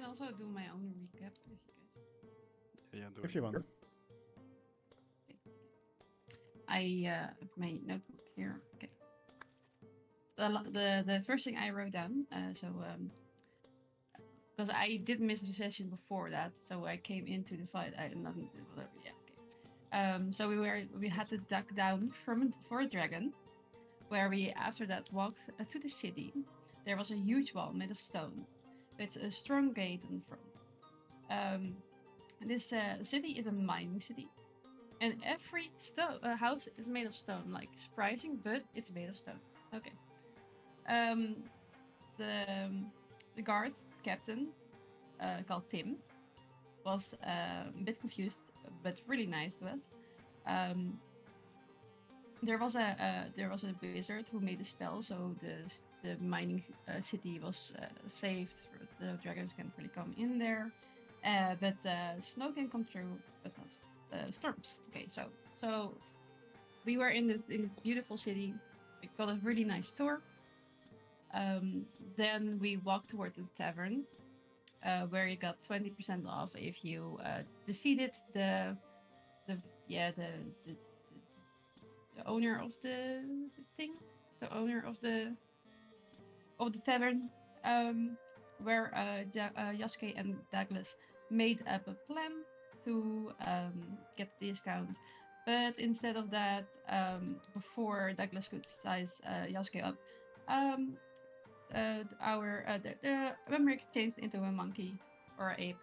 also do my own recap if you guys. Yeah, do If it. you want. I have my notebook here. Okay. The first thing I wrote down. Because I did miss the session before that, so I came into the fight. I not whatever. Yeah. Okay. So we had to duck down for a dragon, where we after that walked to the city. There was a huge wall made of stone, with a strong gate in front. This city is a mining city, and every house is made of stone. Like surprising, but it's made of stone. Okay. Um, the guard captain, called Tim, was a bit confused, but really nice to us. Um, there was a wizard who made a spell, so the mining city was saved. The dragons can't really come in there, but snow can come through, but not storms. Okay, so we were in the beautiful city. We got a really nice tour. Then we walked towards the tavern, where you got 20% off if you defeated the yeah the owner of the thing, the owner of the tavern, where Yasuke and Douglas made up a plan to get the discount. But instead of that, before Douglas could size Yasuke up, um, the memory changed into a monkey or ape,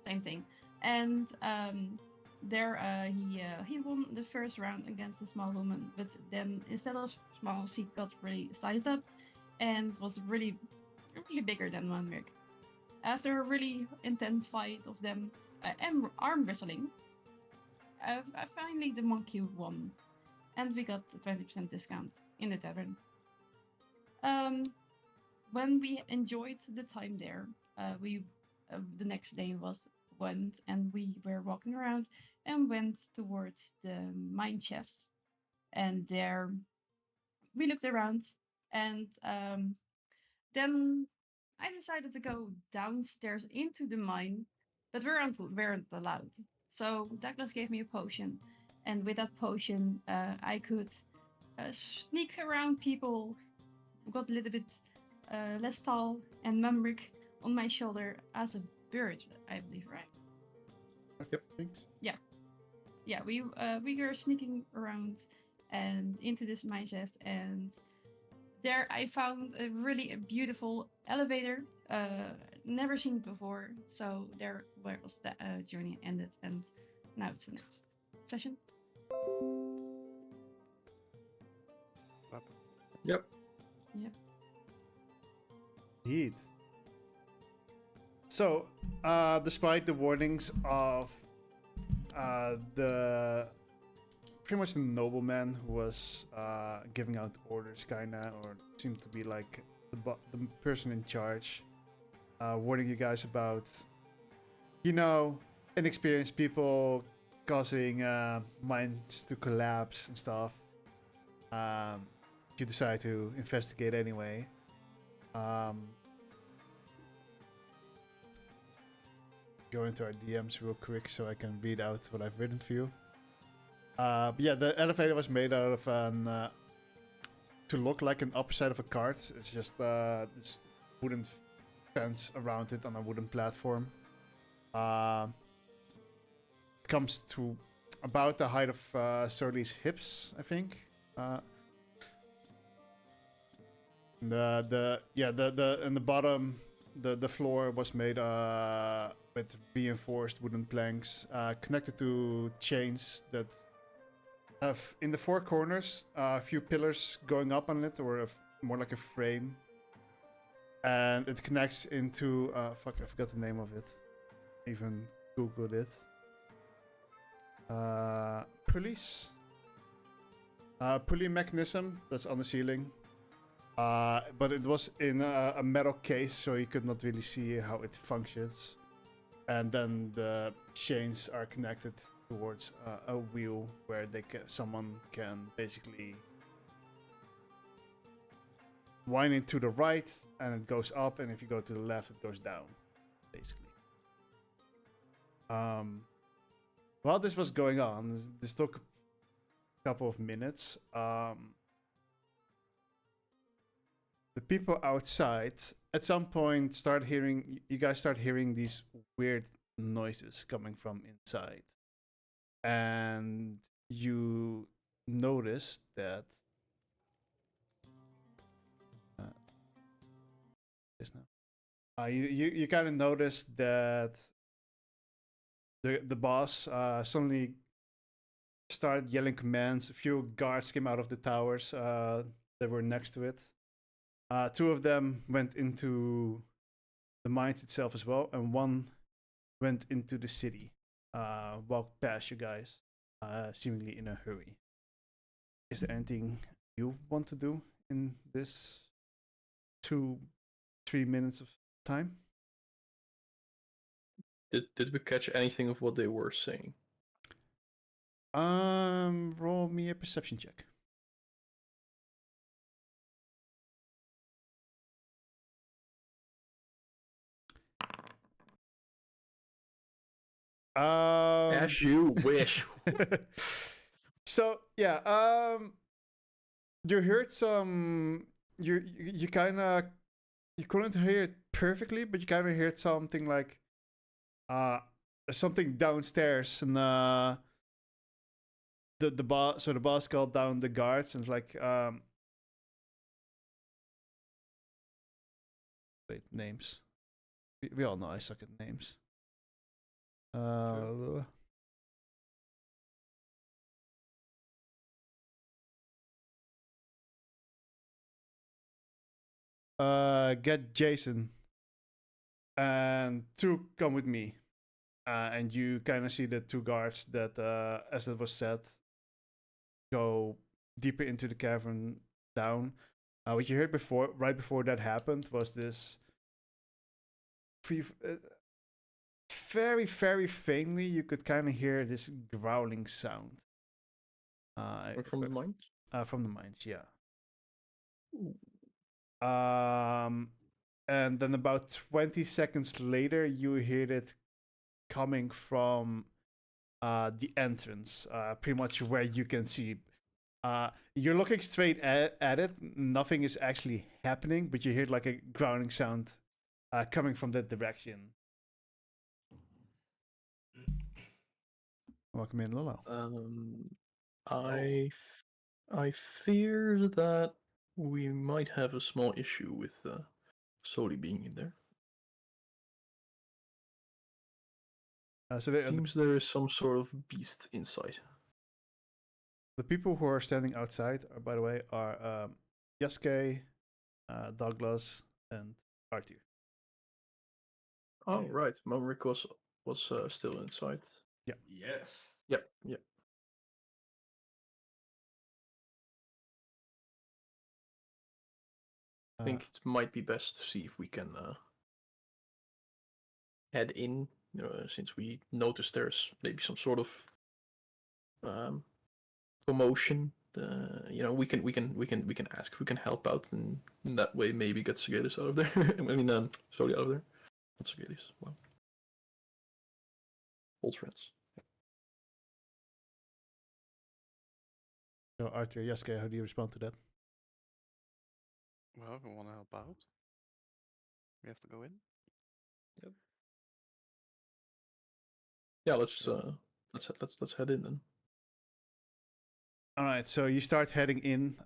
same thing, and there he won the first round against a small woman, but then instead of small, she got really sized up and was really bigger than Van Merk. After a really intense fight of them and arm wrestling, finally the monkey won, and we got a 20% discount in the tavern. Um, when we enjoyed the time there, we the next day went and we were walking around and went towards the mine shafts, and there we looked around, and then I decided to go downstairs into the mine, but weren't allowed. So Douglas gave me a potion, and with that potion, I could sneak around people, got a little bit less tall, and Mumrick on my shoulder as a bird, I believe, right? Yep. Thanks. Yeah, we were sneaking around and into this mine shaft, and there I found a really beautiful elevator, never seen before. So there where was the journey ended, and now it's the next session. Yep. Yep. Indeed. So, despite the warnings of the pretty much the nobleman who was giving out orders, kinda, or seemed to be like the person in charge, warning you guys about, inexperienced people causing mines to collapse and stuff. You decide to investigate anyway. Go into our DMs real quick so I can read out what I've written for you. But yeah, the elevator was made out of to look like an upper side of a cart. It's just this wooden fence around it on a wooden platform. It comes to about the height of Surly's hips, I think. The in the bottom, the floor was made with reinforced wooden planks connected to chains that have in the four corners a few pillars going up on it, or more like a frame, and it connects into fuck, I forgot the name of it. Even googled it. Pulleys. Pulley mechanism that's on the ceiling. But it was in a metal case, so you could not really see how it functions. And then the chains are connected towards a wheel where someone can basically wind it to the right, and it goes up, and if you go to the left, it goes down. basically. While this was going on, this took a couple of minutes. The people outside at some point you guys start hearing these weird noises coming from inside, and you notice that you kind of notice that the boss suddenly started yelling commands. A few guards came out of the towers that were next to it. Two of them went into the mines itself as well, and one went into the city, walked past you guys, seemingly in a hurry. Is there anything you want to do in this 2-3 minutes of time? Did we catch anything of what they were saying? Roll me a perception check. As you wish. So yeah, you heard some. You kind of you couldn't hear it perfectly, but you kind of heard something like something downstairs, and the boss. So the boss called down the guards and like wait, names. We all know I suck at names. Get Jason and two come with me. And you kind of see the two guards that, as it was said, go deeper into the cavern down. What you heard before, right before that happened, was this very, very faintly, you could kind of hear this growling sound. From the mines? From the mines, yeah. Ooh. And then about 20 seconds later, you hear it coming from the entrance, pretty much where you can see. You're looking straight at it. Nothing is actually happening, but you hear like a growling sound coming from that direction. Welcome in, Lolo. I fear that we might have a small issue with Soli being in there. Seems there is some sort of beast inside. The people who are standing outside, by the way, are Yasuke, Douglas, and Arthur. Oh, right. Mumrick was still inside. Yeah. Yes. Yep. I think it might be best to see if we can head in, since we noticed there's maybe some sort of commotion. We can ask, we can help out, and in that way maybe get Sigelis out of there. I mean, Soli out of there. Not Sigelis. Well, old friends. So Arthur, Yasuke, how do you respond to that? Well, we want to help out. We have to go in. Yep. Yeah, let's head in then. All right, so you start heading in.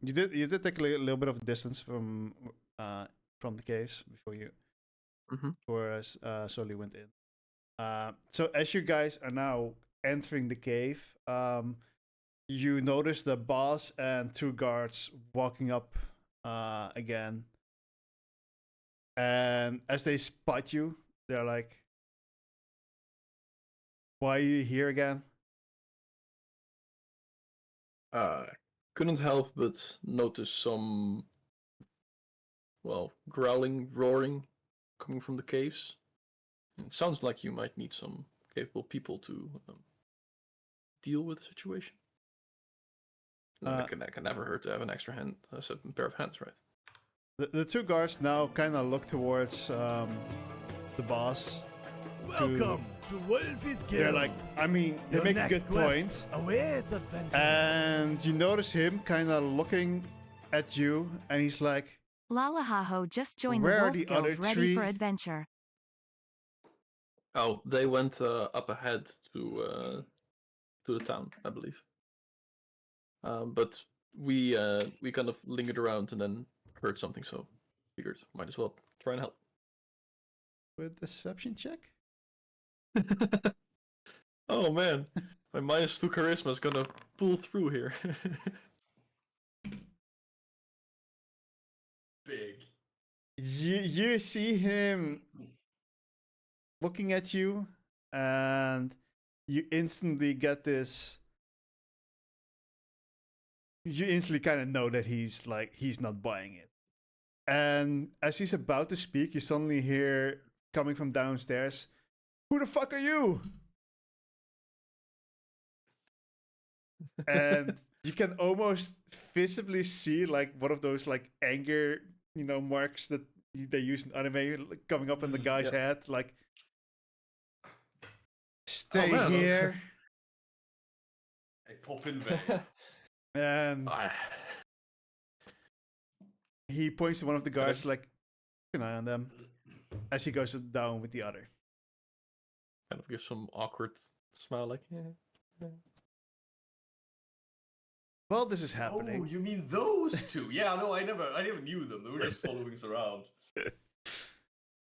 You did take a little bit of distance from the caves before you Soli went in. So as you guys are now entering the cave, you notice the boss and two guards walking up again. And as they spot you, they're like, "Why are you here again?" Couldn't help but notice some, growling, roaring coming from the caves. It sounds like you might need some capable people to deal with the situation. That can never hurt to have an extra hand, a pair of hands, right? The two guards now kind of look towards the boss. Welcome to Wolfie's Guild. They're like, I mean, they Your make a next good quest point. awaits adventure. And you notice him kind of looking at you, and he's like, Lalahaho just joined Where the are Wolf the Guild, other ready three? for adventure. Oh, they went up ahead to the town, I believe. But we kind of lingered around and then heard something, so figured might as well try and help. with deception check? Oh man, my -2 charisma is gonna pull through here. Big. You see him looking at you, and you instantly get this. You instantly kind of know that he's not buying it. And as he's about to speak, you suddenly hear coming from downstairs, "Who the fuck are you?" And you can almost visibly see like one of those like anger, marks that they use in anime, like, coming up in the guy's Yep. head, like, "Stay man, here." I pop in there. And Ah, he points to one of the guards, like, "Keep an eye on them," as he goes down with the other. kind of gives some awkward smile, like, yeah. Well, this is Oh, happening. you mean those two? Yeah, no, I never knew them. They were just following us around. In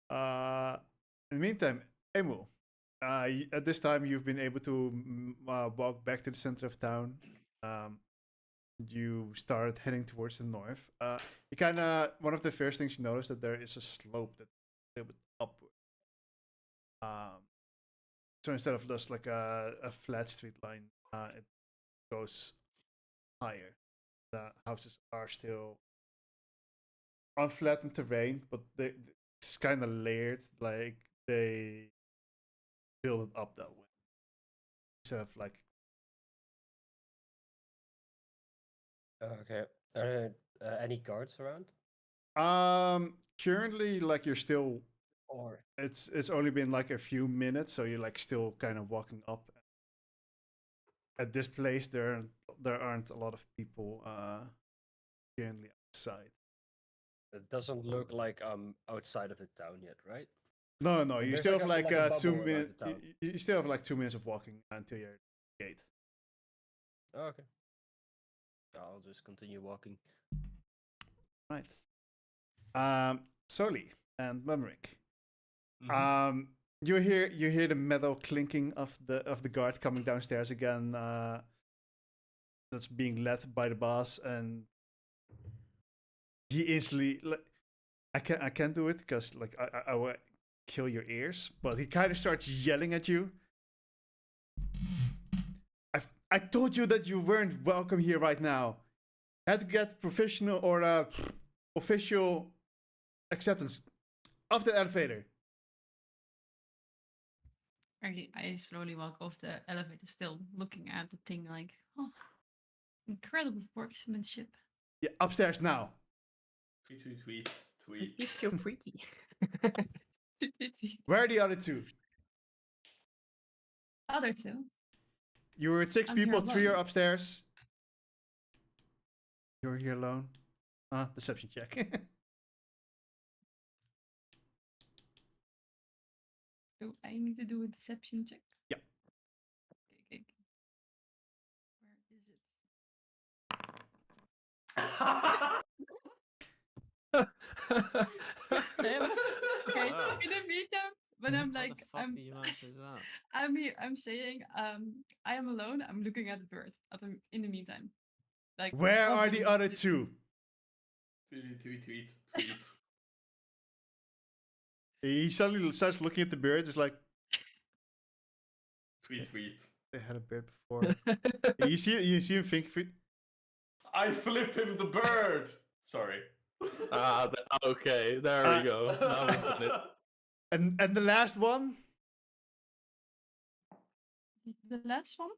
the meantime, Emil, at this time you've been able to walk back to the center of town. You started heading towards the north. You kind of, one of the first things you notice that there is a slope that's a little bit upward. So instead of just like a flat straight line, it goes higher. The houses are still on flattened terrain, but it's kind of layered, like they build it up that way instead of like. Okay. Are there any guards around? Currently, like you're still. Or It's only been like a few minutes, so you're like still kind of walking up. At this place, there aren't a lot of people currently outside. it doesn't look like I'm outside of the town yet, right? No, And you there's still like have a- like, like a 2 bubble around minutes. the town. You still have like 2 minutes of walking until your gate. Oh, okay. I'll just continue walking. Right. Soli and Mumrick. Mhm. You hear the metal clinking of the guard coming downstairs again. That's being led by the boss, and he instantly, like, I can't do it because like I will kill your ears. But he kind of starts yelling at you. I told you that you weren't welcome here right now. Had to get professional or official acceptance of the elevator. I slowly walk off the elevator, still looking at the thing like, oh, incredible workmanship. Yeah, upstairs now. Tweet. You're so freaky. Where are the other two? Other two. You were with 6 I'm here people, 3 are alone. upstairs. You're here alone. Deception check. Do I need to do a deception check? Yeah. Okay. Where is it? Okay. Wow. In the meantime, but I'm like, What the fuck did you manage to do that? I'm here. I'm saying, I am alone. I'm looking at the bird. In the meantime, like, Where are the obviously other just- 2? Tweet. He suddenly starts looking at the bird. It's like Tweet. they had a bird before. you see him think. I flip him the bird. Sorry. Okay, there we go. Now we've done it. And the last one. The last one.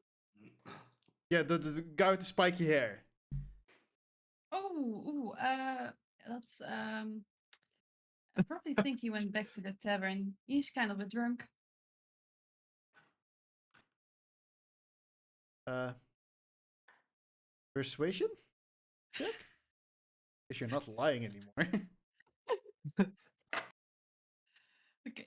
Yeah, the guy with the spiky hair. Oh, that's I probably think he went back to the tavern. He's kind of a drunk. Persuasion? Check. Because you're not lying anymore. Okay.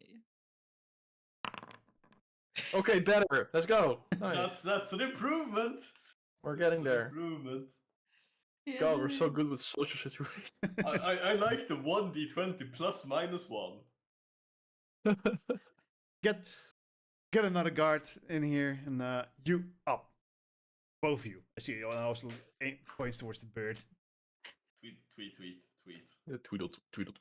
Okay, better. Let's go. Nice. That's an improvement. We're getting That's an there. Improvement. Yeah, God, we're it so is. good with social situations. I like the 1d20 plus minus 1. Get another guard in here and you up. Both of you. I see you. And also points towards the bird. Tweet. Yeah, tweedle, tweedle,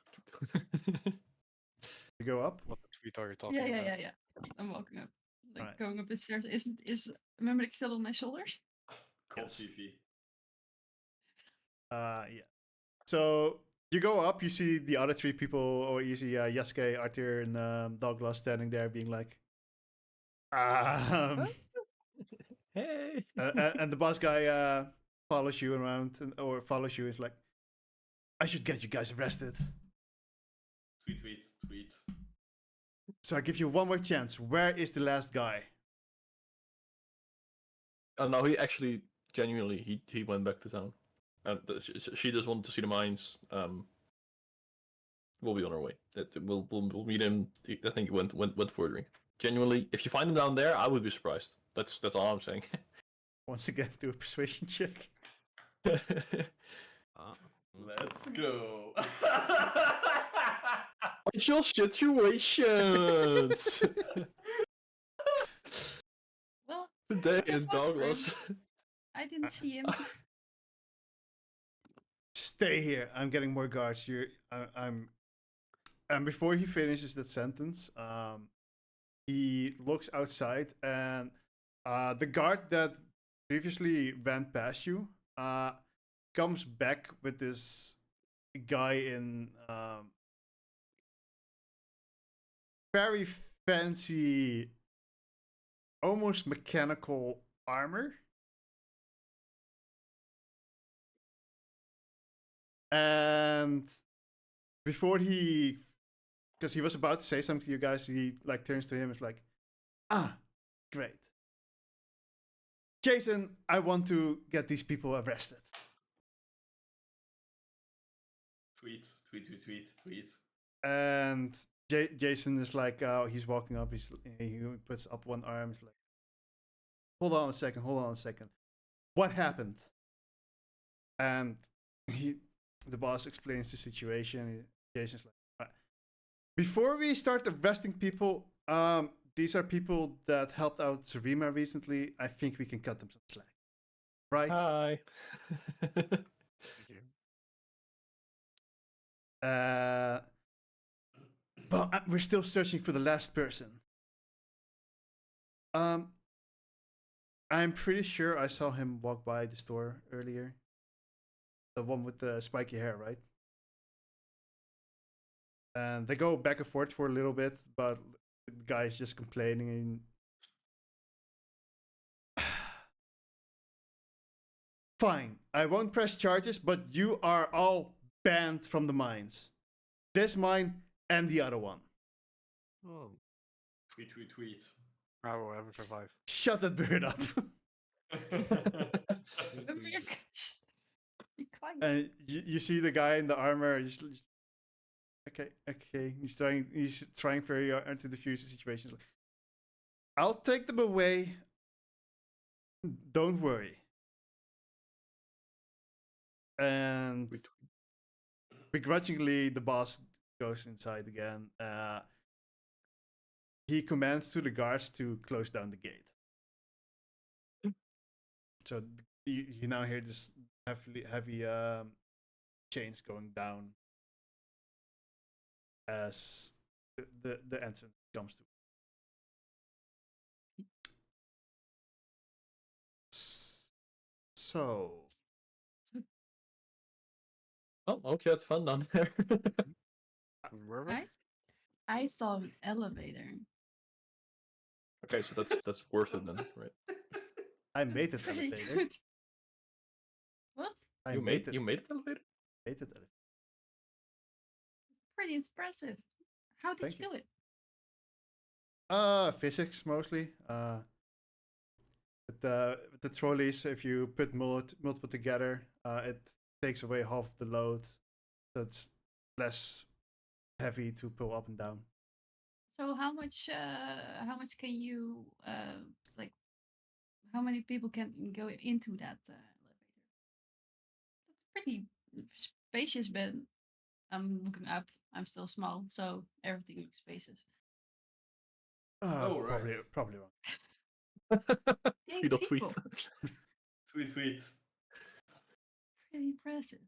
You go up. What tweet are you talking Yeah, about? yeah. I'm walking up. Like Alright. going up the stairs. Is Mimic still on my shoulders? Call Yes. Fifi. Yeah. So you go up, you see the other three people, or you see Yasuke, Arthur, and Douglas standing there being like, Hey. and the boss guy follows you around, or follows you, is like, I should get you guys arrested. Tweet. So I give you one more chance. Where is the last guy? No, he actually genuinely he went back to town, and she just wanted to see the mines. We'll be on our way. We'll meet him. I think he went for a drink. Genuinely, if you find him down there, I would be surprised. That's all I'm saying. Once again, do a persuasion check. Let's go. What's your situations? Well, Today I in got one Douglas. I didn't see him. Stay here. I'm getting more guards. I'm. And before he finishes that sentence, he looks outside, and the guard that previously ran past you comes back with this guy in very fancy, almost mechanical armor. And before because he was about to say something to you guys, he like turns to him and is like, great. Jason, I want to get these people arrested. Tweet. And Jason is like, he's walking up, he puts up one arm, he's like, hold on a second. What happened? And the boss explains the situation. Jason's like, right. Before we start arresting people, these are people that helped out Sarima recently. I think we can cut them some slack. Right? Hi. Thank you. But we're still searching for the last person. I'm pretty sure I saw him walk by the store earlier. The one with the spiky hair, right? And they go back and forth for a little bit, but the guy's just complaining. Fine, I won't press charges, but you are all banned from the mines. This mine and the other one. Oh. Tweet. I will ever survive. Shut that bird up. Be quiet. And you see the guy in the armor. Okay. He's trying very hard to defuse the situation. I'll take them away. Don't worry. And begrudgingly, the boss goes inside again. He commands to the guards to close down the gate. So you now hear this heavy chains going down as the entrance comes to. So. Oh, okay, it's fun down there. Where were I saw an elevator. Okay, so that's worth it then, right? I made it Pretty elevator. good. What? You made it elevator? Made it elevator. pretty impressive. How did Thank you do it? Physics mostly. With the trolleys, if you put multiple together, it takes away half the load, so it's less heavy to pull up and down. So how much can you like? How many people can go into that elevator? That's pretty spacious, but I'm looking up. I'm still small, so everything looks spacious. Oh, right. Probably wrong. Tweet or tweet. People. Tweet. Pretty impressive.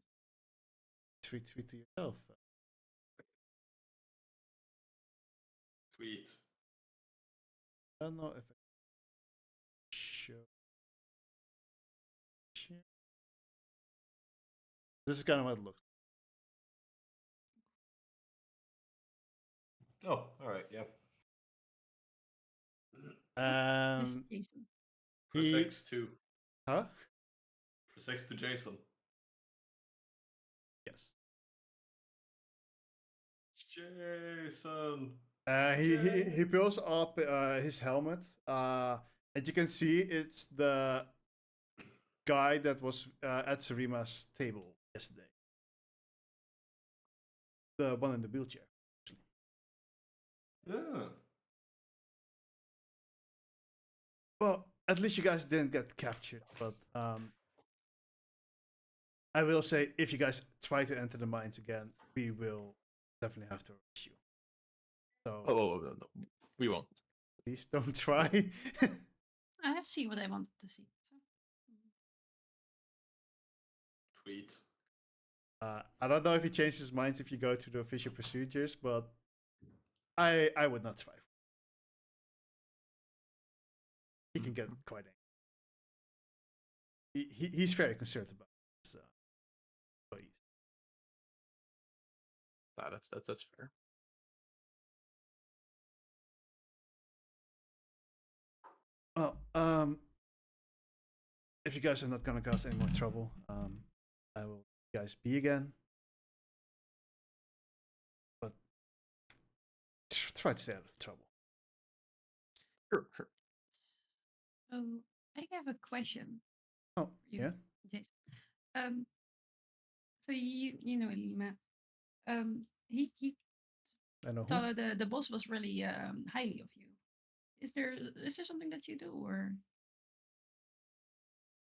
Tweet to yourself. Tweet. I don't know if I show. This is kind of what it looks. Oh, alright, yeah. This Um, Jason. Press he, X to huh? press X to Jason. Yes. Jason. He pulls up his helmet, and you can see it's the guy that was at Sarima's table yesterday. The one in the wheelchair. Yeah. Well, at least you guys didn't get captured, but I will say if you guys try to enter the mines again, we will definitely have to arrest you. So No. We won't. please don't try. I have seen what I wanted to see. So. Tweet. I don't know if he changed his mind if you go to the official procedures, but I would not try. He can get quite angry. He's very concerned about his employees. That's fair. Well, if you guys are not gonna cause any more trouble, I will let you guys be again. But try to stay out of trouble. Sure. So I have a question. Oh, for you, yeah. Jason. So you know Lima. He I know who. thought the boss was really highly of you. Is there something that you do or?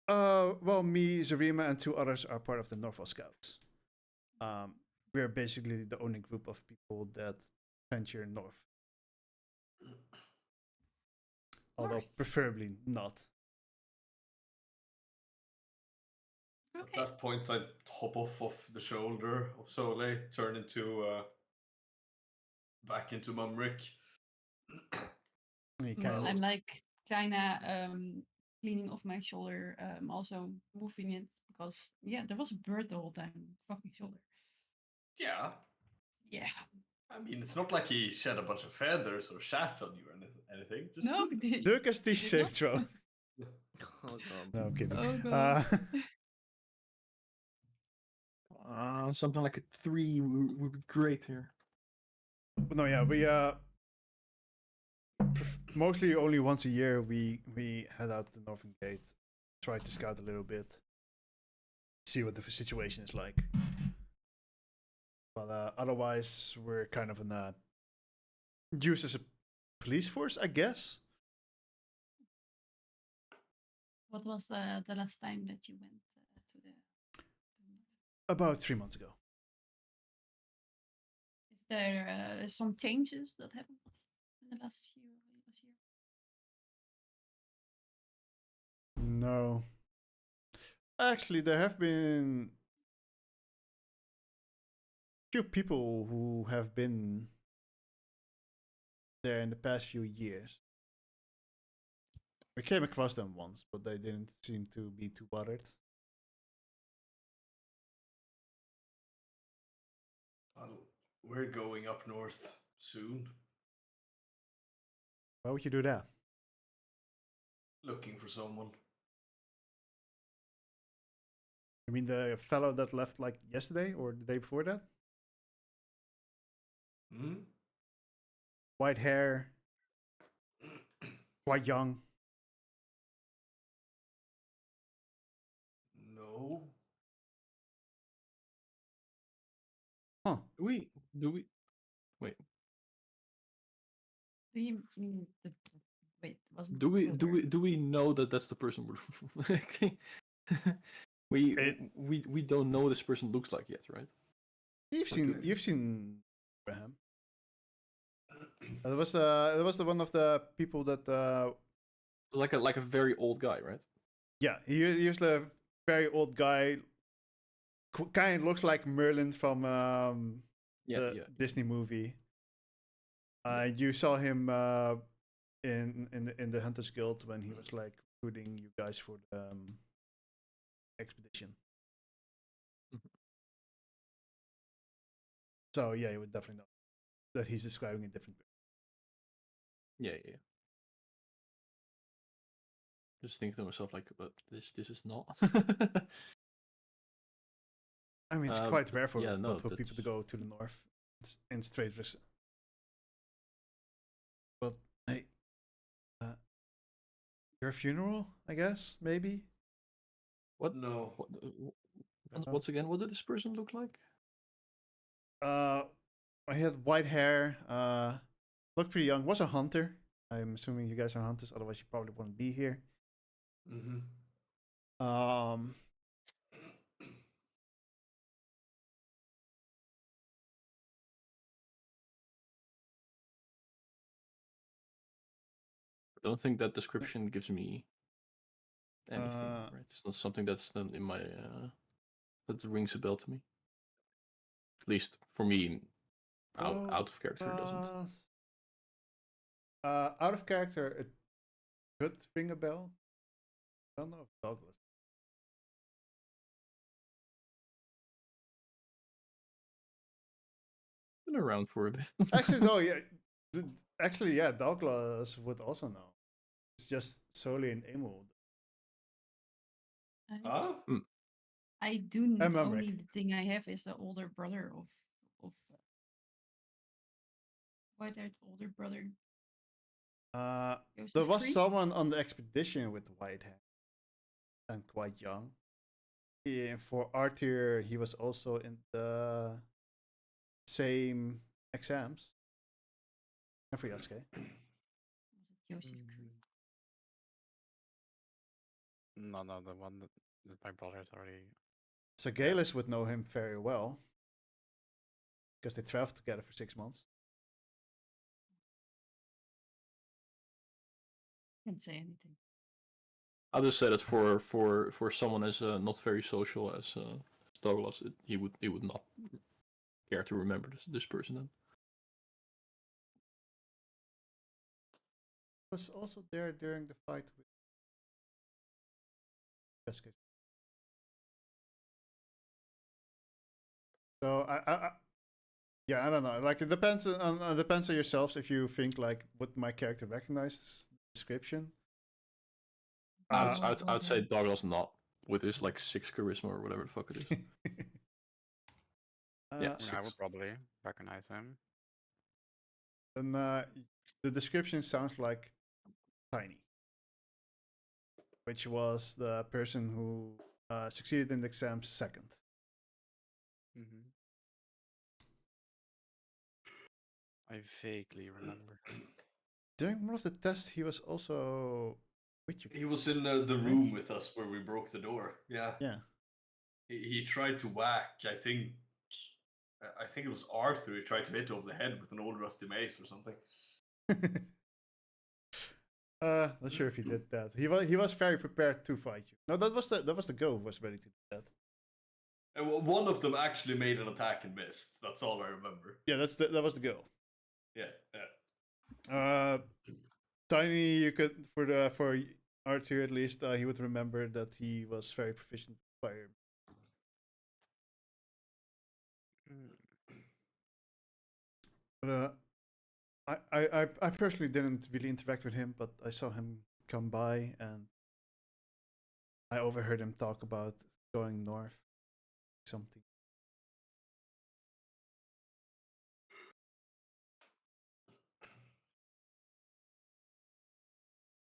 Well, me, Zarima, and two others are part of the Norfolk Scouts. We're basically the only group of people that venture north. Although North. preferably not. At Okay. that point, I'd hop off of the shoulder of Soleil, turn into back into Mumrick. You Well, kind I'm of, like kinda cleaning off my shoulder, also moving it because yeah, there was a bird the whole time. Fucking shoulder. Yeah. Yeah. I mean, it's not like he shed a bunch of feathers or shat on you or anything. Just No, do a Prestige did save not? throw. Oh god. No, I'm kidding. Oh god. Something like a 3 would be great here. No, yeah, we mostly only once a year we head out the northern gate, try to scout a little bit, see what the situation is like. But otherwise, we're kind of used as a police force, I guess. What was the last time that you went to the? About 3 months ago. Is there some changes that happened in the last year? No. Actually, there have been few people who have been there in the past few years. We came across them once, but they didn't seem to be too bothered. Well, we're going up north soon, Why would you do that? looking for someone. You mean the fellow that left like yesterday or the day before that? Hmm? White hair, quite young. No. Huh. Do we wait? Do you mean the wait? Wasn't Do we know that that's the person we're we It- we don't know what this person looks like yet, right? You've seen Abraham. It was the one of the people that Like a very old guy, right? yeah, he was the very old guy. Kind of looks like Merlin from the Yeah. Disney movie. You saw him in the Hunters Guild when he was like recruiting you guys for the expedition. Mhm. So yeah, you would definitely know that he's describing a different person. Yeah. Just thinking to myself like, but this is not. I mean, it's quite rare for yeah, no, for people to that's- go to the north in straight risk. But hey, your funeral, I guess, maybe. What? No. Once again, what did this person look like? I had white hair. Looked pretty young. Was a hunter. I'm assuming you guys are hunters. Otherwise, you probably wouldn't be here. Mm-hmm. Um, I don't think that description gives me anything, Uh, right? It's not something that's in my that rings a bell to me. At least for me, out of character it doesn't. Out of character, it could ring a bell. I don't know if Douglas. Been around for a bit. Actually, no. Yeah. Actually, yeah. Douglas would also know. It's just solely an Emerald. Huh? I do And only Maverick. the thing I have is the older brother of white-haired older brother. There Joseph was Tree? someone on the expedition with white hair and quite young. Yeah, for Arthur, he was also in the same exams. And for Yasuke. Was it Joseph Tree? No, the one that my brother's already. Sagalis would know him very well. Because they traveled together for 6 months. Can't say anything. I'll just say that for someone as not very social as Douglas, he would not care to remember this person then. Was also there during the fight with Yasuke. So yeah, I don't know. Like it depends on yourselves if you think like would my character recognize the description. I'd say Douglas not with his like 6 charisma or whatever the fuck it is. Yeah, I would probably recognize him. And the description sounds like Tiny, which was the person who succeeded in the exam second. Mm-hmm. I vaguely remember. During one of the tests, he was also with you. He was in the room with us where we broke the door. Yeah. Yeah. He tried to whack. I think it was Arthur. He tried to hit over the head with an old rusty mace or something. Not sure if he did that. He was very prepared to fight you. No, that was the go who was ready to do that. And one of them actually made an attack and missed. That's all I remember. Yeah, that was the go. Yeah. Tiny, you could for Arthur at least, he would remember that he was very proficient with fire. But I personally didn't really interact with him, but I saw him come by and I overheard him talk about going north, something.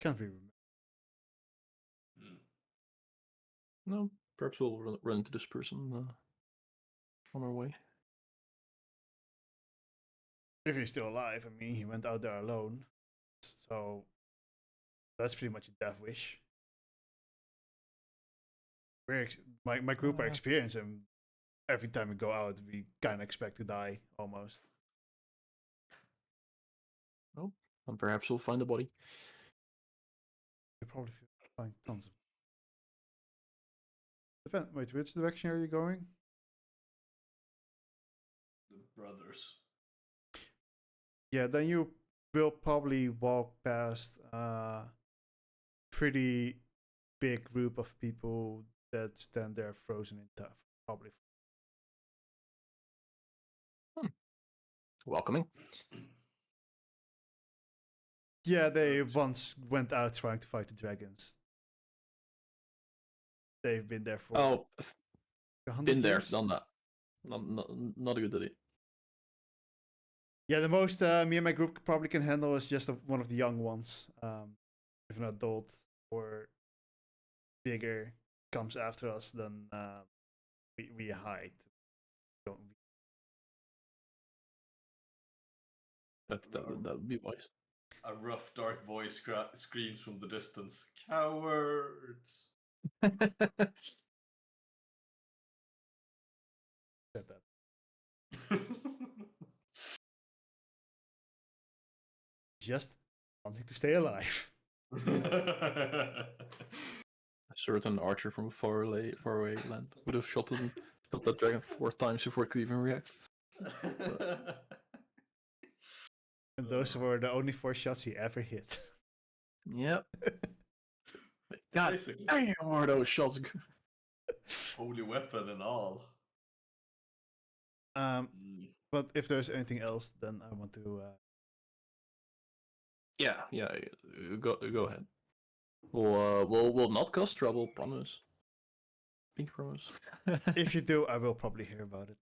Can't really remember. Hmm. No, perhaps we'll run into this person on our way. If he's still alive, I mean, he went out there alone, so that's pretty much a death wish. My group are experienced, and every time we go out, we kind of expect to die almost. Oh, and perhaps we'll find a body. You probably find tons of. Wait, which direction are you going? The brothers. Yeah, then you will probably walk past a pretty big group of people that stand there frozen in time. Probably. Welcoming. Yeah, they once went out trying to fight the dragons. They've been there for Oh, 100 been there, years. done that. Not a good idea. Yeah, the most me and my group probably can handle is just one of the young ones. If an adult or bigger comes after us, then we hide. Don't That would be wise. A rough, dark voice screams from the distance. Cowards! said that. Just wanting to stay alive. A certain archer from faraway land would have shot that dragon 4 times before it could even react. And those were the only 4 shots he ever hit. Yep. God Basically. damn, are those shots? Holy weapon and all. But if there's anything else, then I want to. Yeah. Go ahead. We'll not cause trouble. Promise. Pink promise. If you do, I will probably hear about it.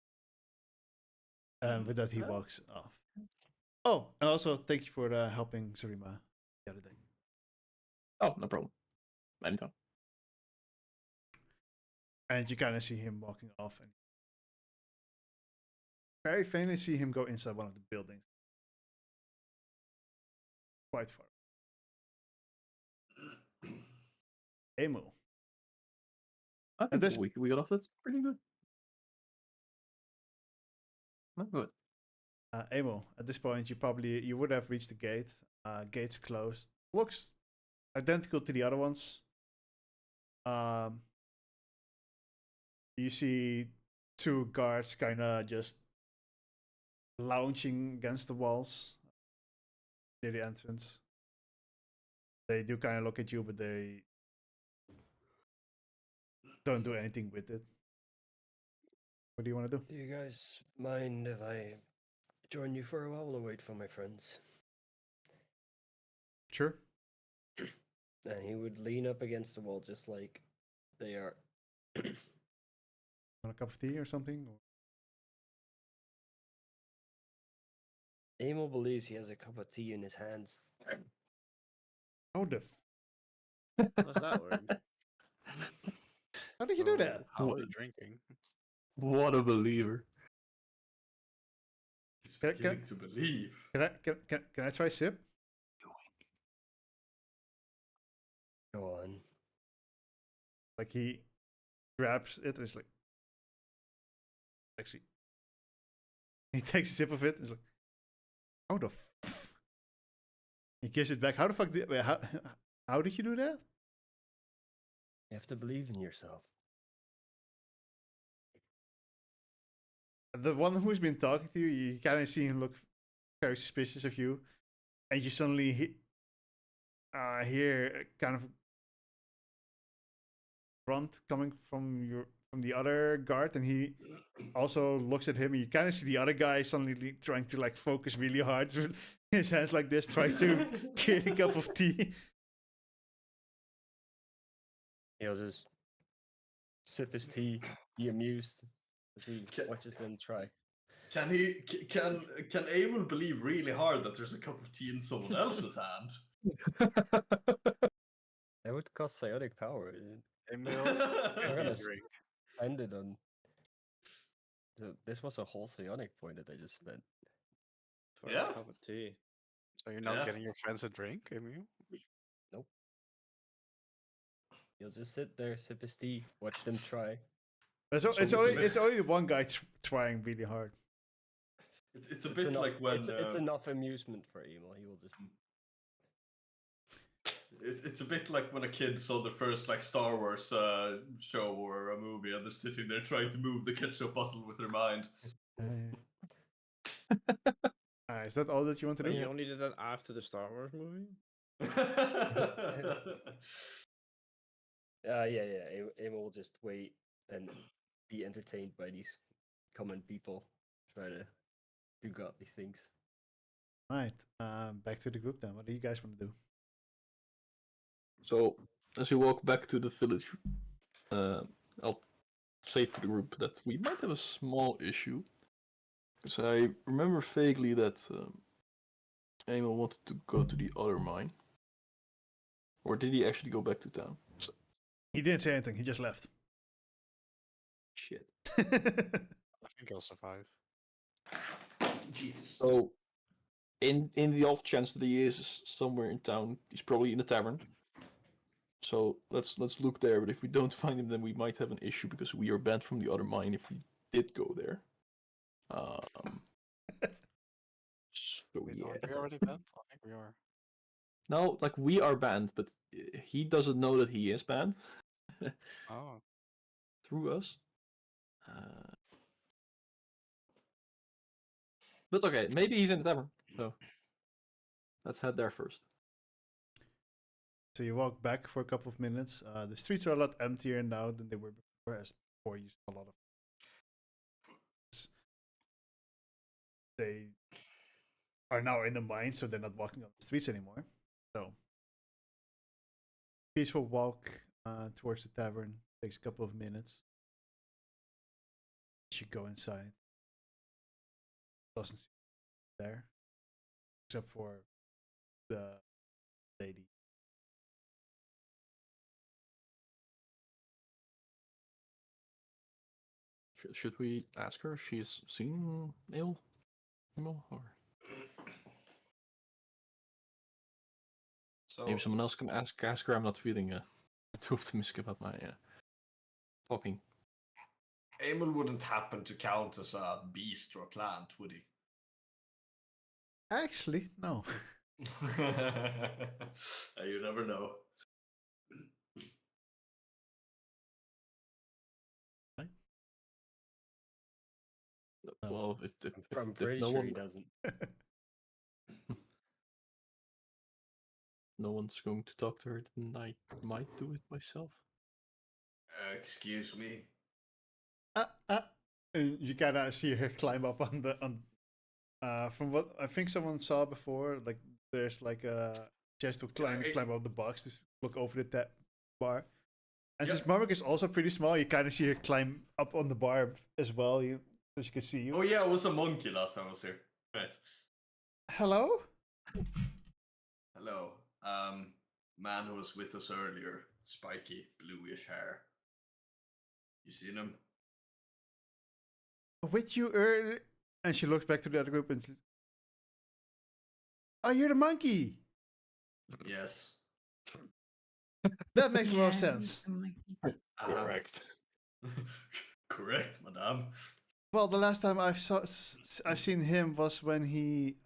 And with that, he walks off. Oh, and also thank you for helping Zarima the other day. Oh, no problem. Anytime. And you kind of see him walking off, and very faintly see him go inside one of the buildings. Quite far. Emil. I think this- we got off. That's pretty good. Not good. Emil, at this point, you would have reached the gate. Gate's closed. Looks identical to the other ones. You see 2 guards kind of just lounging against the walls near the entrance. They do kind of look at you, but they don't do anything with it. What do you want to do? Do you guys mind if I join you for a while or wait for my friends? Sure. And he would lean up against the wall just like they are. Want a cup of tea or something? Emil believes he has a cup of tea in his hands. How the? How's that word? How did you do that? How are you drinking? What a believer. He's beginning to believe. Can I try sip? Go on. Like he grabs it and is like, actually, he takes a sip of it. And is like, how the? He gives it back. How the fuck did? Wait, how did you do that? You have to believe in yourself. The one who's been talking to you, you kind of see him look very suspicious of you, and you suddenly hear kind of grunt coming from the other guard, and he also looks at him. And you kind of see the other guy suddenly trying to like focus really hard, his hands like this, trying to get a cup of tea. He'll just sip his tea, be amused as he watches them try. Can Emil believe really hard that there's a cup of tea in someone else's hand? That would cost psionic power. Emil, We're get me gonna a drink. spend it on. This was a whole psionic point that I just spent. For Yeah. a cup of tea. So you're not Yeah. getting your friends a drink, Emil? Nope. You'll just sit there, sip his tea, watch them try. It's, So it's it's a only bit- it's only one guy trying really hard. It's a It's bit enough, like when it's enough amusement for Emil. He will just. it's a bit like when a kid saw the first like Star Wars show or a movie, and they're sitting there trying to move the ketchup bottle with their mind. Is that all that you want to But do? you only did that after the Star Wars movie? Yeah. Emil will just wait and be entertained by these common people try to do godly things. Right. Back to the group then. What do you guys want to do? So, as you walk back to the village, I'll say to the group that we might have a small issue. Because I remember vaguely that Emil wanted to go to the other mine. Or did he actually go back to town? He didn't say anything. He just left. Shit. I think he'll survive. Jesus. So, in the off chance that he is somewhere in town, he's probably in the tavern. So let's look there. But if we don't find him, then we might have an issue because we are banned from the other mine if we did go there. So Wait, yeah. aren't we already banned? I think we are. No, like we are banned, but he doesn't know that he is banned Oh. through us. But okay, maybe he's in the tavern. So let's head there first. So you walk back for a couple of minutes. The streets are a lot emptier now than they were before, as before you saw a lot of. They are now in the mine, so they're not walking on the streets anymore. So peaceful walk towards the tavern takes a couple of minutes. You go inside. Doesn't seem there, except for the lady. Should we ask her if she's seen Emil? Or So maybe someone else can ask her. I'm not feeling too optimistic about my talking. Emil wouldn't happen to count as a beast or a plant, would he? Actually, no. You never know. Well, if I'm if pretty no sure one, he doesn't. no one's going to talk to her, then I might do it myself. Excuse me. And you kind of see her climb up on the from what I think someone saw before, like there's like a chest to climb up the box to look over the bar. And since Marmok is also pretty small, you kind of see her climb up on the bar as well, so she can see you. Oh yeah, it was a monkey last time I was here. Right. Hello? Hello. Man who was with us earlier. Spiky, bluish hair. You seen him? With you earlier? And she looks back to the other group and oh, you're the monkey! Yes. That makes a lot of Yeah, sense. I'm like- Correct. Correct, madame. Well, the last time I've seen him was when he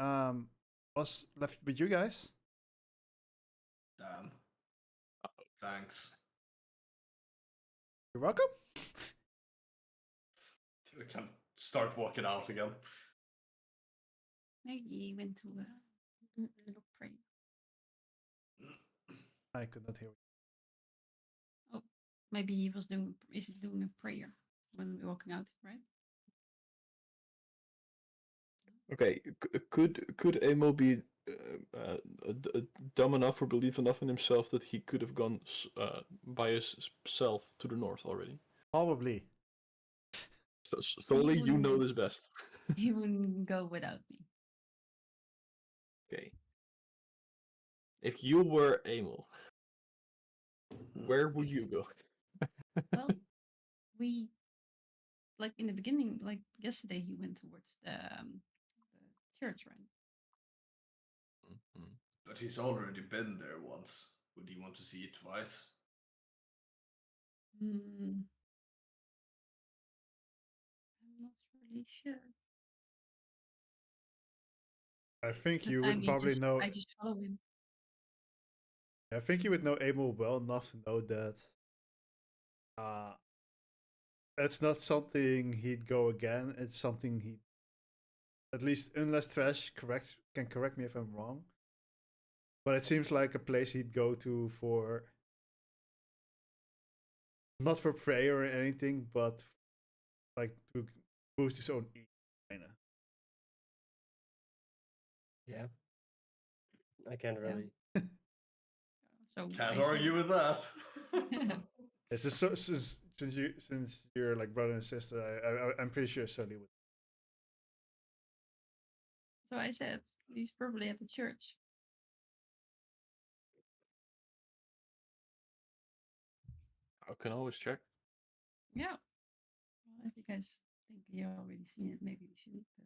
was left with you guys. Damn. Thanks. You're welcome. I can start walking out again. Maybe he went to a little prayer. I could not hear you. Maybe he was doing a prayer when we're walking out, right? Okay, could Emil be dumb enough or believe enough in himself that he could have gone by himself to the north already? Probably. So only you know this best. He wouldn't go without me. Okay. If you were Emil, where would you go? Well, we like in the beginning, like yesterday, he went towards the church, right? Mhm. But he's already been there once. Would he want to see it twice? Mm, I'm not really sure. I think But you I would mean, probably know. I just follow him. I think you would know Emil well enough to know that it's not something he'd go again. It's something he, at least unless Trash can correct me if I'm wrong. But it seems like a place he'd go to for not for prayer or anything, but like to boost his own ego, kinda. Yeah. I can't Yeah. really. So Can't I argue with that. It's just since you're like brother and sister, I'm pretty sure Sully would. so I said he's probably at the church. I can always check. Yeah. Well, if you guys think you already seen it, maybe we should. But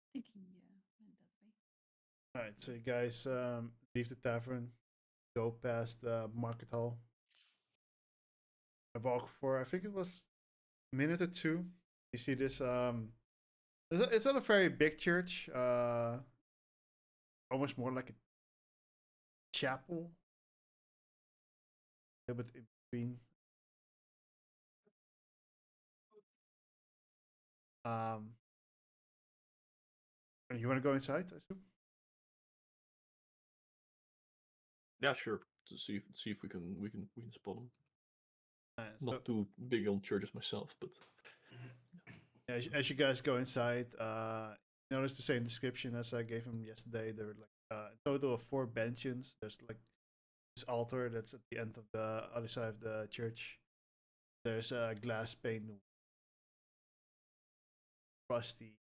I think he went that way. All right, so you guys leave the tavern, go past the market hall. I walk for I think it was a minute or two. You see this it's not a very big church. Almost more like a chapel. A little bit in between. And you want to go inside, I assume? Yeah, sure. To see if we can spot them. So, Not too big on churches myself, but as you guys go inside, notice the same description as I gave him yesterday. There were like a total of 4 benches. There's like this altar that's at the end of the other side of the church. There's a glass pane, rusty.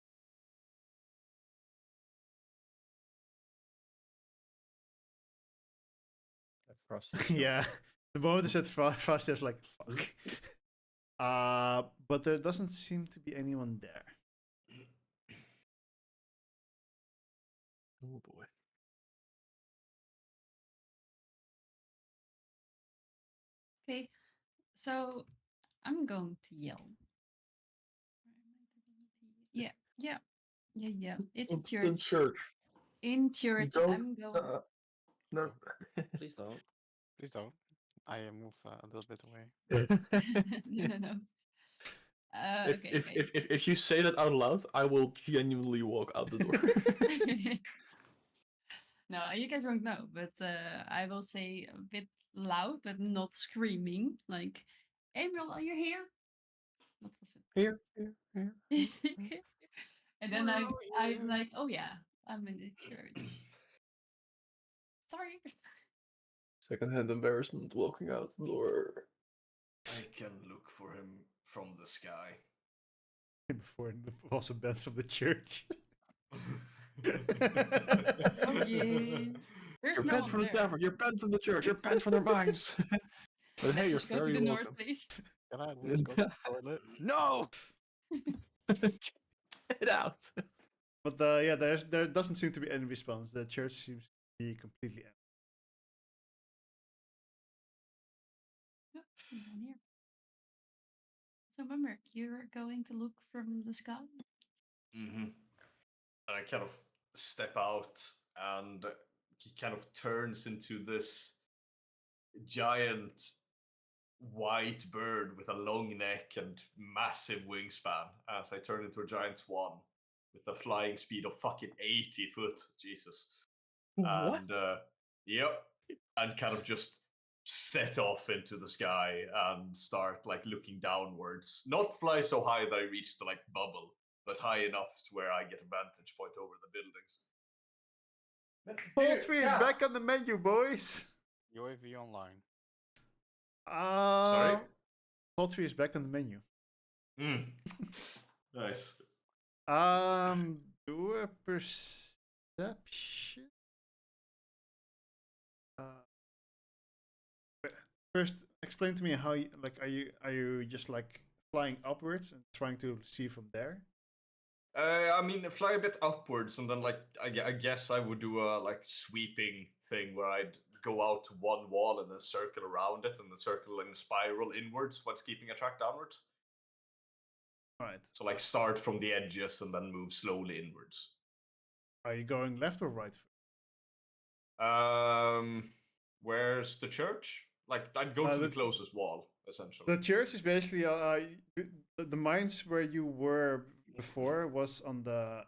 Frosty. Yeah, the moment I said frost, I was like, fuck. But there doesn't seem to be anyone there. oh boy. Okay. So I'm going to yell. Yeah. Yeah. Yeah. Yeah. It's a In church. church. In church. Don't. I'm going. No. Please don't. Please don't. I move a little bit away. No. If, Okay. if, Okay. if, if if you say that out loud, I will genuinely walk out the door. No, you guys won't know, but I will say a bit loud, but not screaming. Like, Emil, are you here? What was it? Here. And then I'm like, oh yeah, I'm in the church. Sorry. Secondhand embarrassment walking out the door. I can look for him from the sky. Before it was a band from the church. Oh yeah. There's You're no banned one from the there. tavern. You're banned from the church. You're banned from their minds. But Let's hey, you're just go to very the welcome. north, please. Can I at least go to the toilet? No! Get out. But yeah, there doesn't seem to be any response. The church seems to be completely empty. Yep, down here. So, Mummer, you're going to look from the sky? Mm-hmm. And I kind of step out, and he kind of turns into this giant white bird with a long neck and massive wingspan as I turn into a giant swan with a flying speed of fucking 80 foot. Jesus. What? And yep. And kind of just set off into the sky and start like looking downwards. Not fly so high that I reach the like bubble, but high enough to where I get a vantage point over the buildings. Poultry is back on the menu, boys. UAV online. Sorry? Poultry is back on the menu. Mm. Nice. Do a perception. First, explain to me how you like. Are you just like flying upwards and trying to see from there? I mean, fly a bit upwards, and then like I guess I would do a like sweeping thing where I'd go out to one wall and then circle around it, and then circle in a spiral inwards whilst keeping a track downwards. All right. So like start from the edges and then move slowly inwards. Are you going left or right? Where's the church? Like I'd go to the the- closest wall, essentially. The church is basically the mines where you were before was on the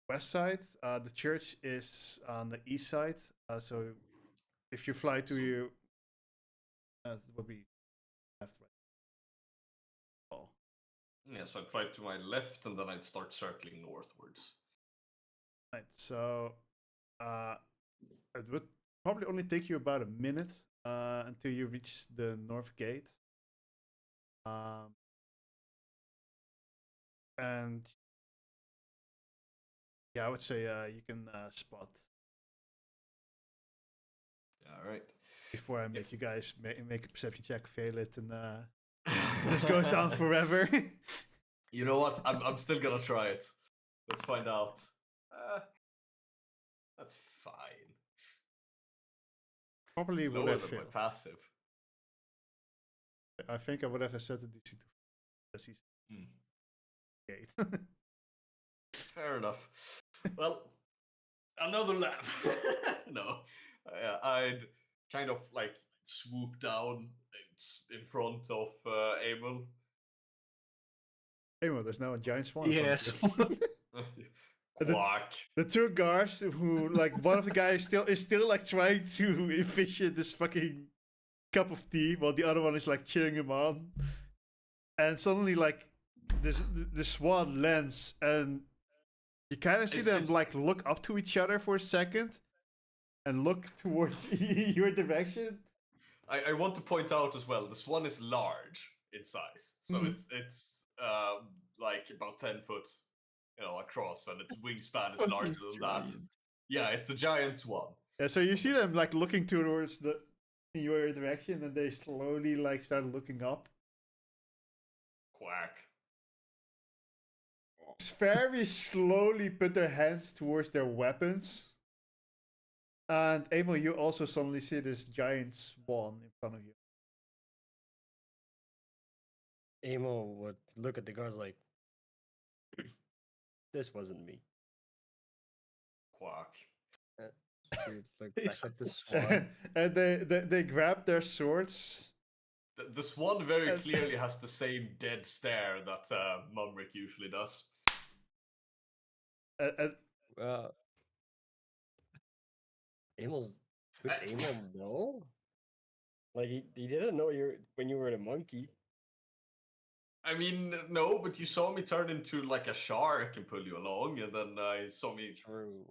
west side. The church is on the east side. So if you fly to you, it would be left, right. Oh, Yeah, so I'd fly to my left and then I'd start circling northwards. right. So it would probably only take you about a minute until you reach the north gate. And yeah, I would say you can spot All right. before I make you guys make a perception check, fail it, and this goes on forever. You know what? I'm still gonna try it. Let's find out. That's fine. Probably It's would lower have than my failed. passive. I think I would have set the DC to he's gate. Fair enough. Well, another lap. No, I'd kind of like swoop down in front of Abel. Hey, well, there's now a giant swan. in Yes. front of you. Quack. The two guards who like one of the guys is still like trying to efficient this fucking cup of tea while the other one is like cheering him on. And suddenly like the swan lands and you kind of see them like look up to each other for a second and look towards your direction. I want to point out as well, the swan is large in size. So it's like about 10 foot, across, and its wingspan is larger than that. Yeah, it's a giant swan. Yeah, so you see them like looking towards your direction, and they slowly like start looking up. Quack. Very slowly put their hands towards their weapons. And Emil, you also suddenly see this giant swan in front of you. Amo would look at the guards like, this wasn't me. Quack. She would look back at the swan. And they grab their swords. The swan very clearly has the same dead stare that Mumrick usually does. Amo's could Amo know? Like he didn't know when you were the monkey. I mean, no, but you saw me turn into like a shark and pull you along, and then I saw me. True.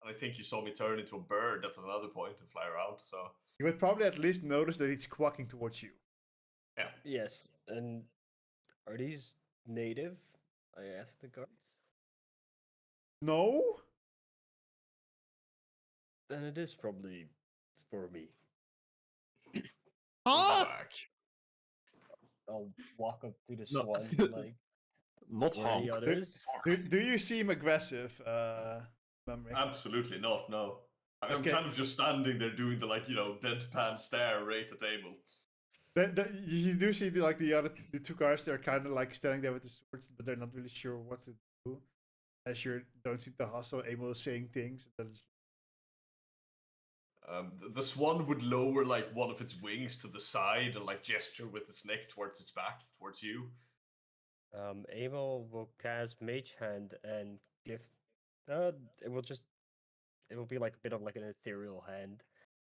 And I think you saw me turn into a bird at another point and fly around. So you would probably at least notice that it's quacking towards you. Yeah. Yes, and are these native? I asked the guards. No. Then it is probably for me. Huh? I'll walk up to the swan like not where the others. Do you seem aggressive, Mumrick? Absolutely not. No, I'm kind of just standing there doing the deadpan stare right at Abel. You do see the two guards. They're kind of like standing there with the swords, but they're not really sure what to do. As you don't see the hostile, Abel is saying things. The swan would lower like one of its wings to the side and like gesture with its neck towards its back, towards you. Abel will cast Mage Hand and give. It will be like a bit of like an ethereal hand,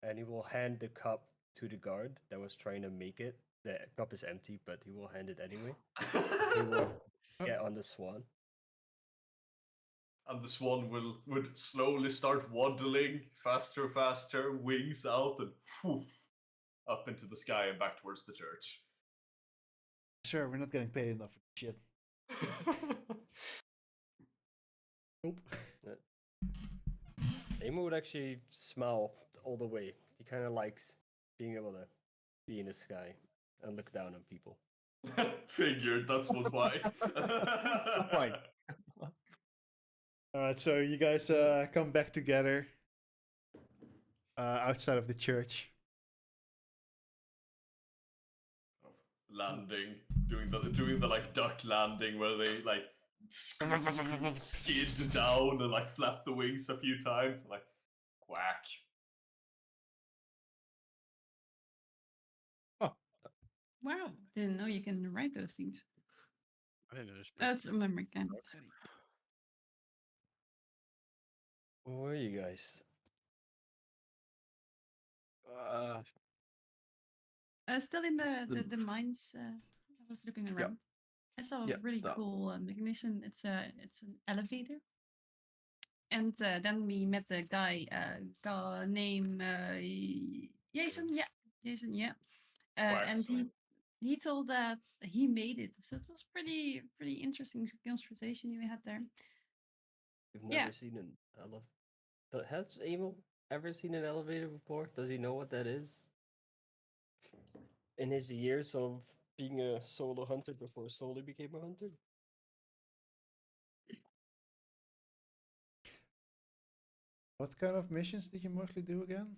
and he will hand the cup to the guard that was trying to make it. The cup is empty, but he will hand it anyway. He will get on the swan. And the swan would slowly start waddling faster, wings out, and poof, up into the sky and back towards the church. Sir, we're not getting paid enough for shit. Nope. Amo would actually smile all the way. He kind of likes being able to be in the sky and look down on people. Figured that's what why. Why? All right, so you guys come back together outside of the church. Landing, doing the like duck landing where they like skid down and like flap the wings a few times, like quack. Wow, didn't know you can write those things. I didn't know this. That's a memory can. Sorry. Where were you guys? Still in the mines. I was looking around. I saw a Yeah, really that. cool mechanician. It's an elevator. And then we met a guy named Jason. Yeah, Jason. Yeah. And he told that he made it. So it was pretty interesting conversation we had there. You've Yeah. never seen an elevator. Has Amo ever seen an elevator before? Does he know what that is? In his years of being a solo hunter before Solo became a hunter? What kind of missions did you mostly do again?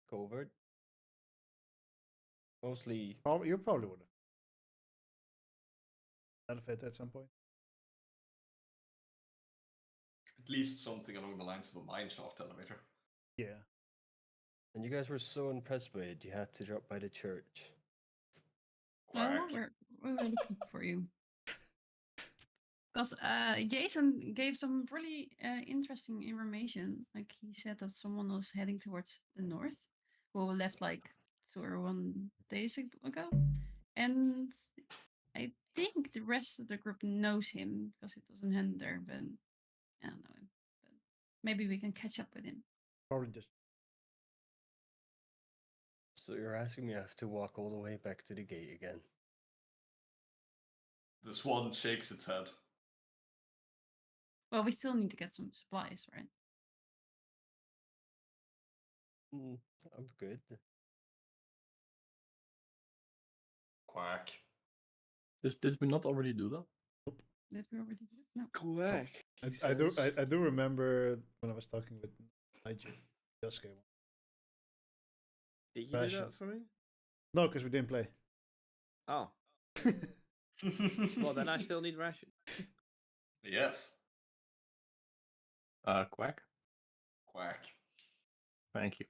Covert. Mostly. You probably would have. Elevator at some point. At least something along the lines of a mineshaft elevator. Yeah. And you guys were so impressed by it, you had to drop by the church. Well, we were looking for you. Because Jason gave some really interesting information. Like he said that someone was heading towards the north, who left like 2 or 1 days ago, and I think the rest of the group knows him because it was in Hender, but I don't know him. But maybe we can catch up with him. Probably just. So you're asking me I have to walk all the way back to the gate again? The swan shakes its head. Well, we still need to get some supplies, right? I'm good. Quack. Did we not already do that? Did we already do it? No. Quack. I do remember when I was talking with Nigel. Yosuke. Did you do that Rations. for me? No, because we didn't play. Oh. Well, then I still need ration. Yes. Quack. Quack. Thank you.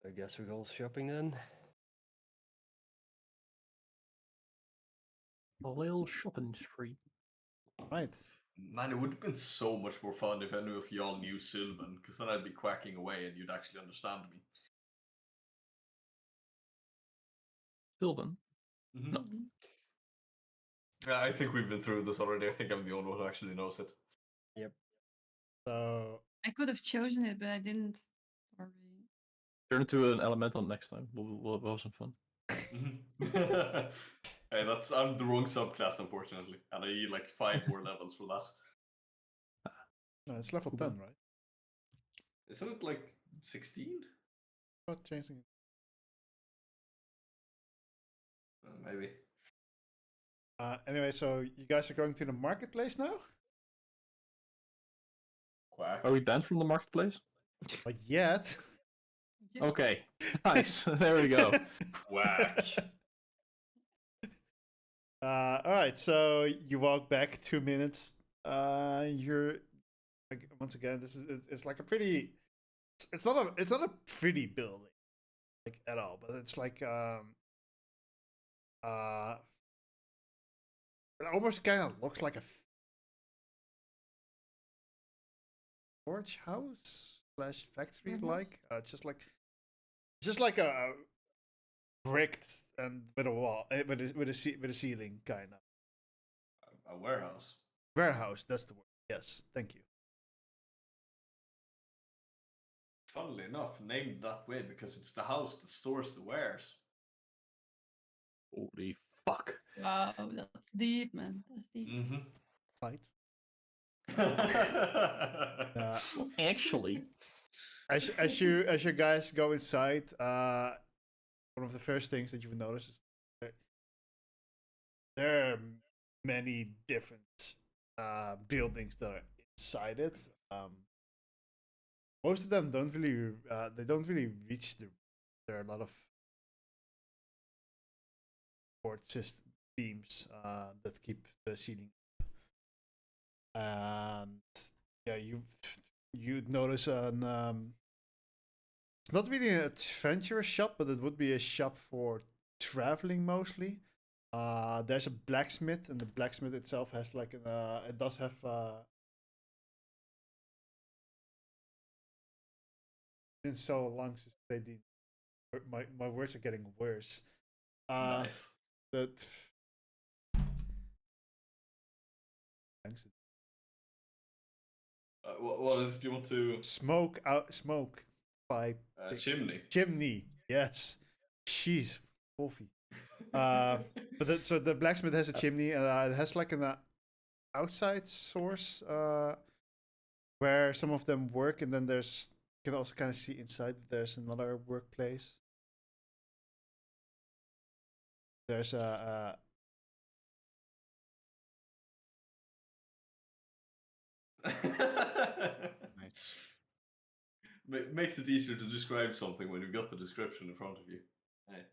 I guess we go shopping then. A little shopping spree. Right. Man, it would have been so much more fun if any of y'all knew Sylvan, because then I'd be quacking away and you'd actually understand me. Sylvan? No. Yeah, I think we've been through this already. I think I'm the only one who actually knows it. Yep. So I could have chosen it, but I didn't. Sorry. Turn into an elemental next time. We'll have some fun. Hey, I'm the wrong subclass, unfortunately, and I need like 5 more levels for that. no, it's level 10, right? Isn't it like 16? Not changing it. Maybe. Anyway, so you guys are going to the marketplace now? Quack. Are we banned from the marketplace? Not yet. Okay. Nice. There we go. Quack. All right, so you walk back 2 minutes. You're like, once again, it's like a pretty. It's not a pretty building, like at all, but it's like it almost kind of looks like a forge house / factory like. It's just like a bricked and with a wall with a ceiling kind of A warehouse. warehouse. That's the word. Yes, thank you. Funnily enough, named that way because it's the house that stores the wares. Holy fuck. Wow, that's deep, man. That's deep. Mm-hmm. Fight. Well, actually, As you guys go inside, one of the first things that you will notice is there are many different buildings that are inside it. Most of them don't really they don't really reach the. There are a lot of support system beams that keep the ceiling. And yeah, you'd notice an it's not really an adventure shop, but it would be a shop for traveling mostly. There's a blacksmith, and the blacksmith itself has like an it does have been so long since they did. My words are getting worse. Nice. That What is? Do you want to smoke pipe chimney? chimney? Yes, she's coffee. But so the blacksmith has a chimney. It has like an outside source where some of them work, and then there's you can also kind of see inside. There's another workplace. There's a Nice. Makes it easier to describe something when you've got the description in front of you. Hey.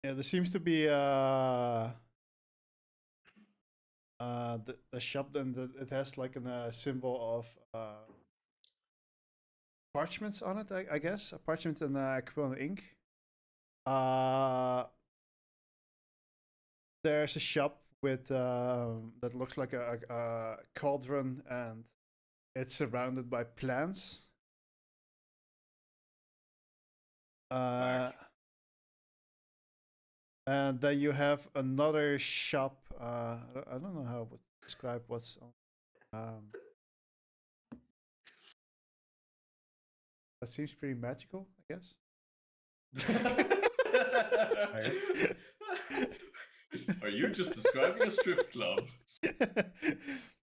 Yeah, there seems to be the shop, and it has like a symbol of parchments on it. I guess a parchment and quill and ink. There's a shop with that looks like a cauldron, and it's surrounded by plants. And then you have another shop. I don't know how to describe what's on. That seems pretty magical, I guess. Are you just describing a strip club?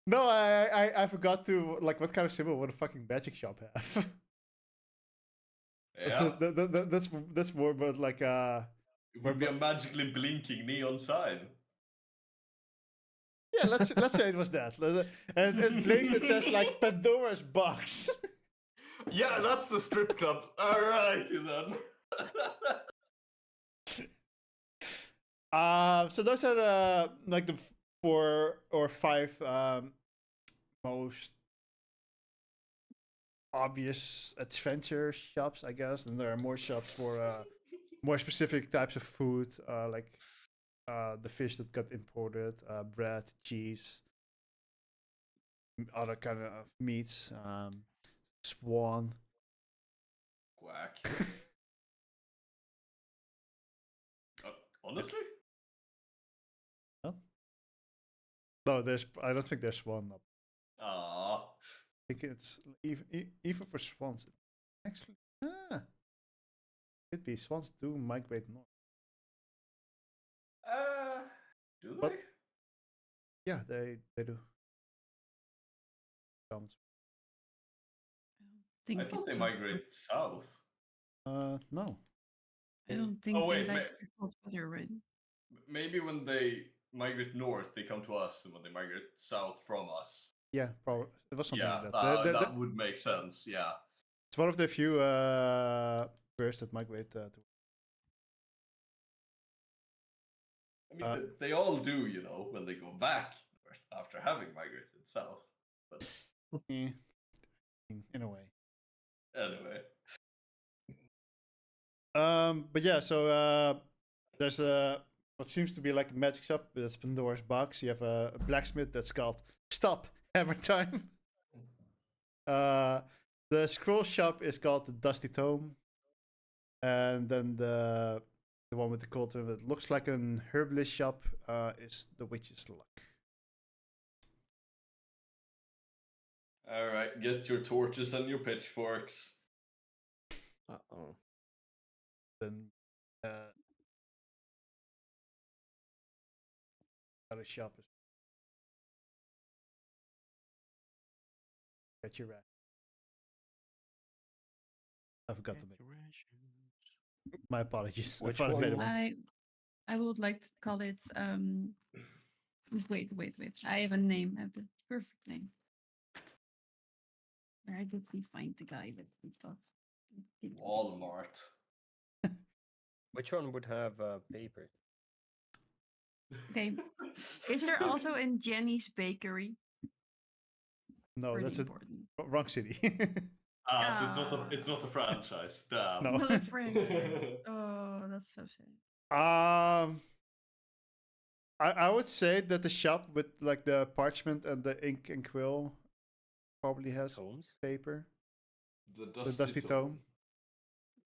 No, I forgot to like what kind of symbol would a fucking magic shop have? Yeah. That's more but like It would be a magically blinking neon sign. yeah, let's say it was that. And it blinks, it says like Pandora's box. Yeah, that's the strip club. Alrighty then. So those are like the 4 or 5 most obvious adventure shops, I guess. And there are more shops for more specific types of food, like the fish that got imported, bread, cheese, other kind of meats, swan. Quack. Honestly? No, I don't think there's swan up. Ah. I think it's even for swans. Actually, could be swans do migrate north. Do they? But- Yeah, they do. Swans. I thought they migrate south. No. I don't think Oh, they wait, like the cold weather, right? Maybe when they migrate north, they come to us, and when they migrate south from us. Yeah, probably it was something Yeah, like that. that would make sense. Yeah. It's one of the few birds that migrate to. I mean, they all do, you know, when they go back north after having migrated south. But in a way. anyway. But yeah, so there's a what seems to be like a magic shop. That's Pandora's box. You have a blacksmith that's called Stop Hammer Time. The scroll shop is called the Dusty Tome, and then the one with the cauldron that looks like an herbalist shop is the Witch's Luck. All right, get your torches and your pitchforks. Uh-oh. Then other shop is get your rat. I forgot to make. My apologies. I Which thought I made one? it. I would like to call it wait. I have a name. I have the perfect name. Where did we find the guy that we thought? Walmart. Which one would have paper? Okay. Is there also in Jenny's Bakery? No, Pretty that's a important. wrong city. So it's not a franchise. Damn. No. Not a friend. Oh, that's so sad. I would say that the shop with like the parchment and the ink and quill probably has Tomes? paper. The The dusty tome.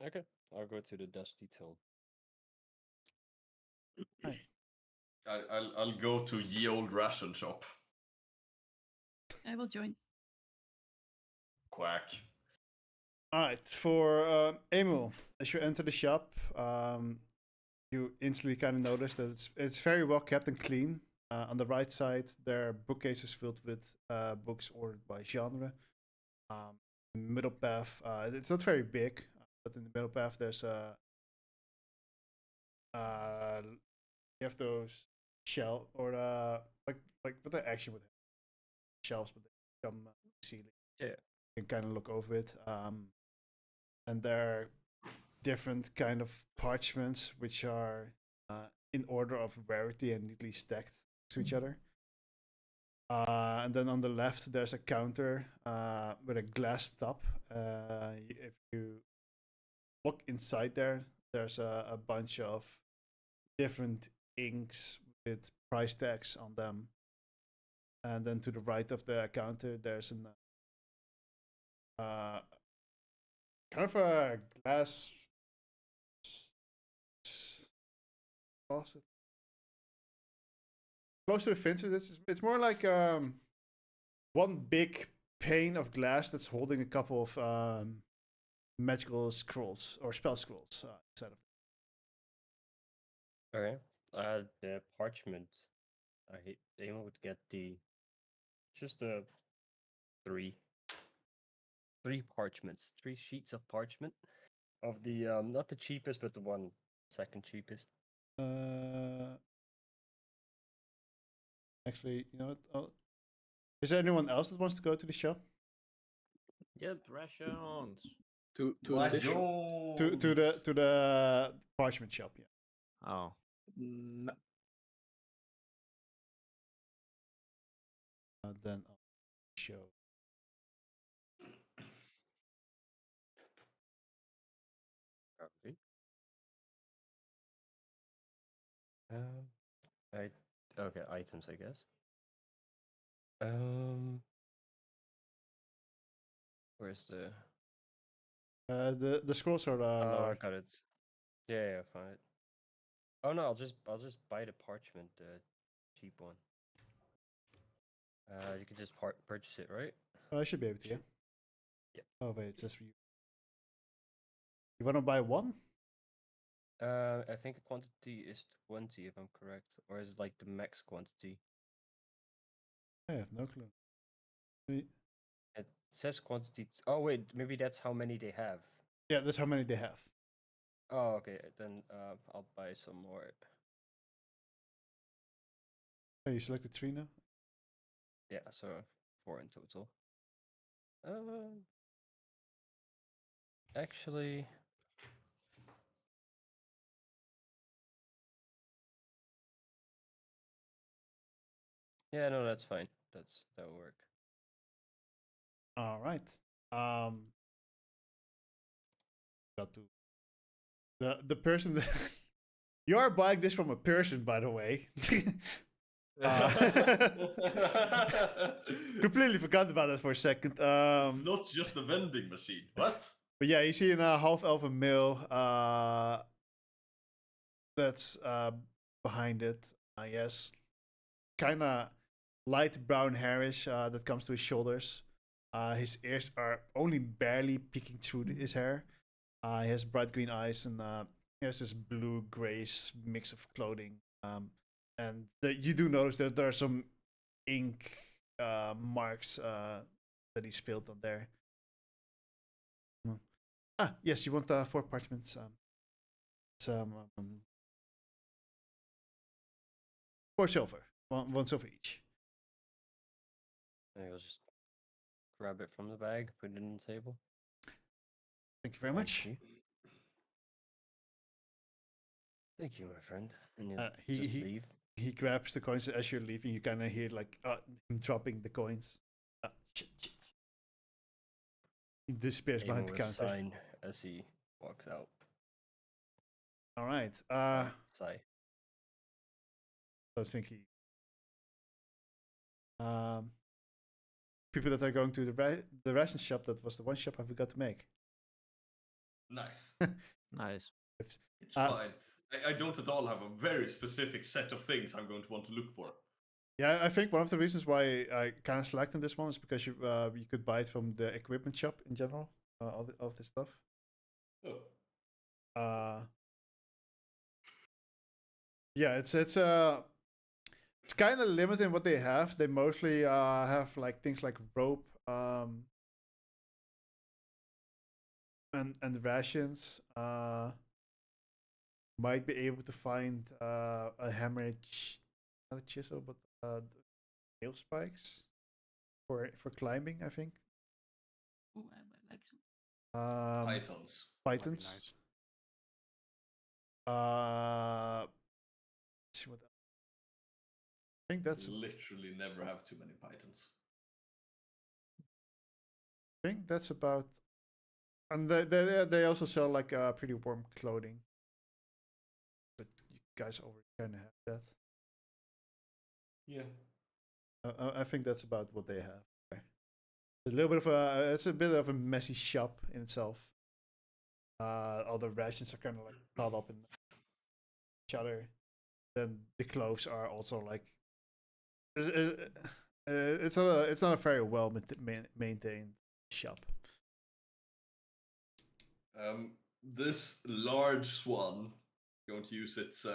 Okay, I'll go to the Dusty Tome. Hi. I'll go to Ye Old Ration Shop. I will join. Quack. All right, for Emil, as you enter the shop, you instantly kind of notice that it's very well kept and clean. On the right side, there are bookcases filled with books ordered by genre. In the middle path, it's not very big, but in the middle path, there's a you have those shell or like what they actually would have shelves, but they come ceiling. Yeah. You can kind of look over it. And there are different kind of parchments which are in order of rarity and neatly stacked to each other. And then on the left there's a counter with a glass top. If you look inside there, there's a bunch of different inks with price tags on them. And then to the right of the counter there's an kind of a glass faucet. Close to the fences, it's more like one big pane of glass that's holding a couple of magical scrolls or spell scrolls inside of it. Okay. The parchment. Damon would get just three parchments, 3 sheets of parchment of the not the cheapest, but the second cheapest. Actually, you know what? Is there anyone else that wants to go to the shop? Get rations. To the dish shop? To the parchment shop, yeah. Oh. No. Then I'll show. Probably. Okay, items, I guess. Where's The scrolls are Oh no, I got it. Yeah, fine. Oh no, I'll just buy the parchment, the cheap one. You can just purchase it, right? I should be able to, yeah. Yeah. Oh wait, it says for you. You wanna buy one? I think the quantity is 20, if I'm correct, or is it like the max quantity? I have no clue. Wait. It says quantity. Oh wait, maybe that's how many they have. Yeah, that's how many they have. Oh, okay. Then I'll buy some more. Oh, you selected 3 now? Yeah, so 4 in total. Actually, yeah, no, that's fine. That'll work. All right. Got to the person that you are buying this from a person, by the way. Completely forgot about that for a second. It's not just a vending machine. What? But yeah, you see in a half elven male that's behind it. Yes, kind of light brown hairish that comes to his shoulders. His ears are only barely peeking through his hair. He has bright green eyes and He has this blue grayish mix of clothing, and you do notice that there are some ink marks that he spilled on there. Yes, you want 4 parchments. Some 4 silver, one silver each. I'll just grab it from the bag, put it on the table. Thank you very much. Thank you, my friend. And He- he'll just he- leave. He grabs the coins as you're leaving. You kind of hear like him dropping the coins. Shit. He disappears behind the Abel will counter. sign as he walks out. All right. Sigh. I think he. People that are going to the ration shop. That was the one shop I forgot to make. Nice. Nice. It's fine. I don't at all have a very specific set of things I'm going to want to look for. Yeah, I think one of the reasons why I kind of selected this one is because you could buy it from the equipment shop in general. All this stuff. Oh. Yeah, it's kind of limited in what they have. They mostly have like things like rope, and rations. Might be able to find a hammer, not a chisel, but nail spikes for climbing. I think. Oh, I like some. Pythons. Pythons. Nice. Let's see what else. I think that's. Literally never have too many pythons. I think that's about. And they also sell like pretty warm clothing. But you guys already kind of have that. Yeah. I think that's about what they have. Okay. A little bit of it's a bit of a messy shop in itself. All the rations are kind of like caught up in each other. Then the clothes are also like. It's not a very well maintained shop. This large swan is going to use its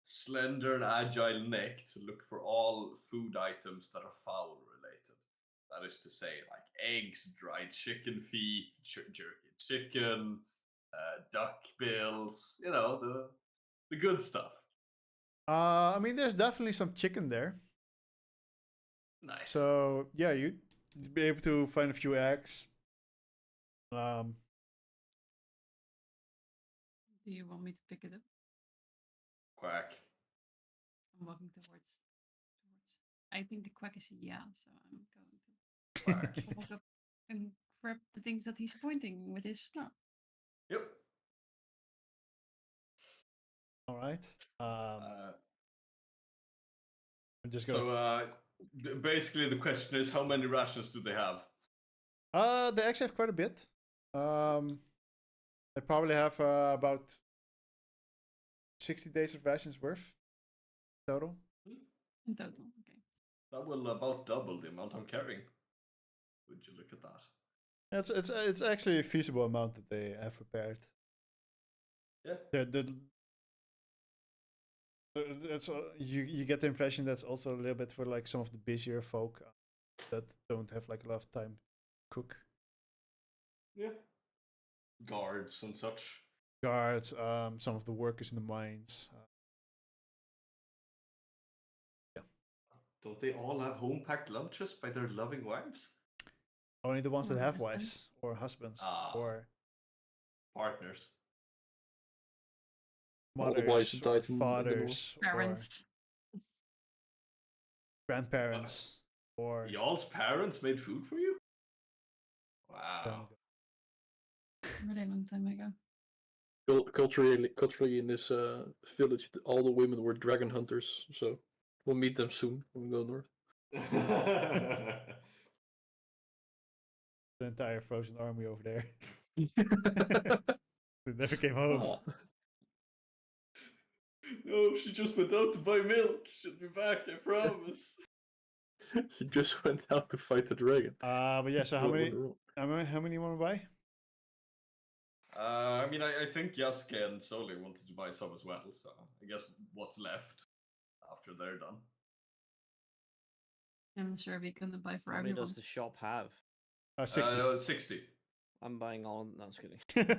slender and agile neck to look for all food items that are fowl related. That is to say, like eggs, dried chicken feet, jerky chicken, duck bills. You know, the good stuff. I mean, there's definitely some chicken there. Nice. So yeah, you'd be able to find a few eggs. Do you want me to pick it up? Quack. I'm walking towards. I think the quack is a yeah, so I'm going to Quack. walk up and grab the things that he's pointing with his snout. Yep. All right. I'm just So gonna. basically, the question is, how many rations do they have? They actually have quite a bit. They probably have about 60 days of rations worth total. In total, okay. That will about double the amount I'm carrying. Would you look at that? It's actually a feasible amount that they have prepared. Yeah. It's you get the impression that's also a little bit for like some of the busier folk that don't have like a lot of time to cook. Yeah. Guards and such. Guards, some of the workers in the mines. Don't they all have home packed lunches by their loving wives? Only the ones that Or have husbands. wives or husbands Ah. or Partners. All the mothers wives or died in the fathers or Parents. grandparents or Y'all's parents made food for you? Wow. Really long time ago. Culturally in this village, all the women were dragon hunters. So we'll meet them soon when we go north. the entire frozen army over there. They never came home. Aw. No, she just went out to buy milk. She'll be back, I promise. She just went out to fight the dragon. But yeah. So how Roll many? the roll. How many you want to buy? I mean, I think Yasuke and Soli wanted to buy some as well, so I guess what's left after they're done. I'm sure we're gonna buy for How many everyone. does the shop have? 60. 60. I'm buying all. No, I'm just kidding.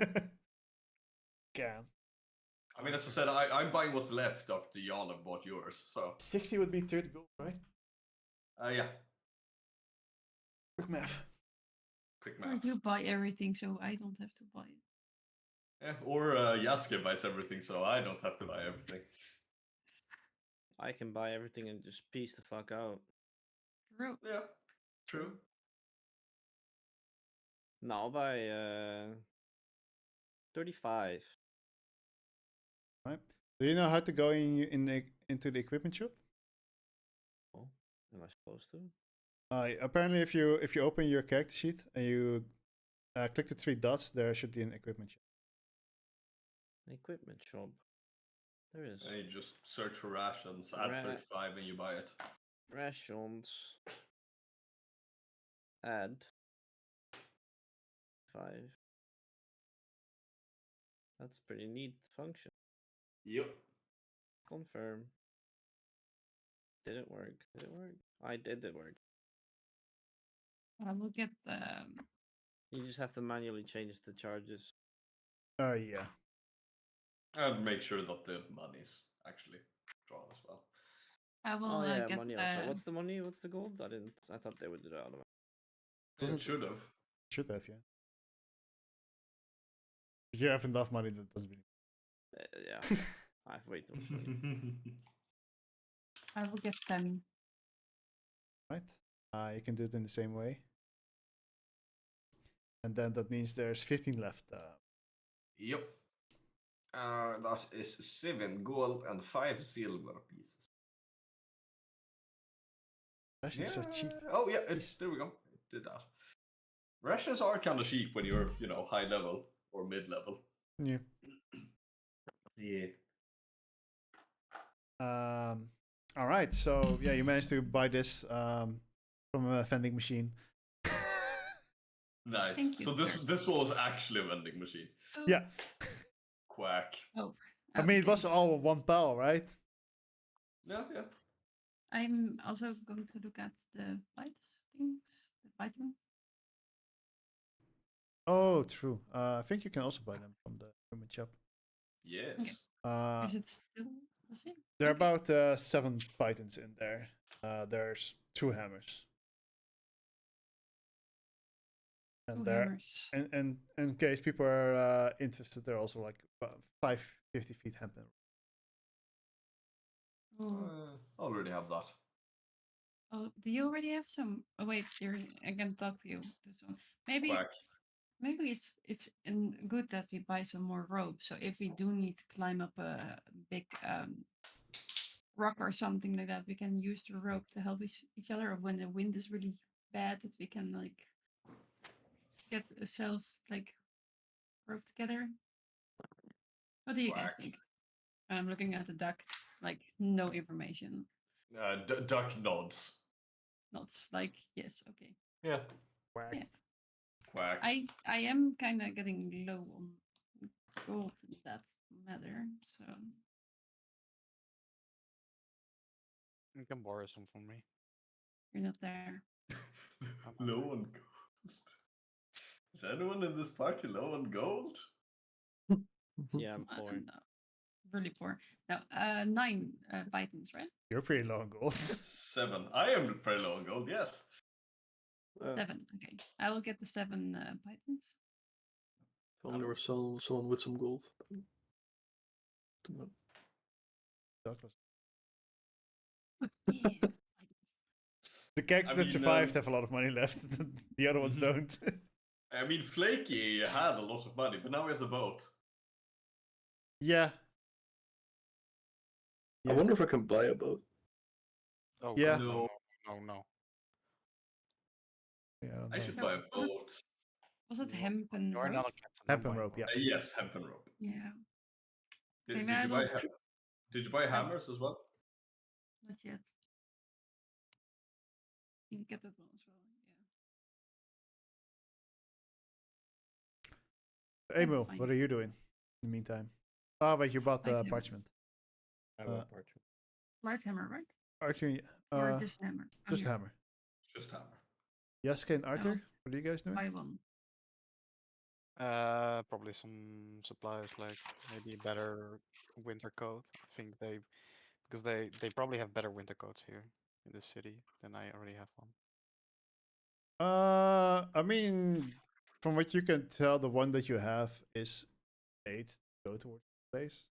Yeah. I mean, as I said, I'm buying what's left after Yana bought yours, so. 60 would be 30 gold, right? Yeah, Quick math. quick Or maths. you buy everything, so I don't have to buy it. Yeah, or Yasuke buys everything, so I don't have to buy everything. I can buy everything and just piece the fuck out. True. Yeah, true. No, I'll buy 35. Right. Do you know how to go into the equipment shop? Oh, am I supposed to? Apparently, if you open your character sheet and you click the 3 dots, there should be an equipment shop. Equipment shop. There is. And you just search for rations, add Ra- 35, and you buy it. Rations. Add 5. That's pretty neat function. Yep. Confirm. Did it work? Did it work? I did it work. I will get You just have to manually change the charges. Yeah. And make sure that the money's actually drawn as well. I will Oh yeah, get money also. What's the money? What's the gold? I thought they would do that automatically. It should have. Should have, yeah. If you have enough money, that doesn't really. Yeah. I have way too much money. I will get 10. Right? You can do it in the same way. And then that means there's 15 left. Yep. That is 7 gold and 5 silver pieces. Actually, so cheap. Oh yeah, there we go. It did that. Rations are kind of cheap when you're, high level or mid level. Yeah. Yeah. All right. So yeah, you managed to buy this from a vending machine. Nice. Thank you, So sir. this was actually a vending machine. Oh. Yeah. Quack. Oh. I mean, it okay. was all one pal, right? Yeah. I'm also going to look at the lights things. The lighting. Oh, true. I think you can also buy them from the equipment shop. Yes. Okay. Is it still the same? There are Okay. about 7 pythons in there. There's 2 hammers. And Two there, hammers. and in case people are interested, there are also like 50 feet hempen. Oh. Already have that. Oh, do you already have some? Oh wait, I can talk to you. So maybe Quack. it's good that we buy some more rope. So if we do need to climb up a big rock or something like that, we can use the rope to help each other. Or when the wind is really bad, that we can like get ourselves like rope together. What do you guys Quack. think? I'm looking at the duck, like no information. Duck nods. Nods like yes, okay. Yeah. Quack. Yeah. Quack. I am kind of getting low on gold in that matter, so You can borrow some from me. you're not there. Low on gold. Is anyone in this party low on gold? Yeah, I'm poor. No, really poor. Now, 9 pythons, right? You're pretty low on gold. 7. I am very low on gold. Yes. 7. Okay, I will get the 7 pythons. If only there was someone with some gold. Douglas. Yeah, pythons. The characters I that mean, survived have a lot of money left. The other ones don't. I mean, Flaky had a lot of money, but now he has a boat. Yeah. I wonder if I can buy a boat. Oh, Yeah. God, No. no. Yeah, I don't I know. should No, buy a was it- boat. Was it hempen You're not rope? a captain. I'm Hempen buying rope, one. yeah. Yes, hempen rope. Yeah, Did, Okay, did I you will- buy? Did you buy hammers as well? not yet. You can get that one as well. Emil, fine. what are you doing in the meantime? Oh, wait, you bought Like him. parchment. I Uh, want parchment. Light hammer, right? Arthur, Or just hammer? Oh, just here. hammer. Just hammer. Yaska and Arthur, what are you guys doing? Buy one. Probably some supplies, like maybe a better winter coat. I think because they probably have better winter coats here in the city than I already have one. I mean, from what you can tell, the one that you have is 8 to go towards the place.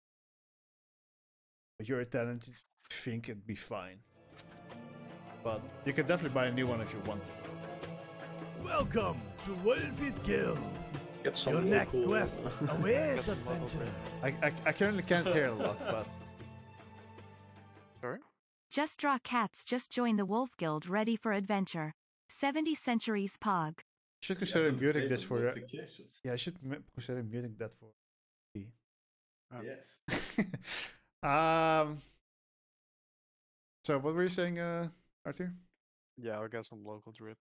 But you're a talent, you think it'd be fine. But you can definitely buy a new one if you want. Welcome to Wolfie's Guild. Get some Your next local- quest awaits Get some local adventure. I currently can't hear a lot, but Sorry? Just Draw Cats just joined the Wolf Guild ready for adventure. 70 centuries pog. should consider Yes, muting this for. notifications. Yeah, I should consider muting that for. Yes. um. So what were you saying, Arthur? Yeah, I'll get some local drip.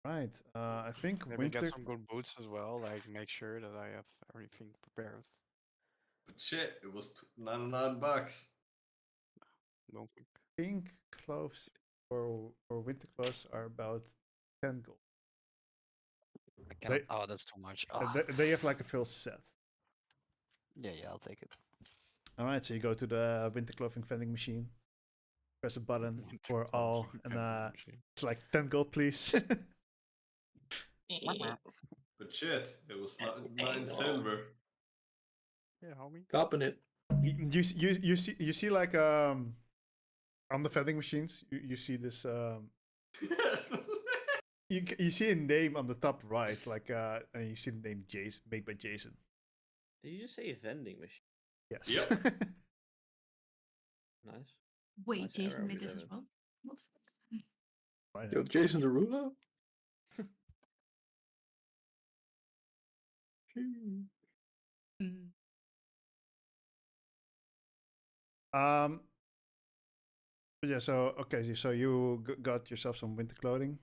Right. I think Maybe winter. get some good boots as well. Like make sure that I have everything prepared. But shit, it was $99. Don't think. Pink clothes or winter clothes are about 10 gold. I cannot. They- Oh, that's too much. They have like a full set. Yeah, I'll take it. All right, so you go to the winter clothing vending machine, press a button Winter for all, clothing and vending machine. it's like 10 gold, please. But shit, it was 9 silver. Yeah, homie. Copping it. you see like on the vending machines you see this you see a name on the top right, like and you see the name Jason, made by Jason. Did you just say vending machine? Yes. Nice. Wait, Nice Jason arrow, made this as 11. well? What the fuck? Right. Yo, Jason Derulo? But yeah, so okay, so you got yourself some winter clothing.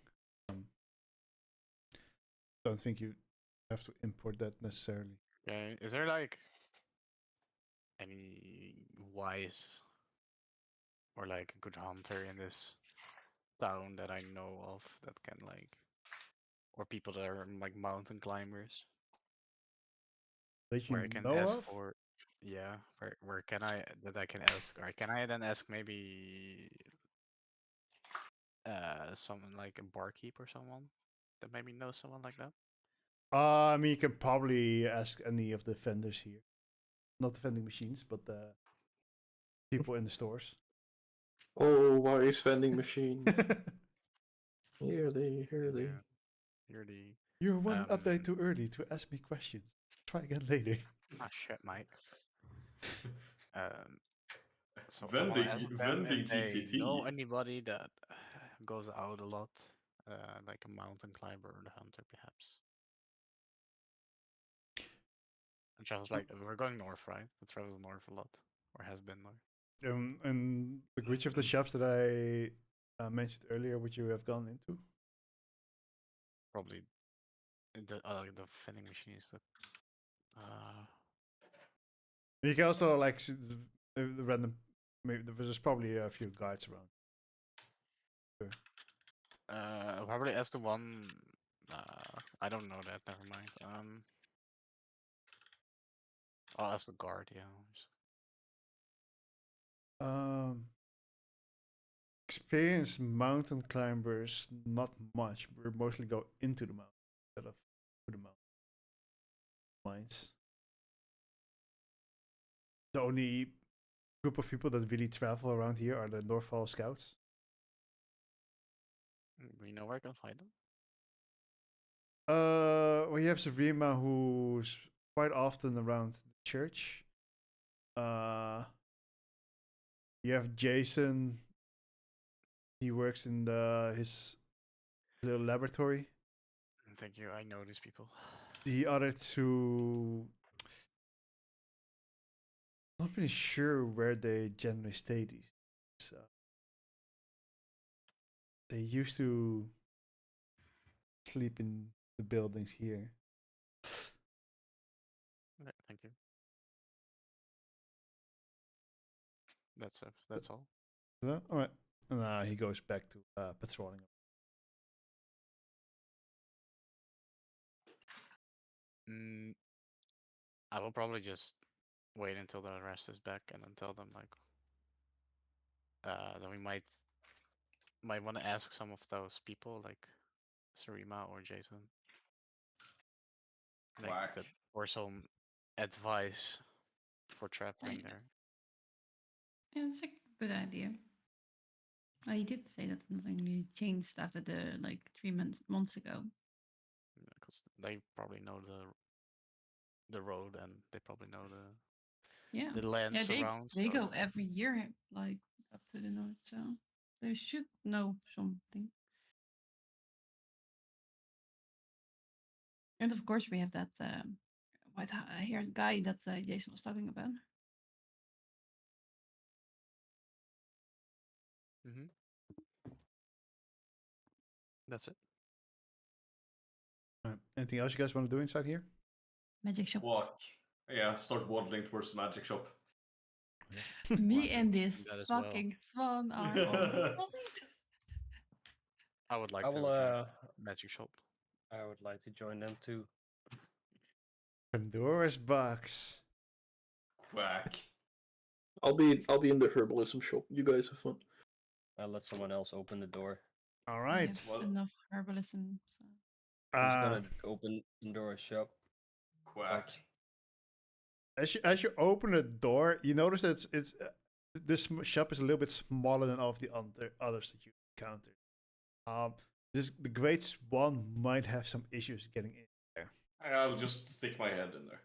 Don't think you have to import that necessarily. Okay. Is there like any wise or like a good hunter in this town that I know of that can like, or people that are like mountain climbers That you where I can know ask of? for? Yeah, where can I that I can ask, or can I then ask maybe someone like a barkeep or someone that maybe knows someone like that? I mean, you can probably ask any of the vendors here, not the vending machines, but the people in the stores. Oh, wise vending machine. Here they. Yeah. You're the You're one Um, update too early to ask me questions. Try again later. shit, Mike. Um, so I wanna ask them vending if they GPT. know anybody that goes out a lot, like a mountain climber or the hunter, perhaps. And travels like we're going north, right? It travels north a lot, or has been north. And like, which of the shops that I mentioned earlier would you have gone into? Probably the vending machine is the. You can also like see the random. Maybe there's probably a few guides around. Probably as the one. I don't know that. Never mind. I'll ask the guard. Yeah. Experienced mountain climbers, not much. We mostly go into the mountain instead of to the mountain. Mines. The only group of people that really travel around here are the Northfall Scouts. We know where I can find them. Well, you have Savrima, who's quite often around the church. You have Jason. He works in his little laboratory. Thank you. I know these people. The other two, not really sure where they generally stay. They used to sleep in the buildings here. Right, thank you. That's all. All right. And he goes back to patrolling. Mm, I will probably just wait until the rest is back and then tell them like then we might want to ask some of those people like Sarima or Jason like Quack. that or some advice for traveling Yeah. there. Yeah, that's a good idea. He did say that nothing really changed after the 3 months ago. Because they probably know the road and they probably know Yeah. the lands around. They So go every year up to the north, so they should know something. And of course, we have that white-haired guy that Jason was talking about. that's it. All right. Anything else you guys want to do inside here? Magic shop. Quack. Yeah, start waddling towards the magic shop. Me Well, and this that as well. fucking swan are on the point. I would like I to will. join magic shop. I would like to join them too. Pandora's box. Quack. I'll be in the herbalism shop. You guys have fun. I'll let someone else open the door. All We right. have Well- enough herbalism. So. Who's gonna open Pandora's shop? Quack. As you open the door, you notice that it's this shop is a little bit smaller than all of the others that you encountered. The Great Swan might have some issues getting in there. I'll just stick my head in there.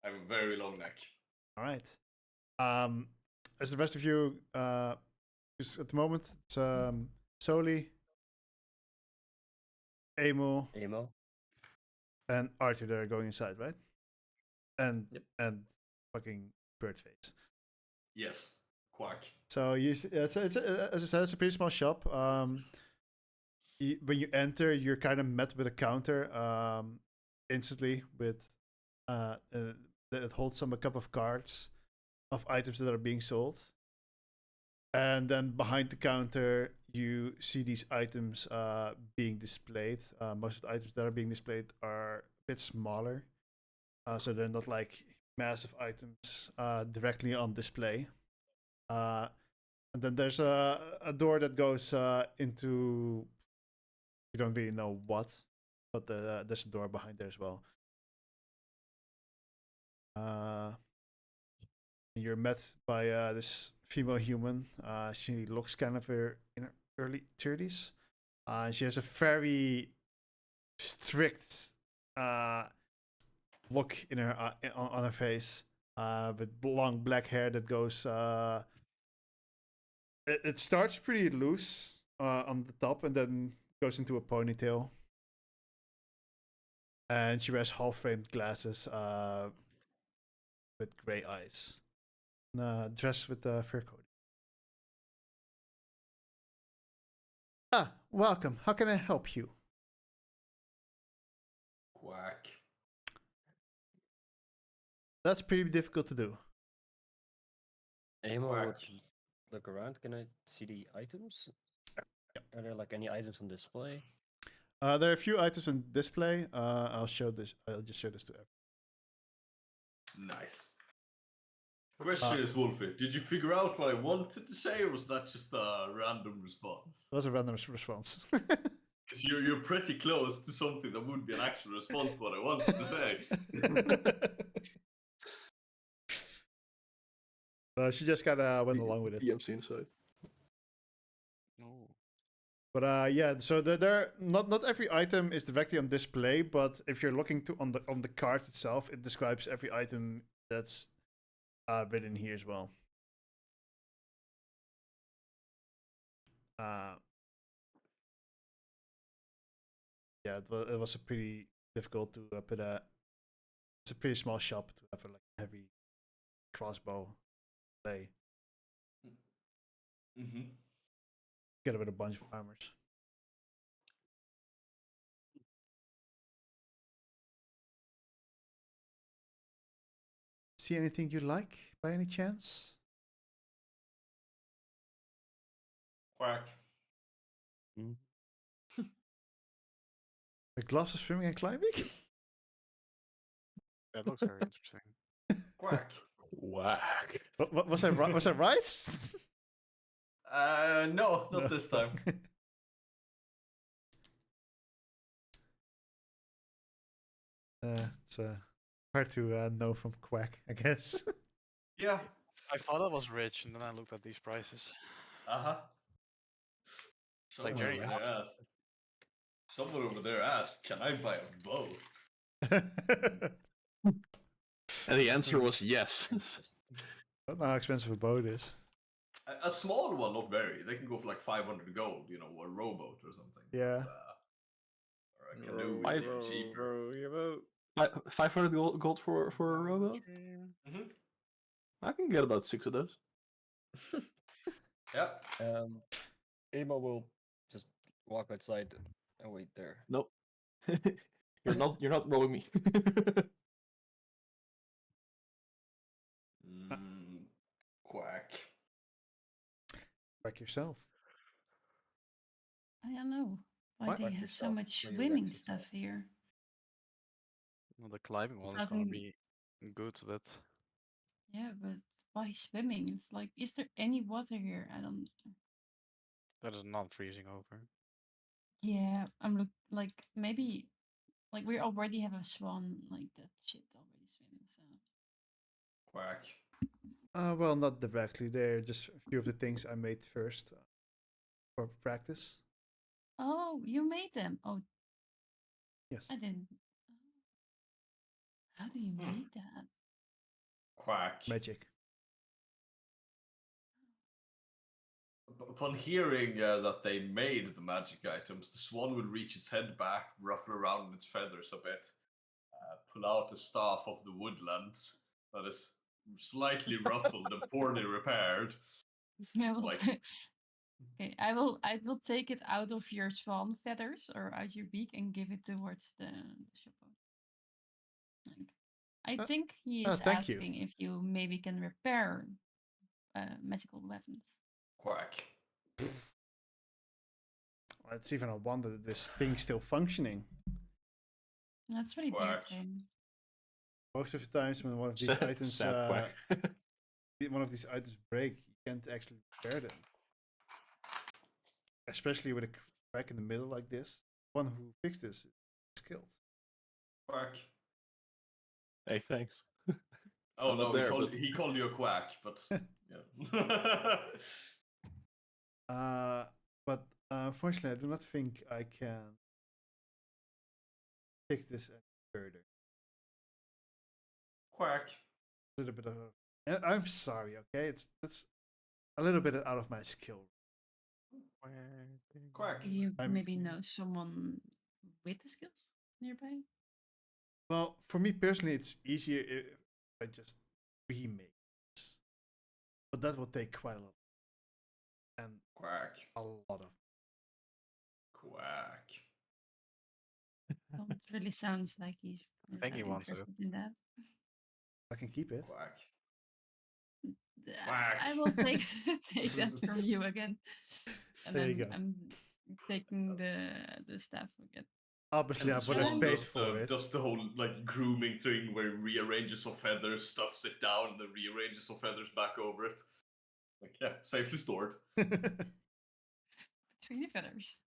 I have a very long neck. All right. As the rest of you, because at the moment it's Soli, Amo, Amo. and Arthur that are going inside, right? And Yep. and fucking Birdface. Yes. Quack. So it's as I said, it's a pretty small shop. When you enter, you're kind of met with a counter instantly with that holds a couple of cards of items that are being sold. And then behind the counter, you see these items being displayed. Most of the items that are being displayed are a bit smaller, so they're not like massive items directly on display. And then there's a door that goes into, you don't really know what, but there's a door behind there as well. You're met by this female human. She looks kind of in her early 30s. She has a very strict look in her on her face, with long black hair that goes. It starts pretty loose on the top and then goes into a ponytail. And she wears half-framed glasses with gray eyes. Dressed with fur coat. Welcome. How can I help you? Quack. That's pretty difficult to do. Amo Quack. would look around. Can I see the items? Are there like any items on display? There are a few items on display. I'll show this. I'll just show this to everyone. Nice. Question is, Wolfie, did you figure out what I wanted to say, or was that just a random response? That was a random response. Because you're pretty close to something that would be an actual response to what I wanted to say. She just kind of went along with it. DMC inside. Oh. But yeah, so there not every item is directly on display, but if you're looking to on the card itself, it describes every item that's written here as well. Yeah, it was a pretty difficult to put a. It's a pretty small shop to have a heavy crossbow play. Mm-hmm. Get with a bunch of armors. see anything you like by any chance? Quack. The gloves of swimming and climbing? That looks very interesting. Quack. Whack. What was I right? Was I right? No, not No. this time. It's hard to know from Quack, I guess. Yeah. I thought I was rich, and then I looked at these prices. Uh-huh. Like Jerry Someone over there asked, can I buy a boat? And the answer was yes. I don't know how expensive a boat is. A small one, not very. They can go for like 500 gold, or a rowboat or something. Yeah. Or a canoe is even cheaper. 500 gold for a rowboat? Mm-hmm. I can get about 6 of those. Yep. Emo will just walk outside and wait there. Nope. You're not rowing me. Quack. Quack yourself. I don't know why What? they Like have so yourself, much where you swimming wrecked stuff yourself. here. Well, the climbing one is gonna Nothing- be good, but Yeah, but why swimming? It's like, is there any water here? I don't. that is not freezing over. Yeah, like maybe like we already have a swan like that shit already swimming. So Quack. Well, not directly. They're just a few of the things I made first for practice. oh, you made them. Oh, Yes. I didn't. How do you make that? Quack. Magic. Upon hearing that they made the magic items, the swan will reach its head back, ruffle around its feathers a bit, pull out the staff of the woodlands that is slightly ruffled and poorly repaired. I will, Like- okay, I will take it out of your swan feathers or out your beak and give it towards the chapeau. Like, I think he is thank you. asking if you maybe can repair magical weapons. Quack. It's even a wonder that this thing's still functioning. That's really dear Quack. to him. Most of the times when one of these items Sad Quack. one of these items break, you can't actually repair them. Especially with a crack in the middle like this. One who fixed this is skilled. Quack. Hey, thanks. Oh I'm no, not there, he called you a quack, but yeah. But unfortunately, I do not think I can fix this any further. Quack. A little bit of. I'm sorry, okay? That's a little bit out of my skill. Quack. Do you I'm- maybe know someone with the skills nearby? Well, for me personally, it's easier if I just remake this. But that will take quite a lot. And Quack. a lot of. Quack. Don't really sounds like he's think he that wants it. interested in that. I can keep it. Quack. I will take take that from you again. And There then you go. I'm taking the staff again. Obviously, I And would have Swan paid does for it. does the whole like grooming thing where he rearranges of feathers, stuffs it down, and then rearranges of feathers back over it. Like yeah, safely stored. Between the feathers.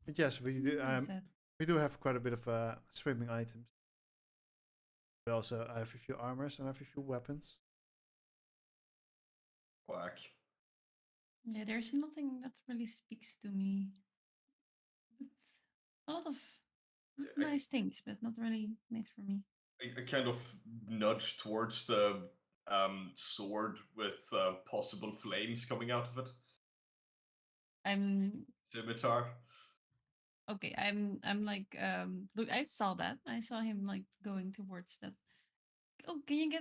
But yes, That's it. we do have quite a bit of swimming items. We also I have a few armors and I have a few weapons. Quack. Yeah, there's nothing that really speaks to me. It's a lot of nice things, but not really made for me. I kind of nudge towards the sword with possible flames coming out of it. I'm Scimitar. okay. I'm like look. I saw that. I saw him like going towards that. Oh, can you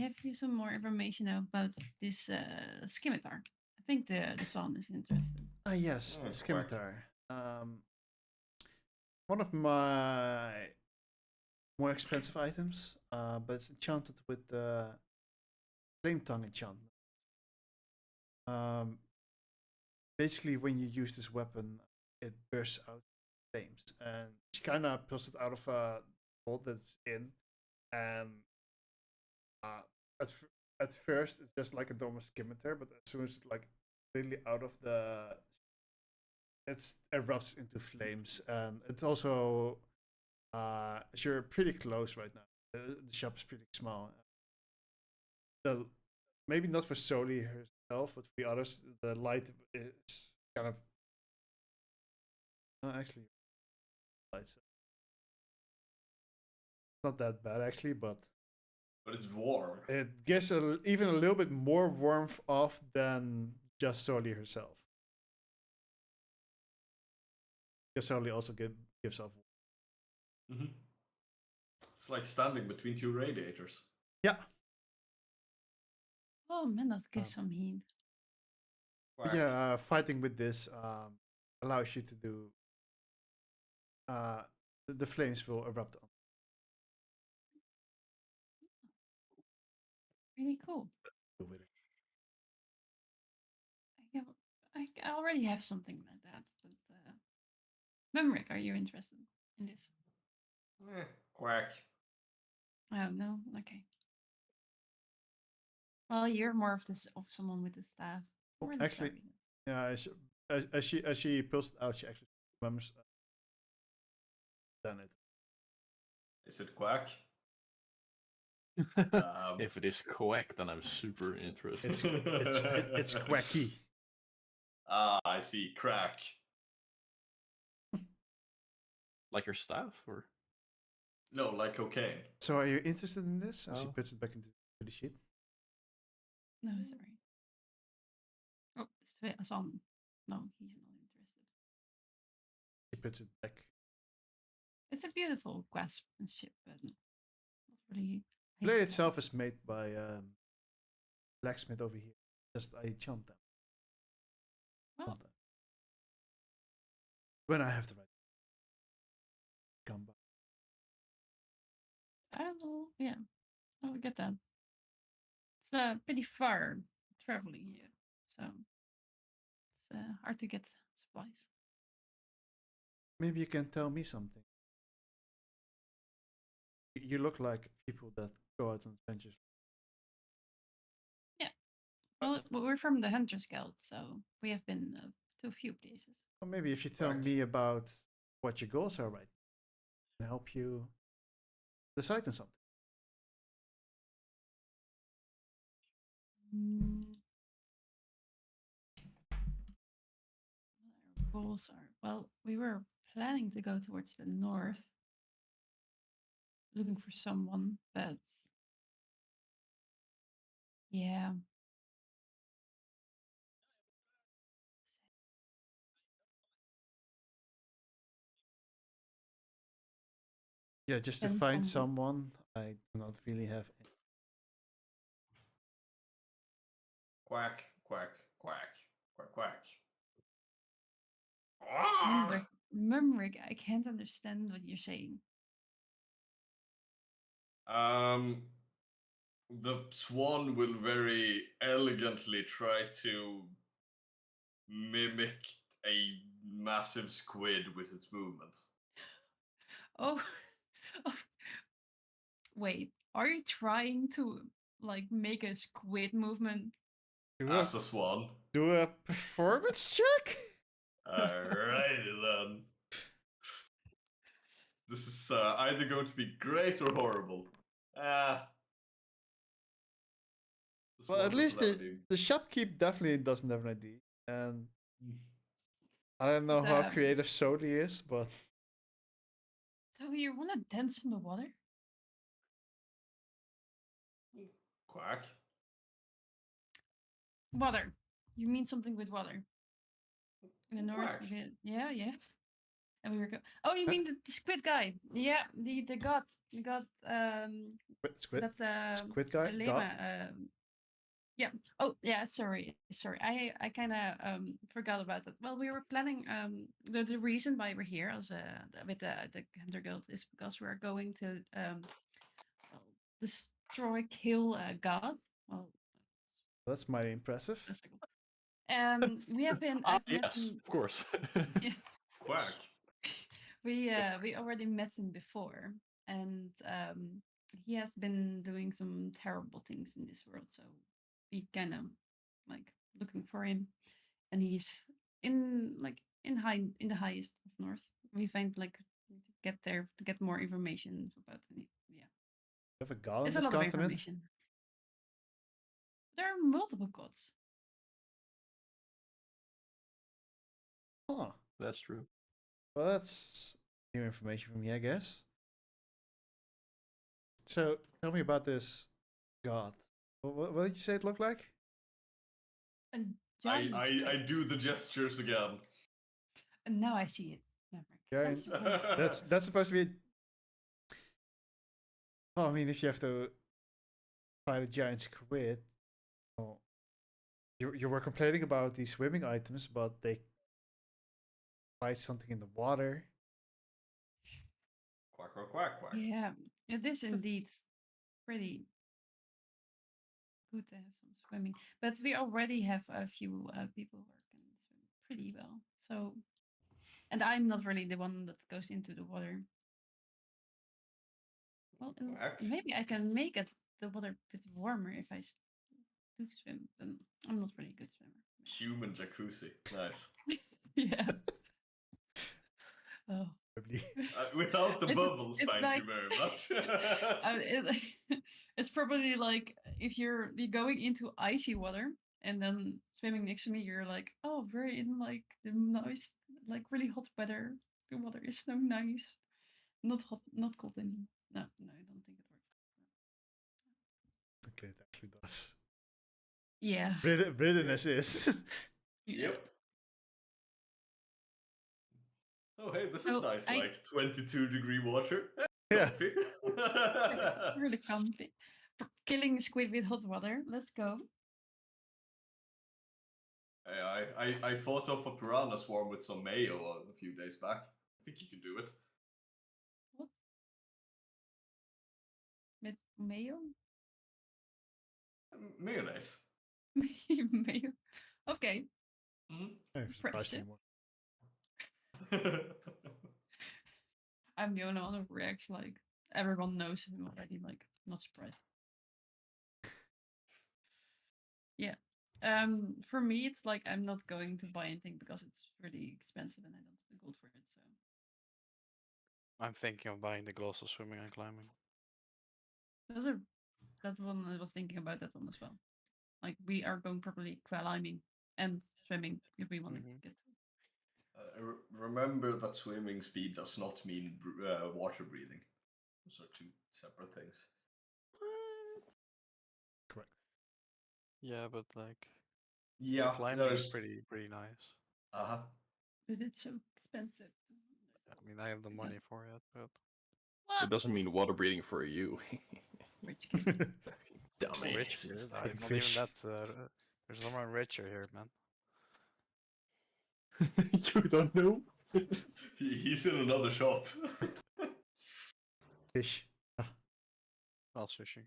have you some more information about this scimitar? I think the swan is interested. Ah yes, Oh, the quack. scimitar. One of my more expensive items, but it's enchanted with the Flame Tongue enchantment. Basically, when you use this weapon, it bursts out flames, and she kind of pulls it out of a hole that's in, and uh, at first it's just like a normal scimitar, but as soon as it's like completely out of it erupts into flames, and it's also you're pretty close right now. The shop is pretty small. The maybe not for Soli herself, but for the others, the light is kind of actually lights. Not that bad actually, but it's warm. it gives even a little bit more warmth off than just Soli herself. Because Soli also gives off. Mm-hmm. It's like standing between two radiators. Yeah. Oh man, that gives some heat. But yeah, fighting with this allows you to do. The flames will erupt on. Really cool. With it. I already have something like that. But, Mimrick, are you interested in this? Quack. Oh no. Okay. Well, you're more of someone with the staff. Or the Actually, staff yeah. As she pulls it out, she actually remembers. Done it. Is it quack? If it is quack, then I'm super interested. It's quacky. Ah, I see. Crack. Like your staff, or? No, like cocaine. So, are you interested in this? And she Oh. puts it back into the sheet. No, sorry. Oh, Swan. No, he's not interested. She puts it back. It's a beautiful craftsmanship, but not really. The blade itself is made by blacksmith over here. Just I enchant them. Oh. When I have the right. Come back. I will, yeah, I'll get that. It's pretty far traveling here, so it's hard to get supplies. Maybe you can tell me something. You look like people that go out on adventures. Yeah, well, we're from the Hunters Guild, so we have been to a few places. Or maybe if you tell me about what your goals are, right, and help you decide on something. What our goals are, well, we were planning to go towards the north, looking for someone, but yeah. Yeah, just to And find someone, I do not really have any. Quack, quack, quack, quack, quack. Mumrick, I can't understand what you're saying. The swan will very elegantly try to mimic a massive squid with its movements. Oh, wait, are you trying to like make a squid movement? As a swan. Do a performance check? Alrighty then. This is either going to be great or horrible. Well, at least the shopkeep definitely doesn't have an ID. And I don't know how creative Soli is, but... So you want to dance in the water? Quack. Water. You mean something with water? In the north? Quack. Yeah, yeah. And we were oh, you mean the squid guy? Yeah, the god. The god, Squid? that's Squid guy? Lema, Yeah. Oh, yeah. Sorry. I kind of forgot about that. Well, we were planning. The reason why we're here as with the Hunter Guild is because we're going to well, destroy, kill gods. Well, That's mighty impressive. that's cool. We have been. Ah, I've met yes, him. of course. Yeah. Quack. We already met him before, and he has been doing some terrible things in this world. So we kind of like looking for him, and he's in the highest of north. We find like to get there to get more information about it. Yeah, You have a god on it's a this lot of continent? information. There are multiple gods. Huh. That's true. Well, that's new information for me, I guess. So, tell me about this god. What did you say it looked like? A giant I squid. do the gestures again. And now I see it. Maverick. Giant. That's That's supposed to be. Oh, I mean, if you have to fight a giant squid, oh, you were complaining about these swimming items, but they fight something in the water. Quack, quack, quack, quack. yeah. It is indeed pretty good to have some swimming, but we already have a few people who can swim pretty well. So, and I'm not really the one that goes into the water. Well, and Quack. maybe I can make it the water a bit warmer if I do swim. But I'm not really a good swimmer. Human jacuzzi. Nice. Yeah. Oh. Probably. Without the It's- bubbles, it's thank like- you very much. It's probably like if you're going into icy water and then swimming next to me, you're like, oh, we're in like the nice, like really hot weather. The water is so nice. Not hot, not cold anymore. No, I don't think it works. Okay, it actually does. Yeah. Britain as is. Yep. Oh, hey, this is So nice. I- Like 22-degree water. Yeah. Comfy. Really comfy. Killing a squid with hot water. Let's go. Hey, I fought off a piranha swarm with some mayo a few days back. I think you can do it. What? With mayo? Mayonnaise. Mayo. Okay. Mhm. I'm surprised Impressive. anymore. I'm the only one who reacts like everyone knows him already. Like, not surprised. Yeah. For me, it's like I'm not going to buy anything because it's really expensive and I don't have the gold for it. So I'm thinking of buying the gloves of swimming and climbing. those are that one. I was thinking about that one as well. Like we are going properly climbing and swimming if we want to get. Remember that swimming speed does not mean water breathing. Those are two separate things. Correct. Yeah, but like Yeah, climbing is there's... pretty nice. Uh-huh. But it's so expensive. I mean, I have the It money does- for it, but What? It doesn't mean water breathing for you. Rich kid. Dumbass. rich here. Big Not fish. even that. There's someone richer here, man. You don't know? He's in another shop. Fish. House fishing.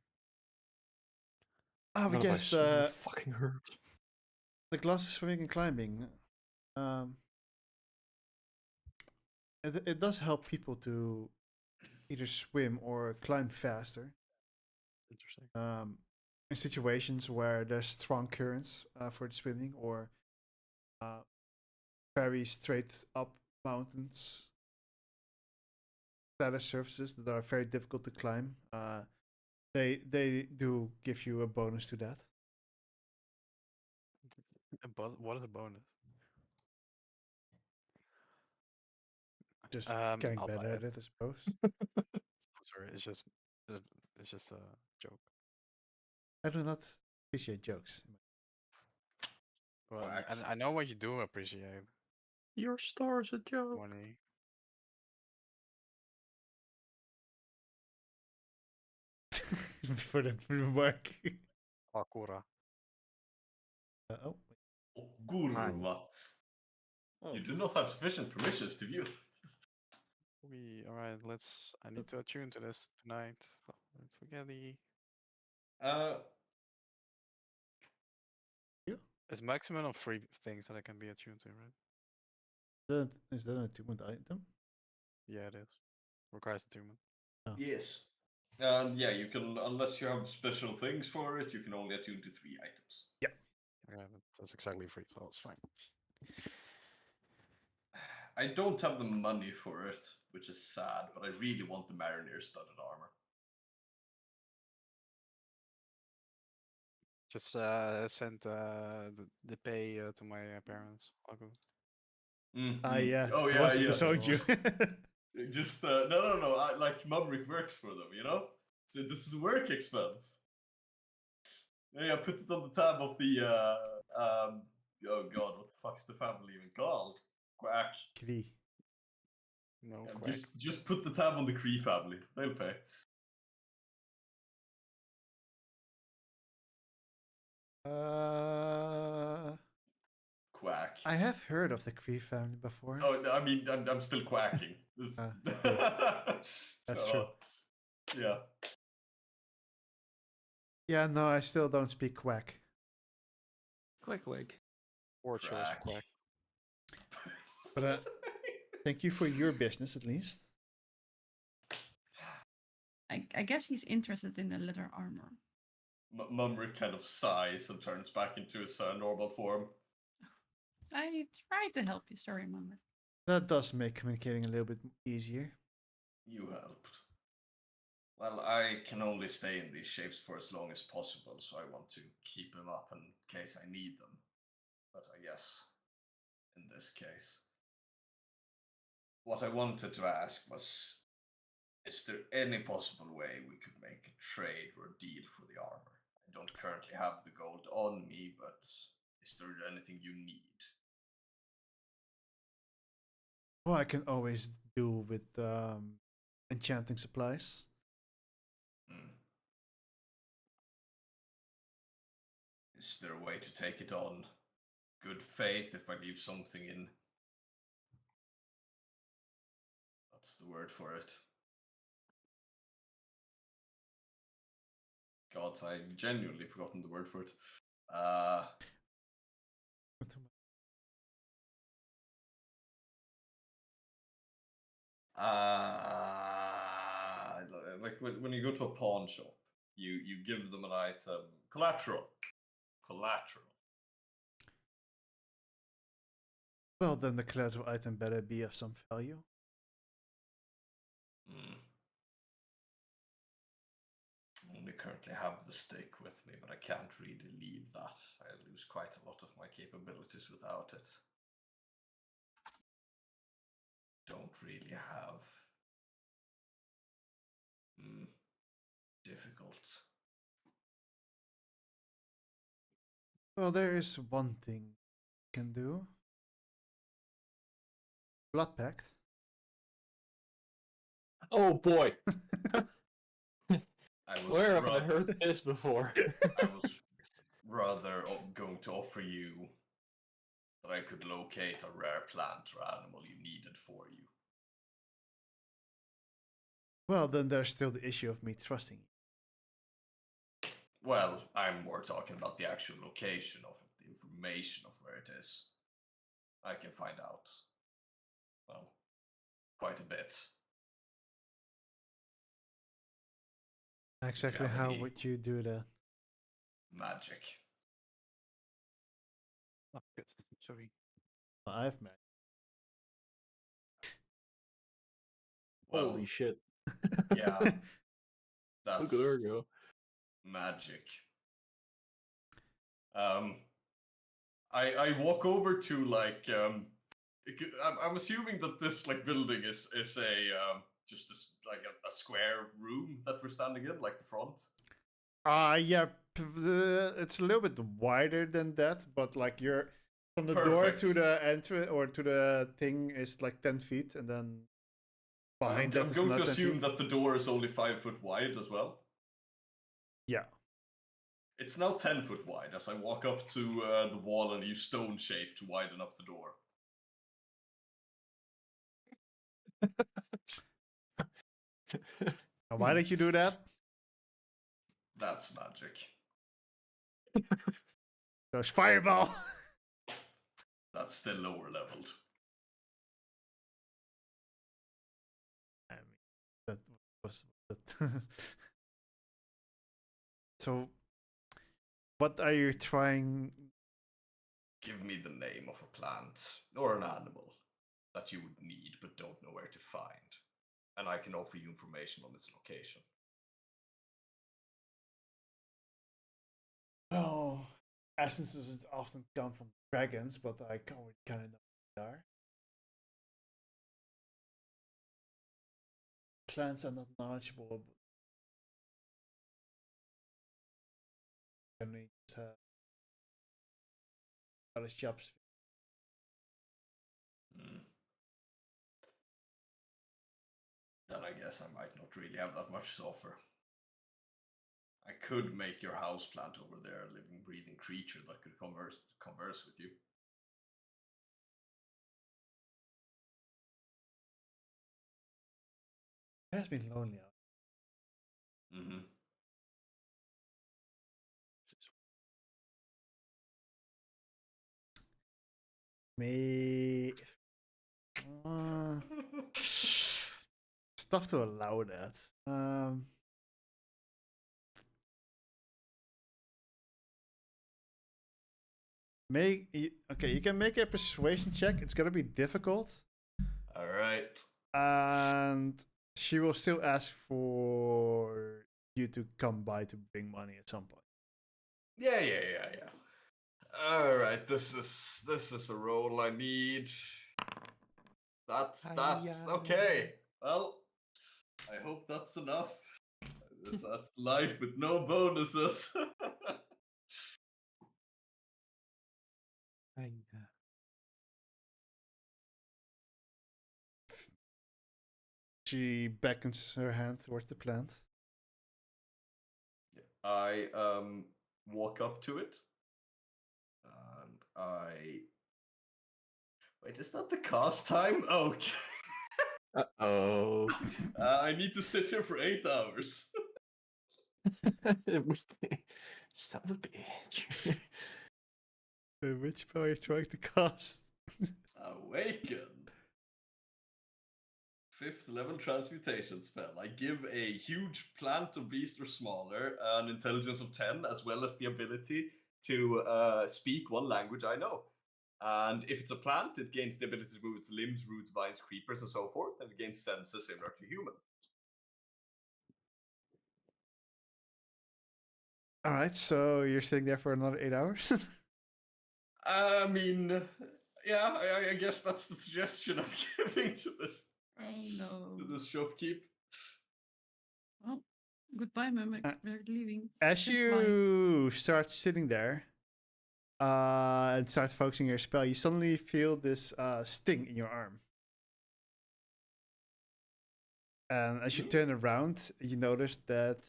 Ah, we None of my guess small fucking herbs. the glass is swimming and climbing. It does help people to either swim or climb faster. Interesting. In situations where there's strong currents for the swimming or very straight up mountains, flatter surfaces that are very difficult to climb. They do give you a bonus to that. What is a bonus? Just getting I'll buy better at it. it, I suppose. Sorry, it's just a joke. I do not appreciate jokes. Well, Quack. I know what you do appreciate. Your star's a joke. Money. For that would work. Akura. Oh, Oh, Gurva. Oh, You do not have sufficient permissions to view. Alright, I need to attune to this tonight. Don't forget the. Uh, It's maximum of 3 things that I can be attuned to, right? is that an attunement item? Yeah, it is. Requires attunement. Oh. yes. And yeah, you can, unless you have special things for it, you can only attune to 3 items. Yeah, that's exactly 3, so it's fine. I don't have the money for it, which is sad, but I really want the Mariner studded armor. Just send the pay to my parents. I'll go. Yeah. Oh I yeah, wanted to yeah. disown you. Just no. Like Mumrick works for them, you know. So this is a work expense. Yeah, put it on the tab of the oh god, what the fuck's the family even called? Quack. Kree. No, Yeah, quack. just put the tab on the Cree family. They'll pay. Quack. I have heard of the Kree family before. Oh, I mean, I'm still quacking. That's true. Yeah. Yeah, no, I still don't speak quack. Quack. Or choice quack. But thank you for your business, at least. I guess he's interested in the leather armor. Mumrick kind of sighs and turns back into his normal form. I try to help you, sorry, Mummer. That does make communicating a little bit easier. You helped. Well, I can only stay in these shapes for as long as possible, so I want to keep them up in case I need them. But I guess, in this case, what I wanted to ask was, is there any possible way we could make a trade or a deal for the armor? I don't currently have the gold on me, but is there anything you need? Well, I can always do with enchanting supplies. Is there a way to take it on good faith if I leave something in? What's the word for it? God, I genuinely forgotten the word for it. Like when you go to a pawn shop, you give them an item, collateral. Well, then the collateral item better be of some value. I only currently have the stick with me, but I can't really leave that. I lose quite a lot of my capabilities without it. Don't really have. Difficult. Well, there is one thing you can do. Blood Pact. Oh boy. Where have I heard this before? I was rather going to offer you that I could locate a rare plant or animal you needed for you. Well, then there's still the issue of me trusting you. Well, I'm more talking about the actual location of it, the information of where it is. I can find out, well, quite a bit. Exactly how would you do that? Magic. Oh, good. Sorry. I've met. Well, Holy shit. yeah. That's Look at her go. magic. I walk over to like I'm assuming that this like building is a just like a square room that we're standing in, like the front. Yeah, it's a little bit wider than that, but like you're from the door to the entry or to the thing is like 10 feet, and then behind I'm that is going to another 10 assume feet. that the door is only 5 foot wide as well. Yeah. It's now 10 foot wide as I walk up to the wall and use stone shape to widen up the door. Why did you do that? That's magic. There's fireball. That's still lower leveled. I mean, that was that. So, what are you trying? Give me the name of a plant or an animal that you would need but don't know where to find, and I can offer you information on its location. Well, essences often come from dragons, but I already kind of know what they are. Clans are not knowledgeable. Generally, just college jobs. Then I guess I might not really have that much to offer. I could make your houseplant over there a living, breathing creature that could converse with you. It has been lonely out. Mm-hmm. Me. It's tough to allow that. Okay, you can make a persuasion check. It's gonna be difficult. All right. And she will still ask for you to come by to bring money at some point. Yeah. All right, this is a roll I need. That's okay. Well, I hope that's enough. That's life with no bonuses. She beckons her hand towards the plant. I walk up to it, and wait. Is that the cast time? Okay. Uh-oh. I need to sit here for 8 hours. Son of a bitch. Which spell are you trying to cast? Awaken. 5th level transmutation spell. I give a huge plant or beast or smaller an intelligence of 10, as well as the ability to speak one language I know. And if it's a plant, it gains the ability to move its limbs, roots, vines, creepers, and so forth, and it gains senses similar to human. Alright, so you're sitting there for another 8 hours? I mean, yeah, I guess that's the suggestion I'm giving to this. Oh no. To this shopkeep. Well, goodbye, Mimic. We're leaving. As Just you start sitting there and start focusing your spell, you suddenly feel this sting in your arm. And as you turn around, you notice that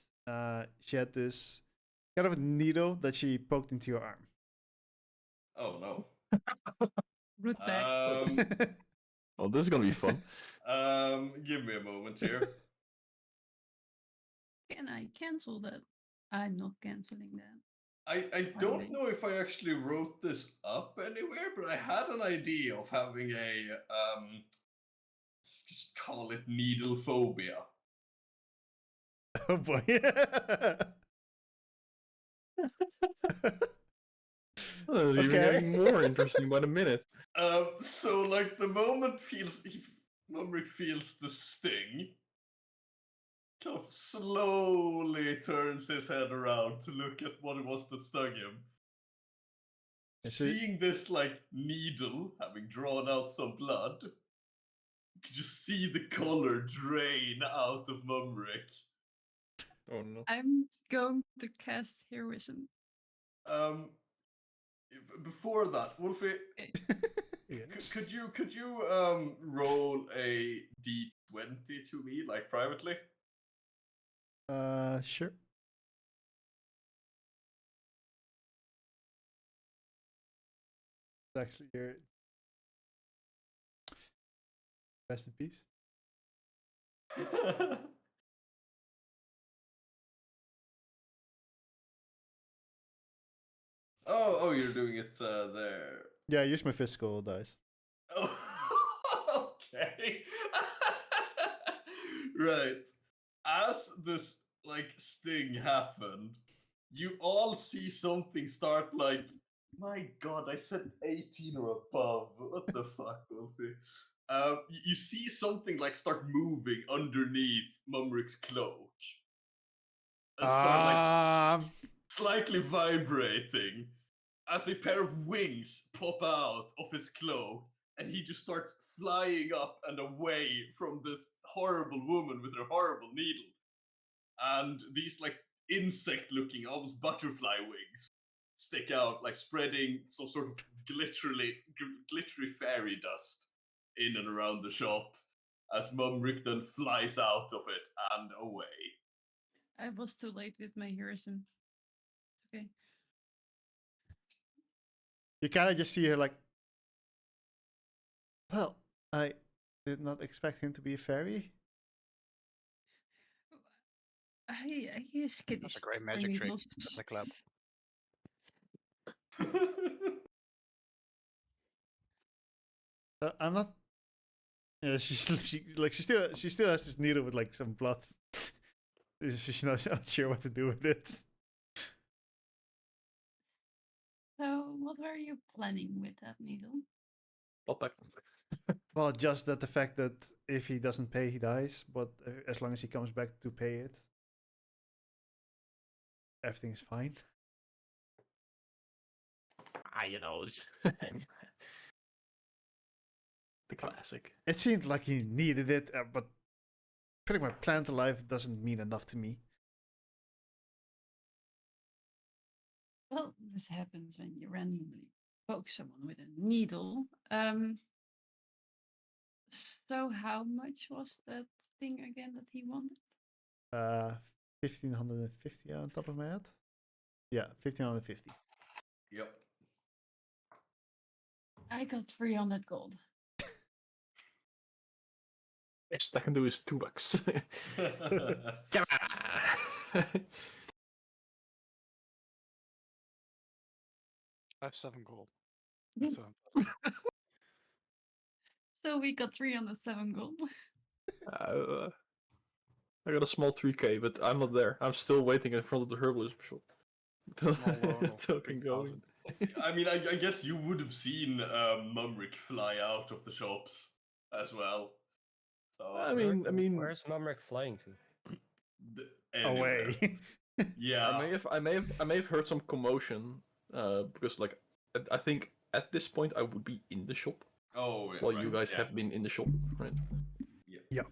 she had this kind of a needle that she poked into your arm. Oh no. Root back. Oh, this is gonna be fun. Give me a moment here. Can I cancel that? I'm not canceling that. I don't know if I actually wrote this up anywhere, but I had an idea of having a let's just call it needle phobia. Oh boy. Oh, it's even getting more interesting by the minute. So like the moment Mumrick feels the sting, kind of slowly turns his head around to look at what it was that stung him. Seeing this like needle having drawn out some blood, you can just see the color drain out of Mumrick. Oh no. I'm going to cast heroism. Before that, Wolfie, Yes. could you roll a d20 to me, like privately? Sure. actually your rest in peace. Oh, you're doing it there. Yeah, I use my physical dice. Oh, okay. Right. As this like sting happened, you all see something start like. My God, I said 18 or above. What the fuck, Wolfie? You see something like start moving underneath Mumrick's cloak, and start like slightly vibrating as a pair of wings pop out of his cloak, and he just starts flying up and away from this horrible woman with her horrible needle. And these like insect-looking, almost butterfly wings stick out, like spreading some sort of glittery fairy dust in and around the shop as Mumrick then flies out of it and away. I was too late with my heroism. Okay. You kind of just see her like, well, I did not expect him to be a fairy. He is skittish. That's a great for magic trick. needles. That's a clap. I'm not. Yeah, she still has this needle with like some blood. She's not sure what to do with it. So, what were you planning with that needle? Not back. Well, just that the fact that if he doesn't pay, he dies. But as long as he comes back to pay it, everything is fine. You know. The classic. It seemed like he needed it, but pretty much plant alive doesn't mean enough to me. Well, this happens when you randomly poke someone with a needle. So how much was that thing again that he wanted? 1550 on top of my head. Yeah, 1550. Yep. I got 300 gold. Best I can do is $2. Come on. I have 7 gold. Yeah. So So we got 307 gold. I got a small 3k, but I'm not there. I'm still waiting in front of the herbalist shop. Still can go. I mean, I guess you would have seen Mumrick fly out of the shops as well. So I mean, Where's Mumrick flying to? anywhere. Away. Yeah. I may have heard some commotion, because like I think at this point I would be in the shop. Oh, yeah, While right, you guys yeah. have been in the shop, right? Yeah.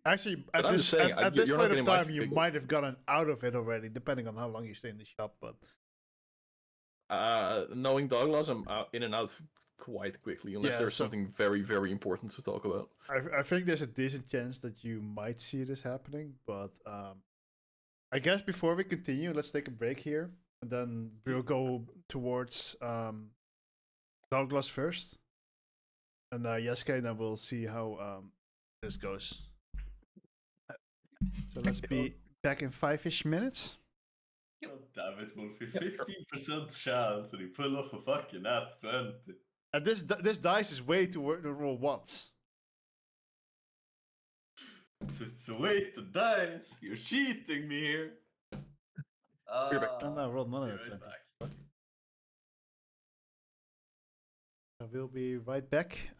Actually, But at I'm this, just saying, at this you're not point of getting my time, you 3K gold. might have gotten out of it already, depending on how long you stay in the shop. But Knowing Douglas, I'm in and out quite quickly, unless Yeah, there's so- something very, very important to talk about. I think there's a decent chance that you might see this happening. But I guess before we continue, let's take a break here, and then we'll go towards Douglas first, and Jeske, and then we'll see how this goes. So let's be back in 5-ish minutes. God damn it, Wolfie. 15% chance and you pull off a fucking nat 20. And this dice is way to roll once. It's a way to dice. You're cheating me here. And I rolled none of be that right 20. back. So we'll be right back.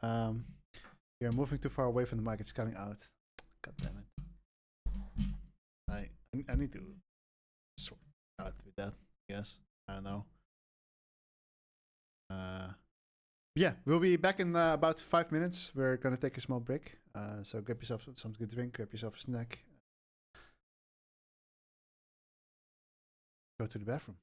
You're moving too far away from the mic. It's cutting out. God damn it. I need to sort out with that, I guess. I don't know. Yeah, we'll be back in about 5 minutes. We're gonna take a small break. So grab yourself something to drink, grab yourself a snack. Go to the bathroom.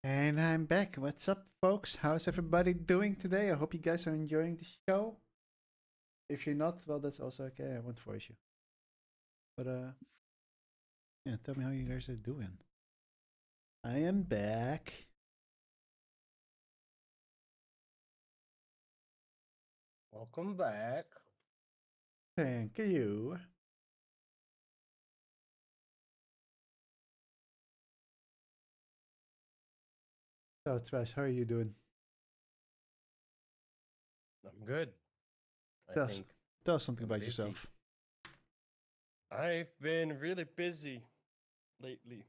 And I'm back. What's up, folks? How's everybody doing today? I hope you guys are enjoying the show. If you're not, well, that's also okay. I won't force you. But yeah, tell me how you guys are doing. I am back. Welcome back. Thank you. So, Trash, how are you doing? I'm good. I Tell us, think tell us something I'm about busy. yourself. I've been really busy lately.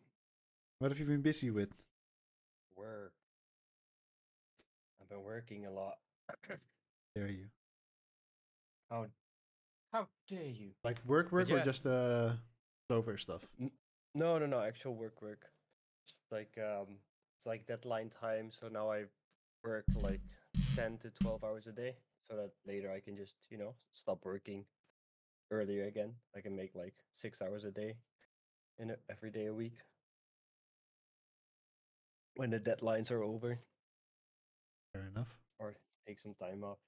What have you been busy with? Work. I've been working a lot. Dare you? How dare you? Like work or yeah. just Clover stuff? No, actual work. It's like deadline time, so now I work like 10 to 12 hours a day, so that later I can just, stop working earlier again. I can make like 6 hours a day every day a week when the deadlines are over, Fair enough. or take some time off.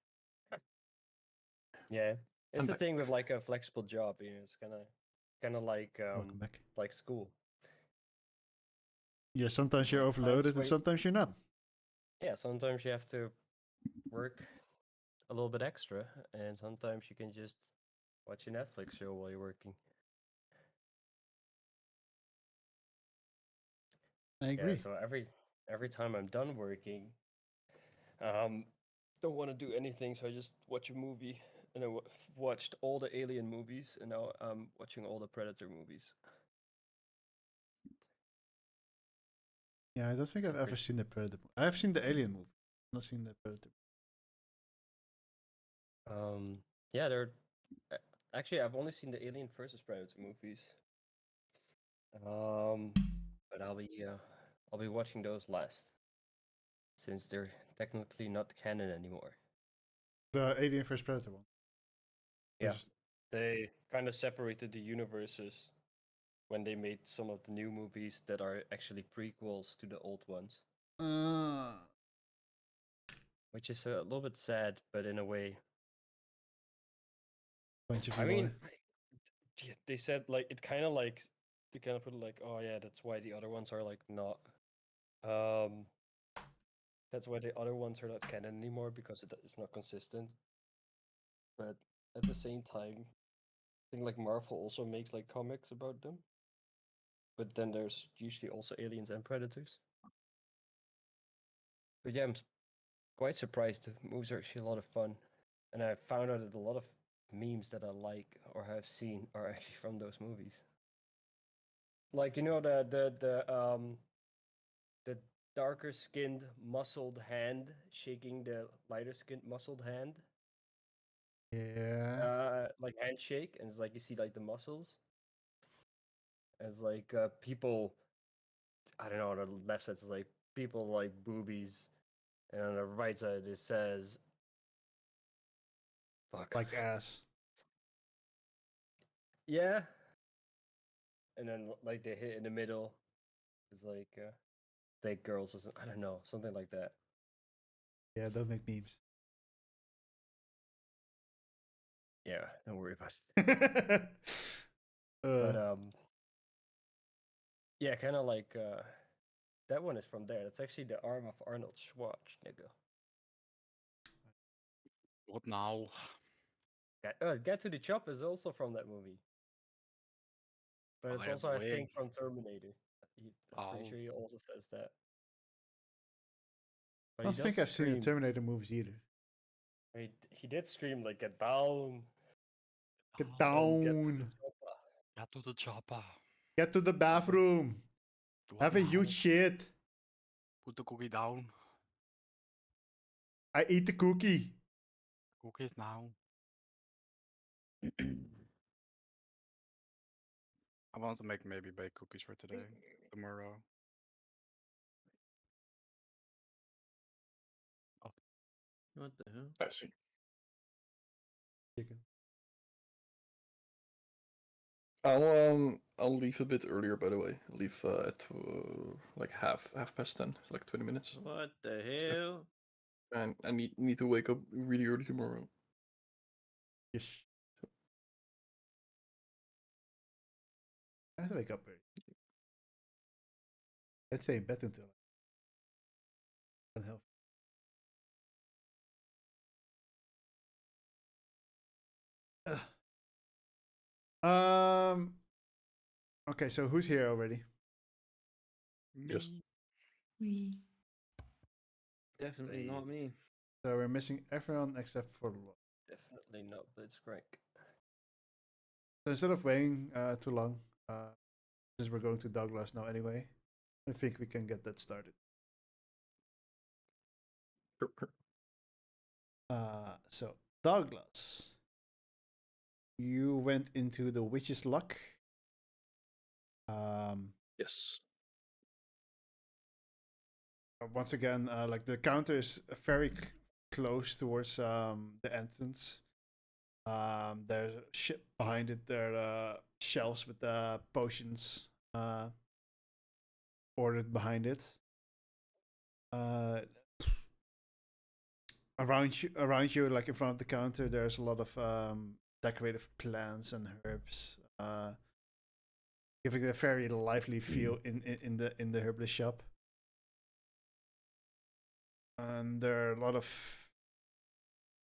Yeah, it's I'm the back. thing with like a flexible job. It's kind of Welcome back. like school. Yeah, sometimes you're Times overloaded and when- sometimes you're not. Yeah, sometimes you have to work a little bit extra, and sometimes you can just watch a Netflix show while you're working. I agree. Yeah, so every time I'm done working, don't want to do anything, so I just watch a movie. And I watched all the Alien movies, and now I'm watching all the Predator movies. Yeah, I don't think I've ever seen the Predator. I've seen the Alien movie, not seen the Predator. Yeah, they're actually I've only seen the Alien versus Predator movies. But I'll be watching those last, since they're technically not canon anymore. The Alien vs Predator one. Yeah, they kind of separated the universes when they made some of the new movies that are actually prequels to the old ones, which is a little bit sad, but in a way, Bunch of I mean, people. they said like it kind of like they kind of put it like, oh yeah, that's why the other ones are like not, that's why the other ones are not canon anymore, because it's not consistent. But at the same time, I think like Marvel also makes like comics about them. But then there's usually also aliens and predators. But yeah, I'm quite surprised. The movies are actually a lot of fun, and I found out that a lot of memes that I like or have seen are actually from those movies. Like the darker skinned muscled hand shaking the lighter skinned muscled hand. Yeah. Like handshake, and it's like you see like the muscles. As like people, I don't know. On the left side is like people like boobies, and on the right side it says, "Fuck." Like ass. Yeah. And then like they hit in the middle is like they girls or something. I don't know, something like that. Yeah, don't make memes. Yeah, don't worry about it. But yeah, kind of like that one is from there. That's actually the arm of Arnold Schwarzenegger. What now? Get to the Chop is also from that movie. But Oh, it's they also, I wig. think, from Terminator. I'm pretty Oh. sure he also says that. I But don't he think does I've seen the scream. Terminator movies either. He did scream like, "Get down! Get Get to the down! chopper." Get to the chopper. Get to the bathroom! Do it Have a now. huge shit! Put the cookie down. I eat the cookie! Cookies now. I want to make maybe bake cookies for today, tomorrow. What the hell? I see. Chicken. I'll I'll leave a bit earlier, by the way. I'll leave at like half past 10, like 20 minutes. What the If- hell? And I need to wake up really early tomorrow. Yes. I have to wake up early. I'd stay in bed until unhealthy. Okay, so who's here already? Yes. We. Definitely not me. So we're missing everyone except for Lo. Definitely not Blitzcrank. So instead of waiting too long, since we're going to Douglas now anyway, I think we can get that started. Sure. So Douglas, you went into the Witch's Luck. Yes. Once again, like the counter is very close towards the entrance. There's behind it. There are shelves with potions ordered behind it. Around you, like in front of the counter, there's a lot of decorative plants and herbs, giving it a very lively feel in the herbalist shop. And there are a lot of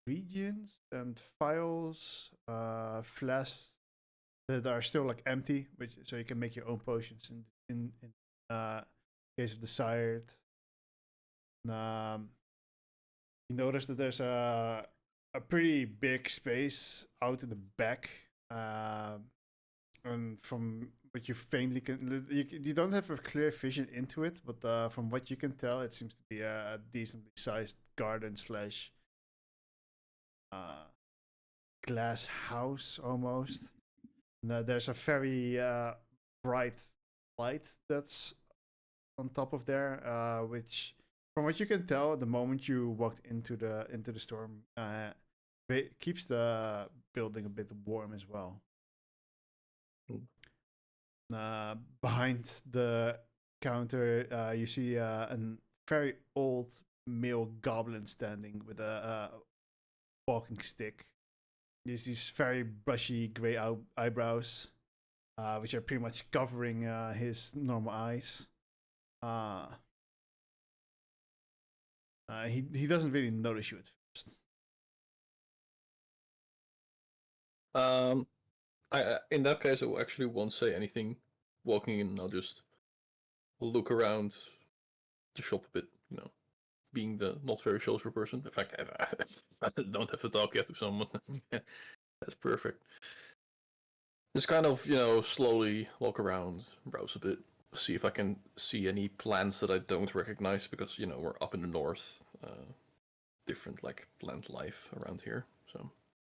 regions and files, flasks that are still like empty, which so you can make your own potions in case of desired. You notice that there's a pretty big space out in the back, and from what you faintly can, you don't have a clear vision into it, but from what you can tell, it seems to be a decently sized garden slash glass house almost. And, there's a very bright light that's on top of there, which, from what you can tell, the moment you walked into the storm, it keeps the building a bit warm as well. Behind the counter, you see a very old male goblin standing with a walking stick. There's these very brushy gray eyebrows, which are pretty much covering his normal eyes. He doesn't really notice you at first. I in that case, I actually won't say anything. Walking in, I'll just look around the shop a bit, being the not very social person. In fact, I don't have to talk yet to someone. That's perfect. Just kind of, slowly walk around, browse a bit, see if I can see any plants that I don't recognize because, we're up in the north. Different, like, plant life around here, so.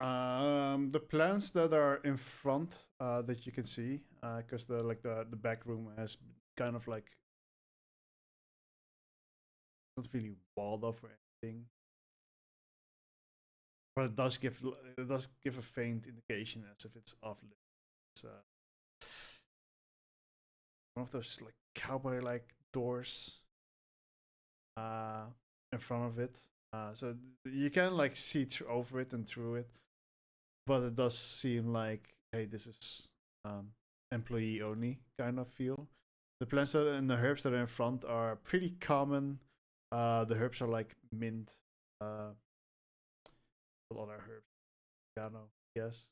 The plants that are in front that you can see, because the back room has kind of like not really walled off or anything, but it does give a faint indication as if it's off limits. It's one of those like cowboy like doors in front of it, so you can like see over it and through it. But it does seem like, hey, this is employee only kind of feel. The plants and the herbs that are in front are pretty common. The herbs are like mint, a lot of herbs, piano, yes.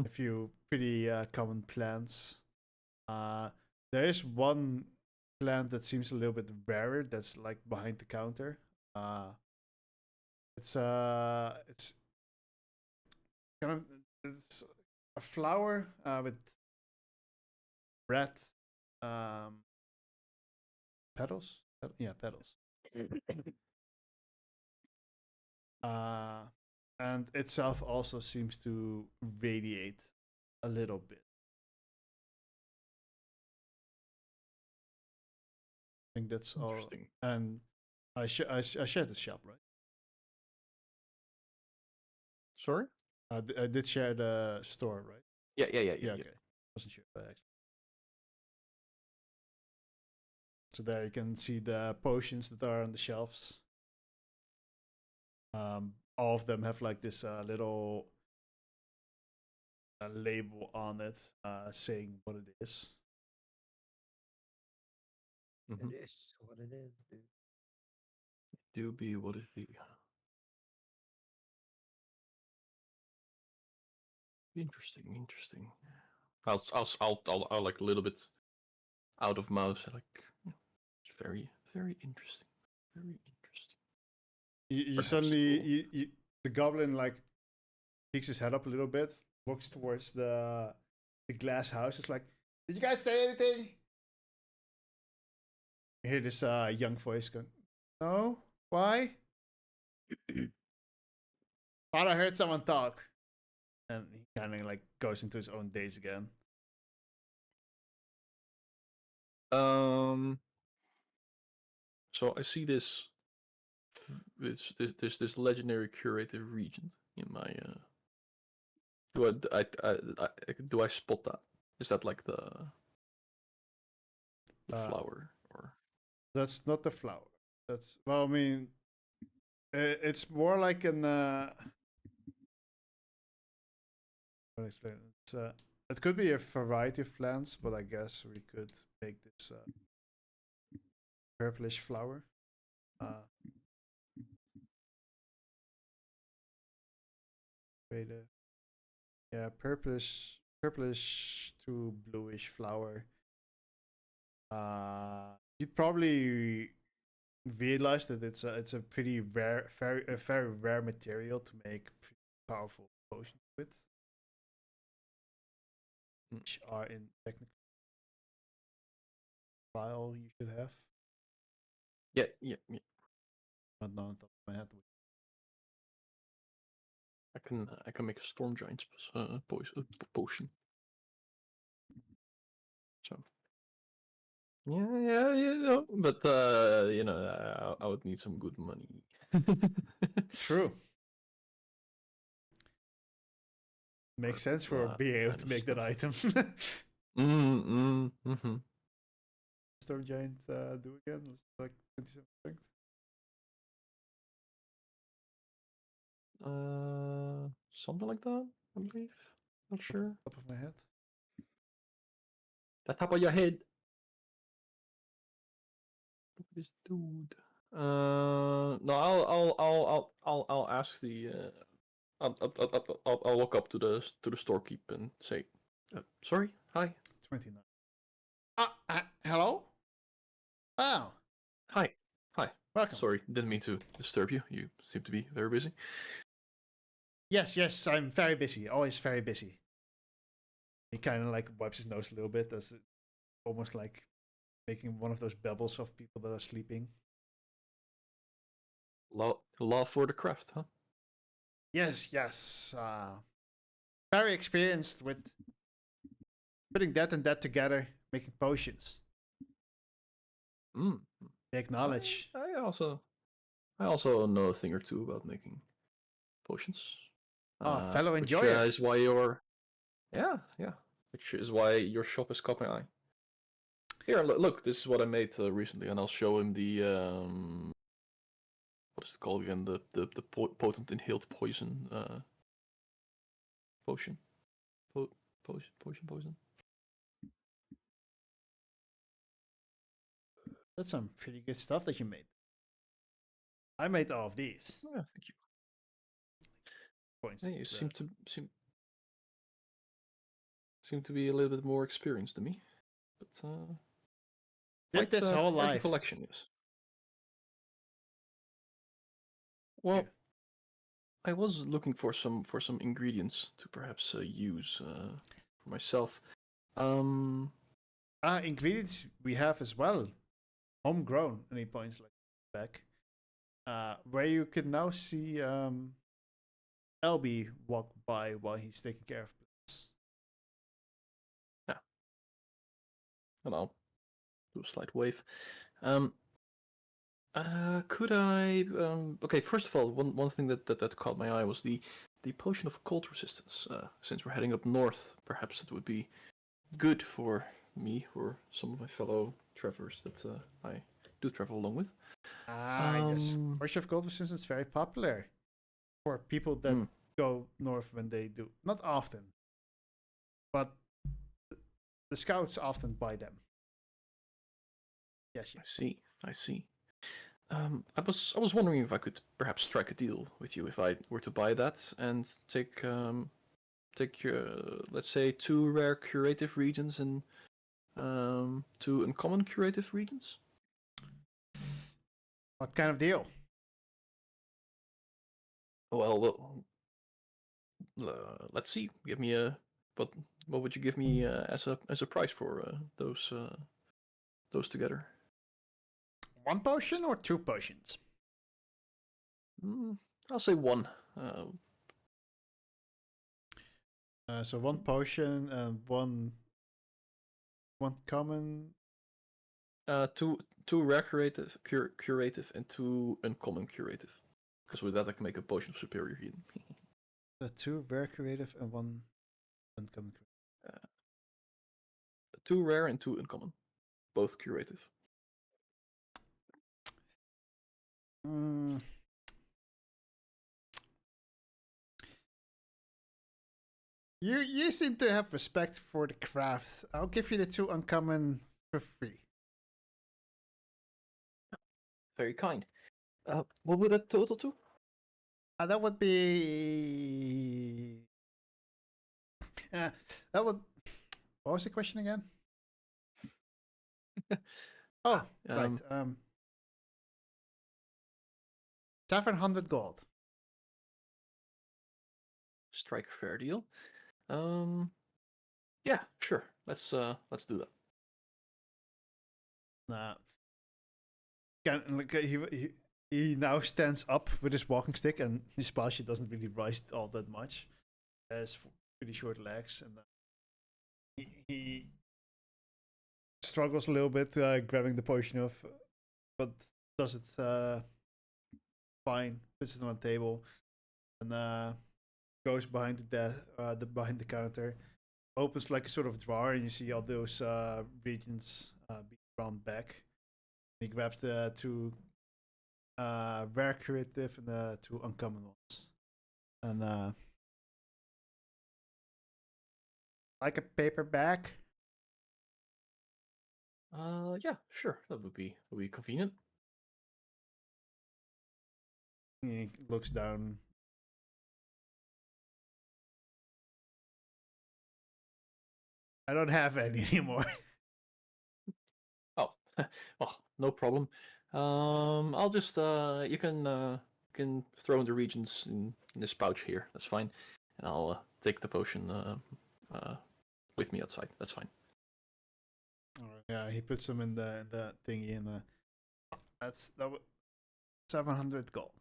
A few pretty common plants. There is one plant that seems a little bit rarer. That's like behind the counter. It's kind of, it's a flower with red petals. Yeah, petals. And itself also seems to radiate a little bit. I think that's all. Interesting. And I shared the shop, right? Sorry? I did share the store, right? Yeah. Yeah, okay. Wasn't sure actually. So there you can see the potions that are on the shelves. All of them have like this little label on it saying what it is. Mhm. It is what it is, dude. Do be what it be. Interesting, interesting. I'll like a little bit out of mouth. Like, it's very, very interesting. Very interesting. You Perhaps suddenly it will- you the goblin like peeks his head up a little bit, walks towards the glass house. It's like, did you guys say anything? You hear this young voice going, no, why? Thought I heard someone talk, and he kind of like goes into his own daze again. So I see this legendary curative regent in my. Do I spot that? Is that like the flower or? That's not the flower. That's well, I mean, it's more like an. How to explain it? It could be a variety of plants, but I guess we could make this purplish flower. Wait, yeah, purplish to bluish flower. You'd probably realize that it's a pretty rare, very rare material to make powerful potions with, which are in technical file you should have. Yeah. Not know on top of my head. I can make a storm giant potion. So. Yeah. But I would need some good money. True. Makes sense for being able to make that item. Mm-hmm. Storm giant do again? It's like 27%. Something like that, I believe. Not sure. Top of my head. The top of your head. Look at this dude. No, I'll ask the. I'll walk up to the storekeep and say, sorry, hi. 29. Hello? Oh, Hi. welcome. Sorry, didn't mean to disturb you. You seem to be very busy. Yes, I'm very busy. Always very busy. He kind of like wipes his nose a little bit, as almost like making one of those bubbles of people that are sleeping. Law for the craft, huh? Yes. Very experienced with putting that and that together, making potions. Mm. They acknowledge. I also know a thing or two about making potions. Fellow which enjoyer. is why your which is why your shop has caught my eye. Here, look, this is what I made recently, and I'll show him the what is it called again? The potent inhaled poison potion. Potion. That's some pretty good stuff that you made. I made all of these. Yeah, thank you. Points. Hey, you seem to be a little bit more experienced than me, but Did this whole quite a life. collection, yes. Well, Yeah. I was looking for some ingredients to perhaps use for myself. Ingredients we have as well. Homegrown, and he points like back. Where you can now see LB walk by while he's taking care of plants. Yeah. And I'll do a slight wave. Could I? Okay, first of all, one thing that caught my eye was the potion of cold resistance. Since we're heading up north, perhaps it would be good for me or some of my fellow travelers that I do travel along with. Yes. Worship of Gold since it's very popular for people that go north when they do. Not often, but the scouts often buy them. Yes. I see. I was wondering if I could perhaps strike a deal with you if I were to buy that and take let's say 2 rare curative regions and 2 uncommon curative regions. What kind of deal? Well, let's see. Give me a what would you give me as a price for those together? 1 potion or 2 potions? I'll say 1. So 1 potion and one common. 2 rare curative and 2 uncommon curative. Because with that I can make a potion of superior healing. The 2 rare creative and 1 uncommon. 2 rare and 2 uncommon, both curative. You seem to have respect for the craft. I'll give you the 2 uncommon for free. Very kind. What would that total to? That would be. That would. What was the question again? Oh, right. 700 gold. Strike a fair deal. Yeah, sure. Let's do that. Nah. He now stands up with his walking stick, and his spaceship doesn't really rise all that much. He has pretty short legs, and he struggles a little bit grabbing the potion off, but does it fine. Puts it on the table, and goes behind behind the counter, opens like a sort of drawer, and you see all those regions being drawn back. He grabs the 2 rare curative and the 2 uncommon ones, and like a paper bag. Yeah, sure. That would be convenient. He looks down. I don't have any anymore. Oh, well, no problem. I'll just you can throw in the regions in this pouch here. That's fine, and I'll take the potion with me outside. That's fine. Yeah, he puts them in the thingy, and that 700 gold.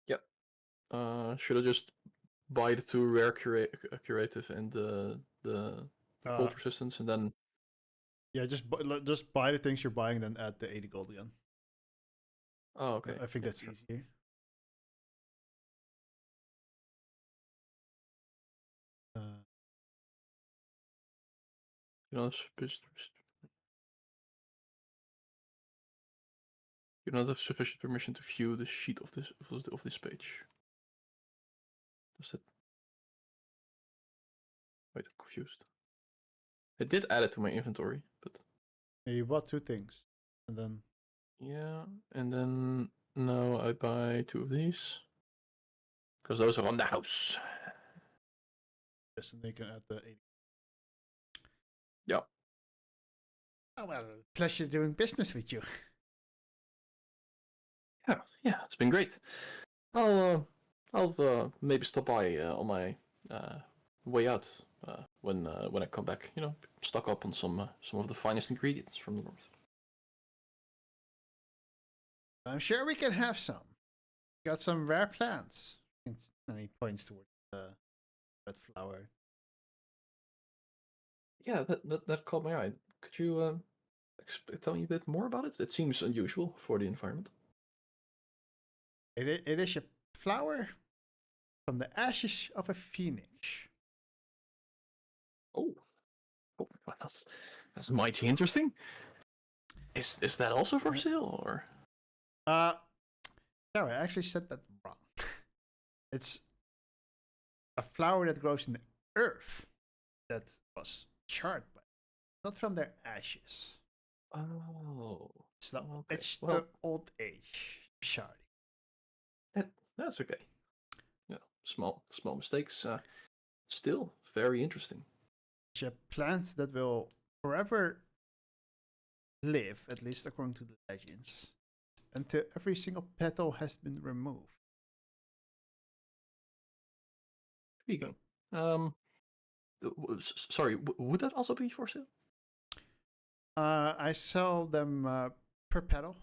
Yep. Should I just buy the 2 rare curative and the cold resistance, and then? Yeah, just buy the things you're buying, then add the 80 gold again. Oh, okay. I think yeah, that's sure. easier. You don't have sufficient permission to view the sheet of this page. Does that? Wait, I'm confused. I did add it to my inventory, but. Yeah, you bought 2 things, and then. Yeah, and then now I buy 2 of these because those are on the house. Yes, and they can add the 80. Yeah. Oh well, pleasure doing business with you. Yeah, it's been great. I'll maybe stop by on my way out when I come back. You know, stock up on some of the finest ingredients from the north. I'm sure we can have some. Got some rare plants. And he points towards the red flower. Yeah, that caught my eye. Could you tell me a bit more about it? It seems unusual for the environment. It is a flower from the ashes of a phoenix. Oh, Oh, well, that's mighty interesting. Is that also for sale, or? No, I actually said that wrong. It's a flower that grows in the earth that was charred by, not from their ashes. Oh, It's the, okay. it's Well, the old age sharding. that's okay. Yeah, small mistakes. Still very interesting. It's a plant that will forever live, at least according to the legends, until every single petal has been removed. Intriguing. Sorry, would that also be for sale? I sell them per petal.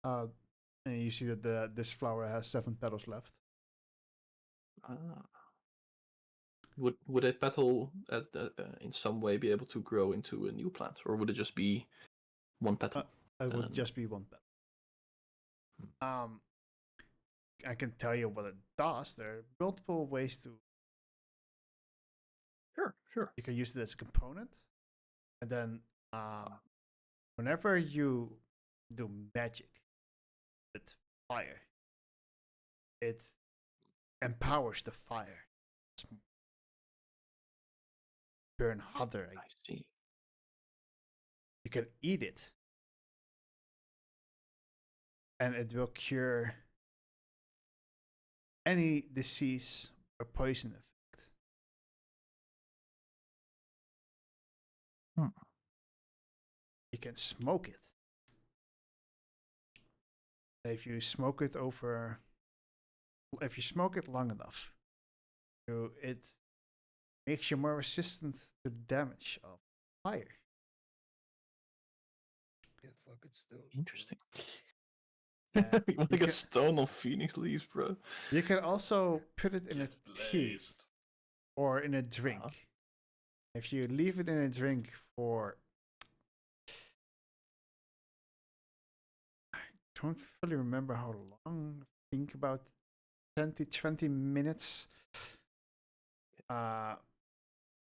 And you see that this flower has 7 petals left. Ah. Would a petal in some way be able to grow into a new plant, or would it just be one petal? It would just be 1 petal. I can tell you what it does. There are multiple ways to. Sure. You can use it as a component, and then whenever you do magic with fire, it empowers the fire. Burn hotter. I see. You can eat it, and it will cure any disease or poison effect. You can smoke it. If you smoke it long enough, it makes you more resistant to the damage of fire. Yeah, fuck it still. Interesting. And You want to get stone on phoenix leaves, bro? You can also put it in a Get tea blazed. or in a drink. If you leave it in a drink for, I don't fully remember how long. I think about 10 to 20 minutes.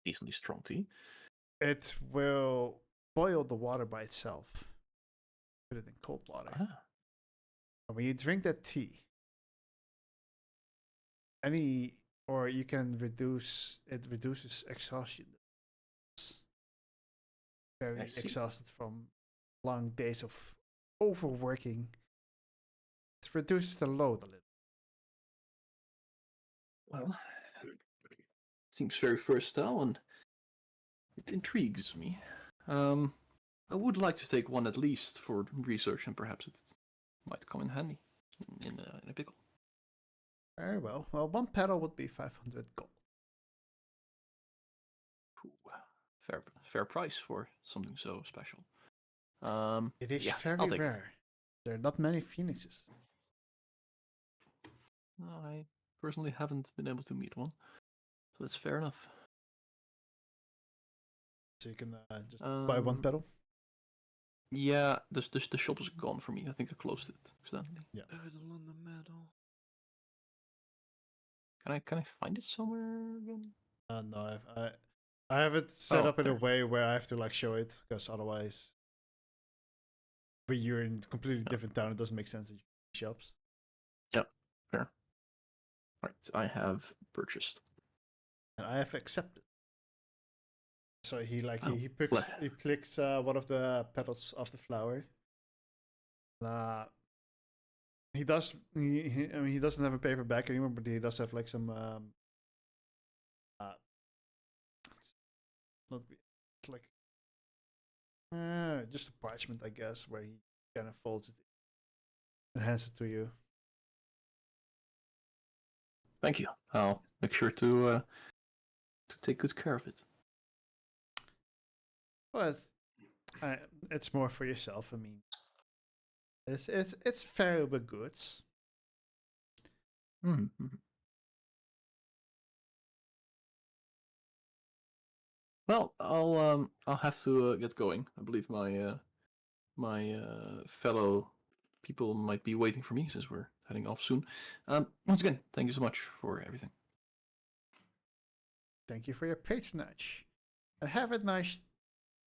Decently strong tea. It will boil the water by itself. Put it in cold water. And when you drink that tea, or you can reduces exhaustion. Very exhausted from long days of overworking. It reduces the load a little. Well, seems very versatile and it intrigues me. I would like to take one at least for research, and perhaps it might come in handy in a pickle. Very well. Well, 1 petal would be 500 gold. Ooh, fair price for something so special. It is yeah, very I'll take rare. There are not many phoenixes. I personally haven't been able to meet one, so that's fair enough. So you can just buy 1 petal. Yeah, the shop is gone for me. I think I closed it accidentally. Yeah. Pedal on the metal. Can I find it somewhere again? No, I have it set up in a way where I have to like show it, because otherwise, when you're in a completely different town, it doesn't make sense that you shops. Yep, fair. Right, I have purchased. And I have accepted. So he picks one of the petals of the flower. He doesn't have a paper bag anymore, but he does have like some it's like just a parchment, I guess, where he kind of folds it and hands it to you. Thank you. I'll make sure to take good care of it. But it's more for yourself. I mean, it's valuable goods. Mm-hmm. Well, I'll have to get going. I believe my fellow people might be waiting for me since we're heading off soon. Once again, thank you so much for everything. Thank you for your patronage, and have a nice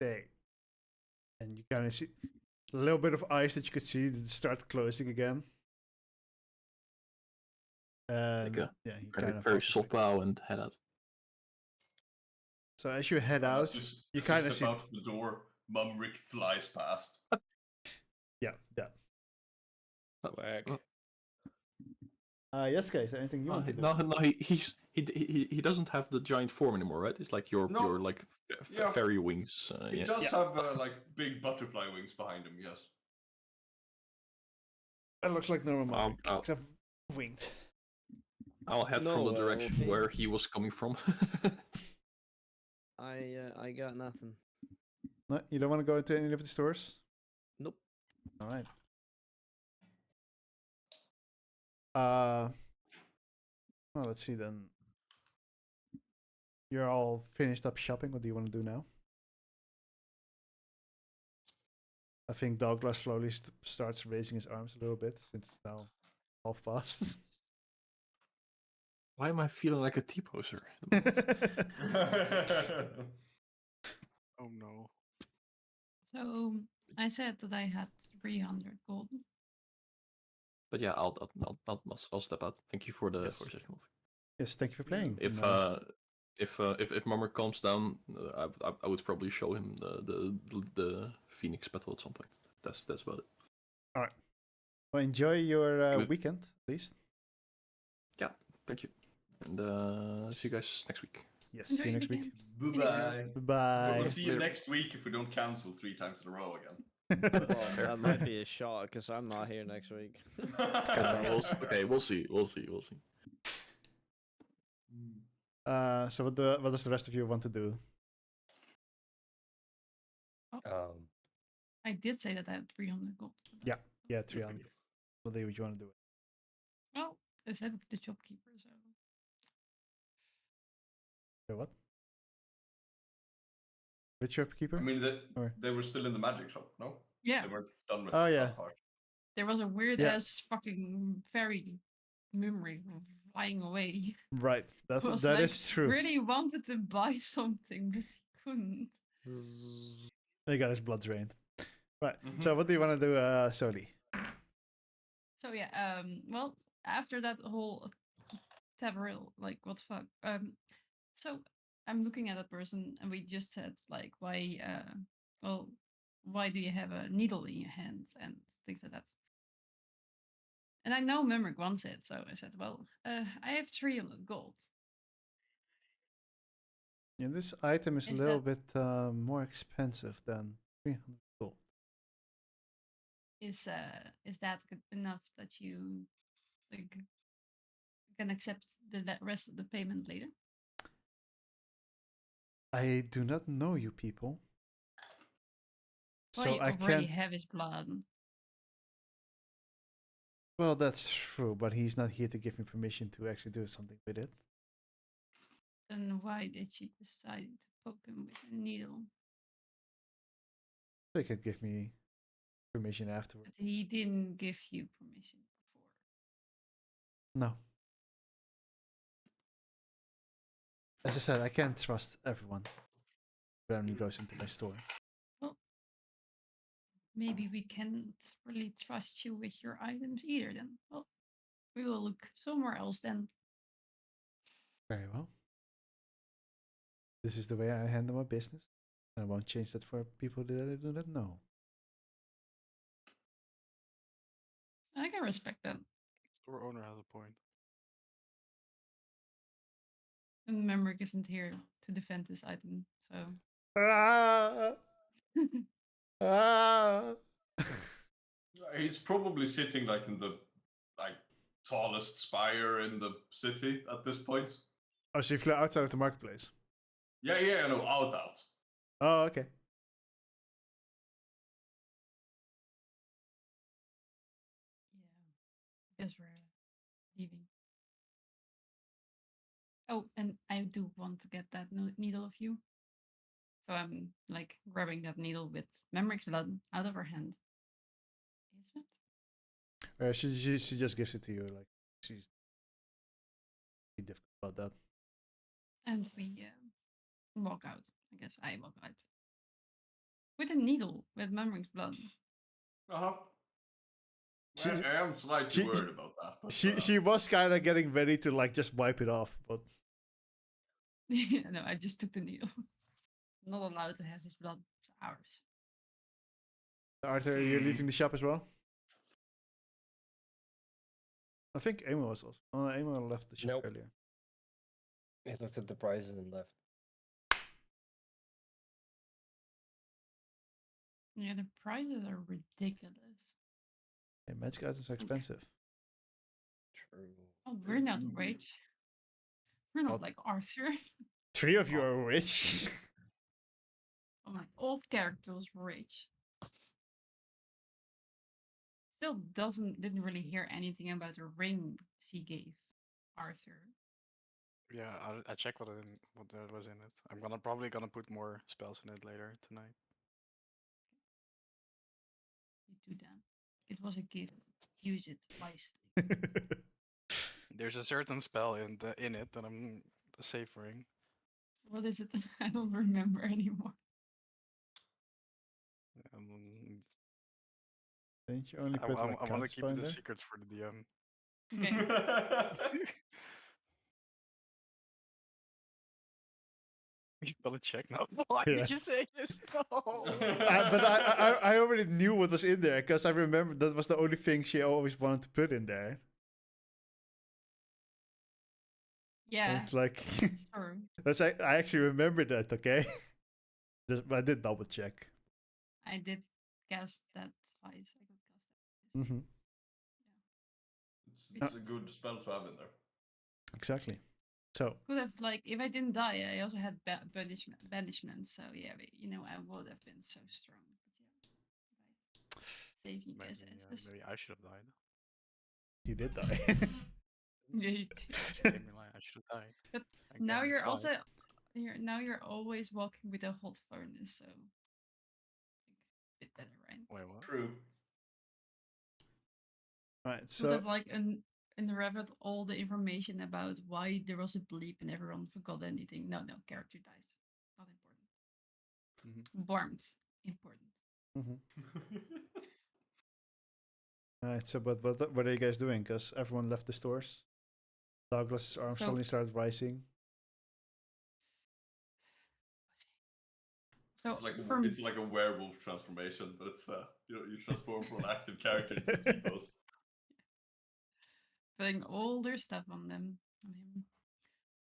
day. And you kind of see a little bit of ice that you could see that start closing again. And a yeah, he Very, kind of very falls asleep. sopa and head out. So as you head out, you kind of see. Step out of the door. Mumrick flies past. Yeah, yeah. Whack. Yes, guys. Anything you want to do? No, he doesn't have the giant form anymore, right? It's like your like Yeah. fairy wings. He Yeah. does have like big butterfly wings behind him. Yes. It looks like normal, I'll- except winged. I'll head from the direction where he was coming from. I got nothing. No, you don't want to go into any of the stores? Nope. All right. Well, let's see then. You're all finished up shopping. What do you want to do now? I think Douglas slowly starts raising his arms a little bit since it's now half past. Why am I feeling like a T-poser? Oh no. So I said that I had 300 gold. But yeah, I'll step out. Thank you for the Yes. suggestion. Yes, thank you for playing. If Mummer calms down, I would probably show him the Phoenix petal at some point. That's about it. All right. Well, enjoy your Good. weekend, at least. Yeah, thank you. And see you guys next week. Yes, Enjoy see you your next week. weekend. Bye. Bye. We'll see you Later. next week if we don't cancel 3 times in a row again. Well, that might be a shot because I'm not here next week. Okay, we'll see. So what does the rest of you want to do? I did say that I had 300 gold. Yeah, 300. What do you want to do? Well, I said the shopkeeper, so. So what? Which shopkeeper? I mean, Or- they were still in the magic shop, no? Yeah, They weren't done with Oh, that yeah. part. there was a weird Yeah. ass fucking fairy memory flying away. Right, Who was that like, is true. Really wanted to buy something, but he couldn't. He got his blood drained. Right. Mhm. So what do you want to do, Soli? So yeah, well, after that whole Taveril, like what the fuck? So I'm looking at a person, and we just said like, why? Well, why do you have a needle in your hand and things like that? And I know Mimrick wants it, so I said, well, I have 300 gold. Yeah, this item is a Is little bit more expensive than 300 gold. Is that enough that you like can accept the rest of the payment later? I do not know you people. Well, So you I already can't. have his blood. Well, that's true, but he's not here to give me permission to actually do something with it. Then why did you decide to poke him with a needle? So he could give me permission afterwards. But he didn't give you permission before. No. As I said, I can't trust everyone when he goes into my store. Well, maybe we can't really trust you with your items either then. Well, we will look somewhere else then. Very well. This is the way I handle my business. I won't change that for people that I do not know. I can respect that. Store owner has a point. And Memrick isn't here to defend this item, so. Ah! Ah! He's probably sitting like in the tallest spire in the city at this point. Oh, so you flew outside of the marketplace? Yeah, no, out. Oh, okay. Yeah. I guess we're leaving. Oh, and I do want to get that needle of you. So I'm like grabbing that needle with Memrick's blood out of her hand. Is it? She just gives it to you. Like she's be difficult about that. And we walk out. I guess I walk out. With a needle with Memrick's blood. Uh-huh. She- I am slightly she- worried about that. But, She was kind of getting ready to like just wipe it off, but Yeah, no, I just took the needle. Not allowed to have his blood. It's ours. Arthur, you're leaving the shop as well. I think Amo was also. Oh, Amo left the shop Nope. earlier. He looked at the prices and left. Yeah, the prices are ridiculous. Hey, magic items are expensive. True. Oh, we're not rich. We're not What? like Arthur. 3 of you are rich. Oh, my old character was rich. Still didn't really hear anything about the ring she gave Arthur. Yeah, I check what that was in it. I'm probably gonna put more spells in it later tonight. You do that. It was a gift. Use it wisely. There's a certain spell in it that I'm savoring. What is it? I don't remember anymore. Um, Didn't you only I, put I, like I want to cast keep spell it in a there? secret for the DM. Okay. You gotta check now. Why Yeah. did you say this? No. But I already knew what was in there because I remember that was the only thing she always wanted to put in there. Yeah. It's like It's true. I actually remember that. Okay, I did double check. I did cast that twice. I could cast that. Mm-hmm. it's a good spell to have in there. Exactly. So Could have like if I didn't die, I also had banishment. So yeah, but, I would have been so strong. But yeah, save me, guys. Maybe I should have died. you did die. Yeah, you You made me lie. I should have died. But Again, now you're twice. also you're always walking with a hot furnace, so a bit better, right? Wait, what? True. Right. Could So have like unraveled all the information about why there was a bleep and everyone forgot anything. No, character dies. Not important. Warmth, important. all right. So what are you guys doing? Because everyone left the stores. Douglas's arm So- slowly started rising. So it's like a werewolf transformation, but it's you transform from an active character into a T-pose. putting all their stuff on him.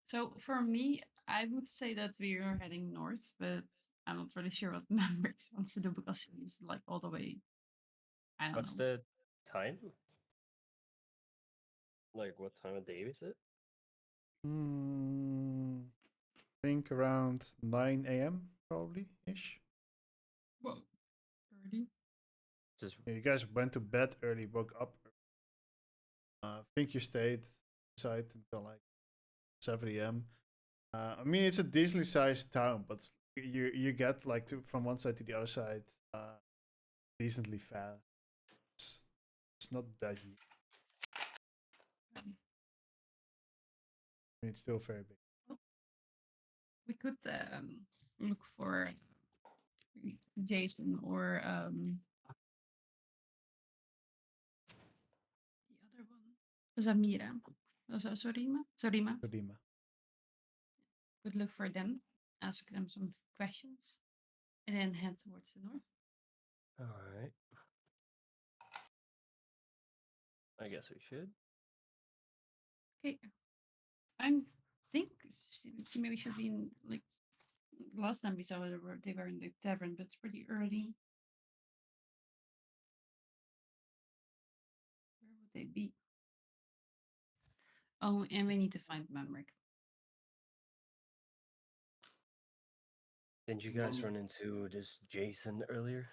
So for me, I would say that we are heading north, but I'm not really sure what Members wants to do because he's like all the way. I don't What's know. the time? Like, what time of day is it? Think around 9 a.m. probably ish. Whoa, early. Just Yeah, you guys went to bed early, woke up. I think you stayed inside until like 7 a.m. I mean, it's a decently sized town, but you get like from one side to the other side decently fast. It's not that huge. I mean, it's still very big. We could look for Jason or the other one, Zamira. Sorima. Kadima. Could look for them, ask them some questions, and then head towards the north. alright. I guess we should. Okay. I think she maybe should be in like last time we saw her, they were in the tavern, but it's pretty early. Where would they be? Oh, and we need to find Memrick. Didn't you guys run into this Jason earlier?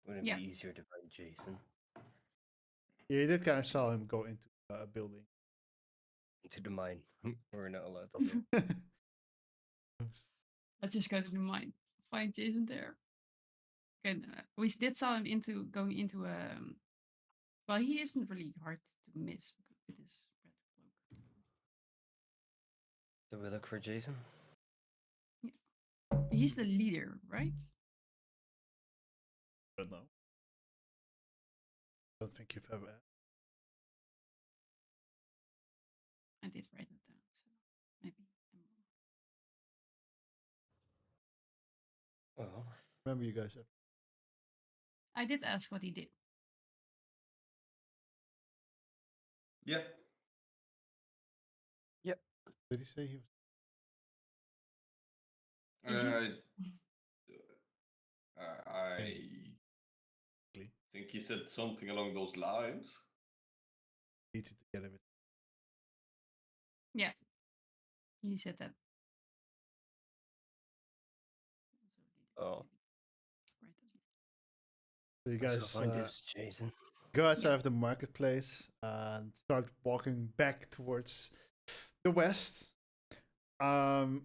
Wouldn't it Yeah. be easier to find Jason? Yeah, you did kind of saw him go into a building. Into the mine. We're not allowed to look. Let's just go to the mine. Find Jason there. Okay, we did saw him going into well, he isn't really hard to miss with his red cloak. Do we look for Jason? He's the leader, right? don't know. Don't think you've ever. I did write it down, so maybe I'm wrong. Well, Remember, you guys have. I did ask what he did. Yeah. Did he say he was? Did you? I Lee? think he said something along those lines. Beat it together with. Yeah. You said that. Oh. Right. So you I still guys find this, Jason. go outside of the marketplace and start walking back towards the west. Amo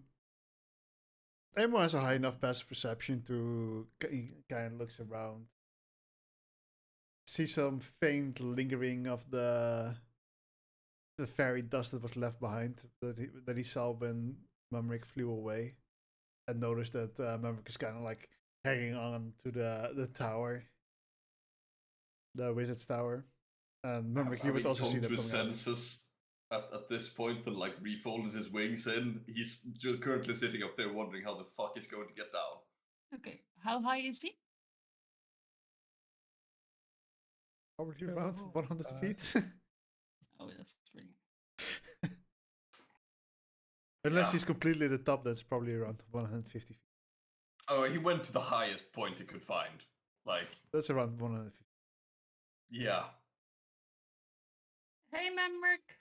has a high enough passive perception to he kind of looks around, see some faint lingering of the fairy dust that was left behind that he saw when Mumrick flew away, and noticed that Mumrick is kind of like hanging on to the tower, the wizard's tower. And Mumrick, you would also see come them to his coming out. senses at this point and like refolded his wings in. He's just currently sitting up there wondering how the fuck he's going to get down. Okay. How high is he? Probably around 100 feet. Oh, that's really. Unless Yeah. he's completely at the top, that's probably around 150 feet. Oh, he went to the highest point he could find. Like, That's around 150. yeah. Hey, Memrick.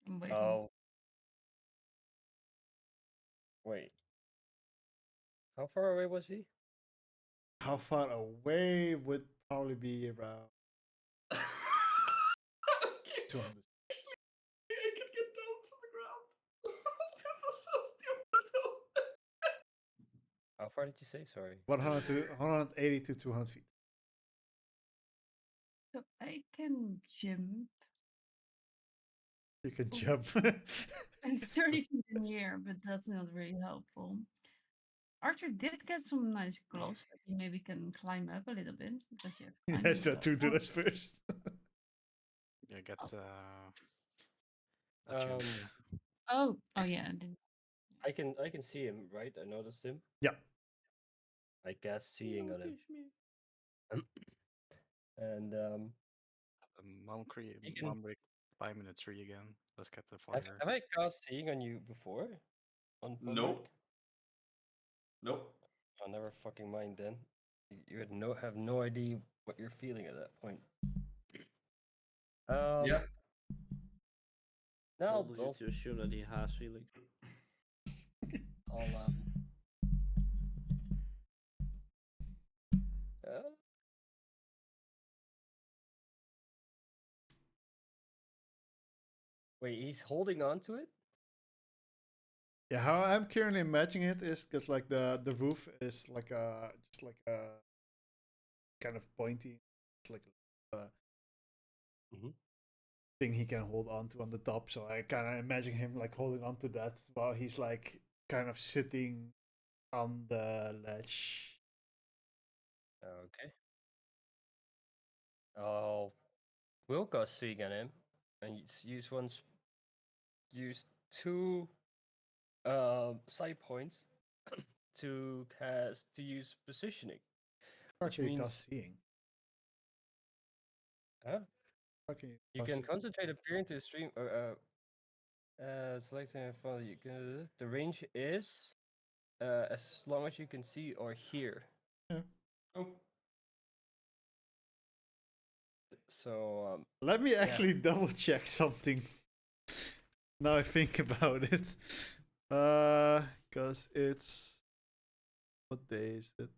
I'm waving. Oh. Wait. How far away was he? How far away would probably be around Okay. 200? I can get down to the ground. This is so stupid. How far did you say? Sorry. 100 to 180 to 200 feet. So I can jump. You can jump. It's 30 feet in the air, but that's not very helpful. Archer did get some nice gloves that he maybe can climb up a little bit because you have Yes, climbing to do gloves. this first. Yeah, get Oh. a jump, Um, yeah. Oh yeah, I didn't. I can see him, right? I noticed him. Yeah. I cast seeing on him. And You can- Mumrick 5-minute tree again. Let's get the have, fire. have I cast seeing on you before? On Nope. Nope. Oh, never fucking mind then. You have no idea what you're feeling at that point. Yeah. Now Told you to assume that he has feeling. I'll wait, he's holding on to it? Yeah, how I'm currently imagining it is because like the roof is like just like a kind of pointy, like a thing he can hold on to on the top. So I kind of imagine him like holding on to that while he's like kind of sitting on the ledge. Okay. We'll cast seeing on him and use two side points to use positioning. How Which can you means cast seeing? Huh? How can You cast can seeing? concentrate appearing to the stream selecting a follow you can the range is as long as you can see or hear. Yeah. Oh. So Let me actually double check something. Now I think about it. Cause it's what day is it?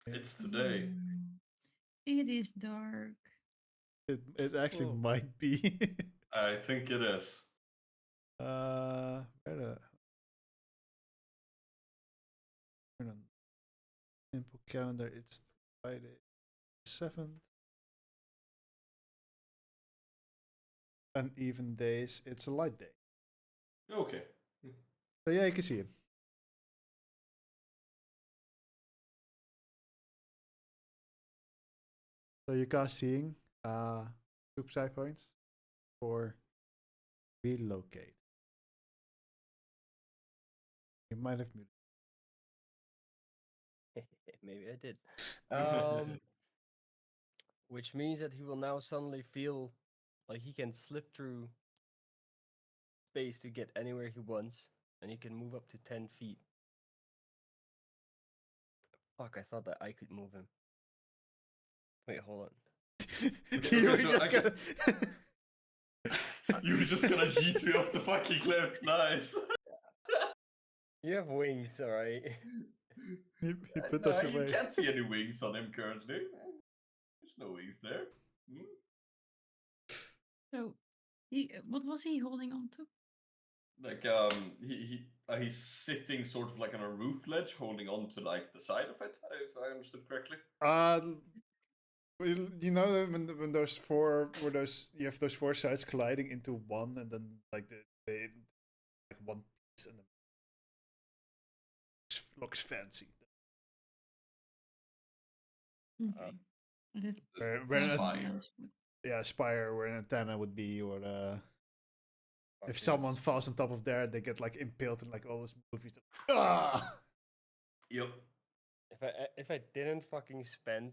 It's today. It is dark. It actually Whoa. might be. I think it is. Where the simple calendar? It's Friday 7th. Uneven days. It's a light day. Okay. So yeah, you can see him. So you cast seeing, 2 side points for relocate. You might have muted. Maybe I did. Which means that he will now suddenly feel like he can slip through space to get anywhere he wants, and he can move up to 10 feet. Fuck, I thought that I could move him. Wait, hold on. You were so just I gonna. You were just gonna yeet me off the fucking cliff. Nice. You have wings, alright? he put Nah, us you away. can't see any wings on him currently. There's no wings there. Hmm? So, what was he holding on to? Like he's sitting sort of like on a roof ledge, holding on to like the side of it. If I understood correctly. You know when those 4, where you have those 4 sides colliding into one, and then like they like one piece, and then looks fancy. Okay. I did Where know an, something Spire. else. yeah, spire where an antenna would be, or if Fuck someone this. falls on top of there, they get like impaled in like all those movies. Ah! Yep. If I didn't fucking spend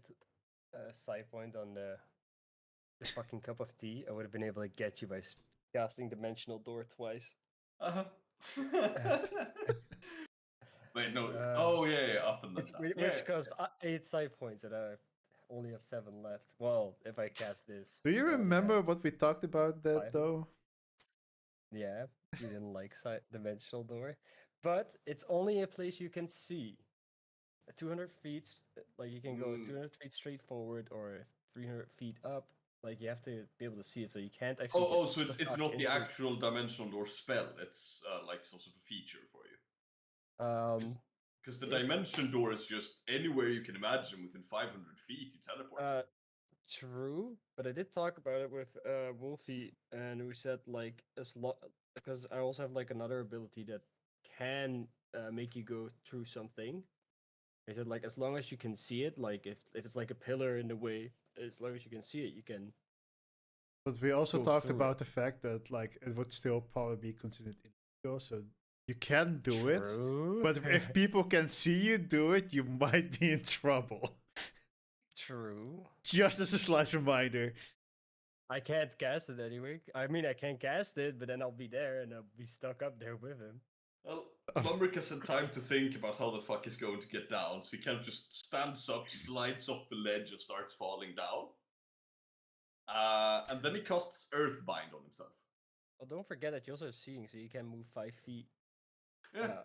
a side point on the fucking cup of tea, I would have been able to get you by casting Dimensional Door twice. Uh huh. Wait, no. Up and then Which, down. which cost 8 side points, and I only have 7 left. Well, if I cast this. Do you I only have- remember what we talked about that 5. though? Yeah, you didn't like Dimensional Door. But it's only a place you can see. 200 feet, like you can go 200 feet straight forward or 300 feet up. Like you have to be able to see it, so you can't actually. So it's stuck not the into- actual dimensional door spell. It's like some sort of feature for you. Because the it's- dimension door is just anywhere you can imagine within 500 feet. You teleport. True, but I did talk about it with Wolfie, and we said like because I also have like another ability that can make you go through something. I said like as long as you can see it, like if it's like a pillar in the way, as long as you can see it, you can. But we also Go talked through about the fact that like it would still probably be considered illegal, so you can do it. True. But if people can see you do it, you might be in trouble. True. Just as a slight reminder. I can't cast it anyway. I mean, I can cast it, but then I'll be there and I'll be stuck up there with him. Well, Lumbrick has had time to think about how the fuck he's going to get down, so he kind of just stands up, slides off the ledge, and starts falling down. And then he casts Earthbind on himself. Well, don't forget that you're also seeing, so you can move 5 feet. Yeah.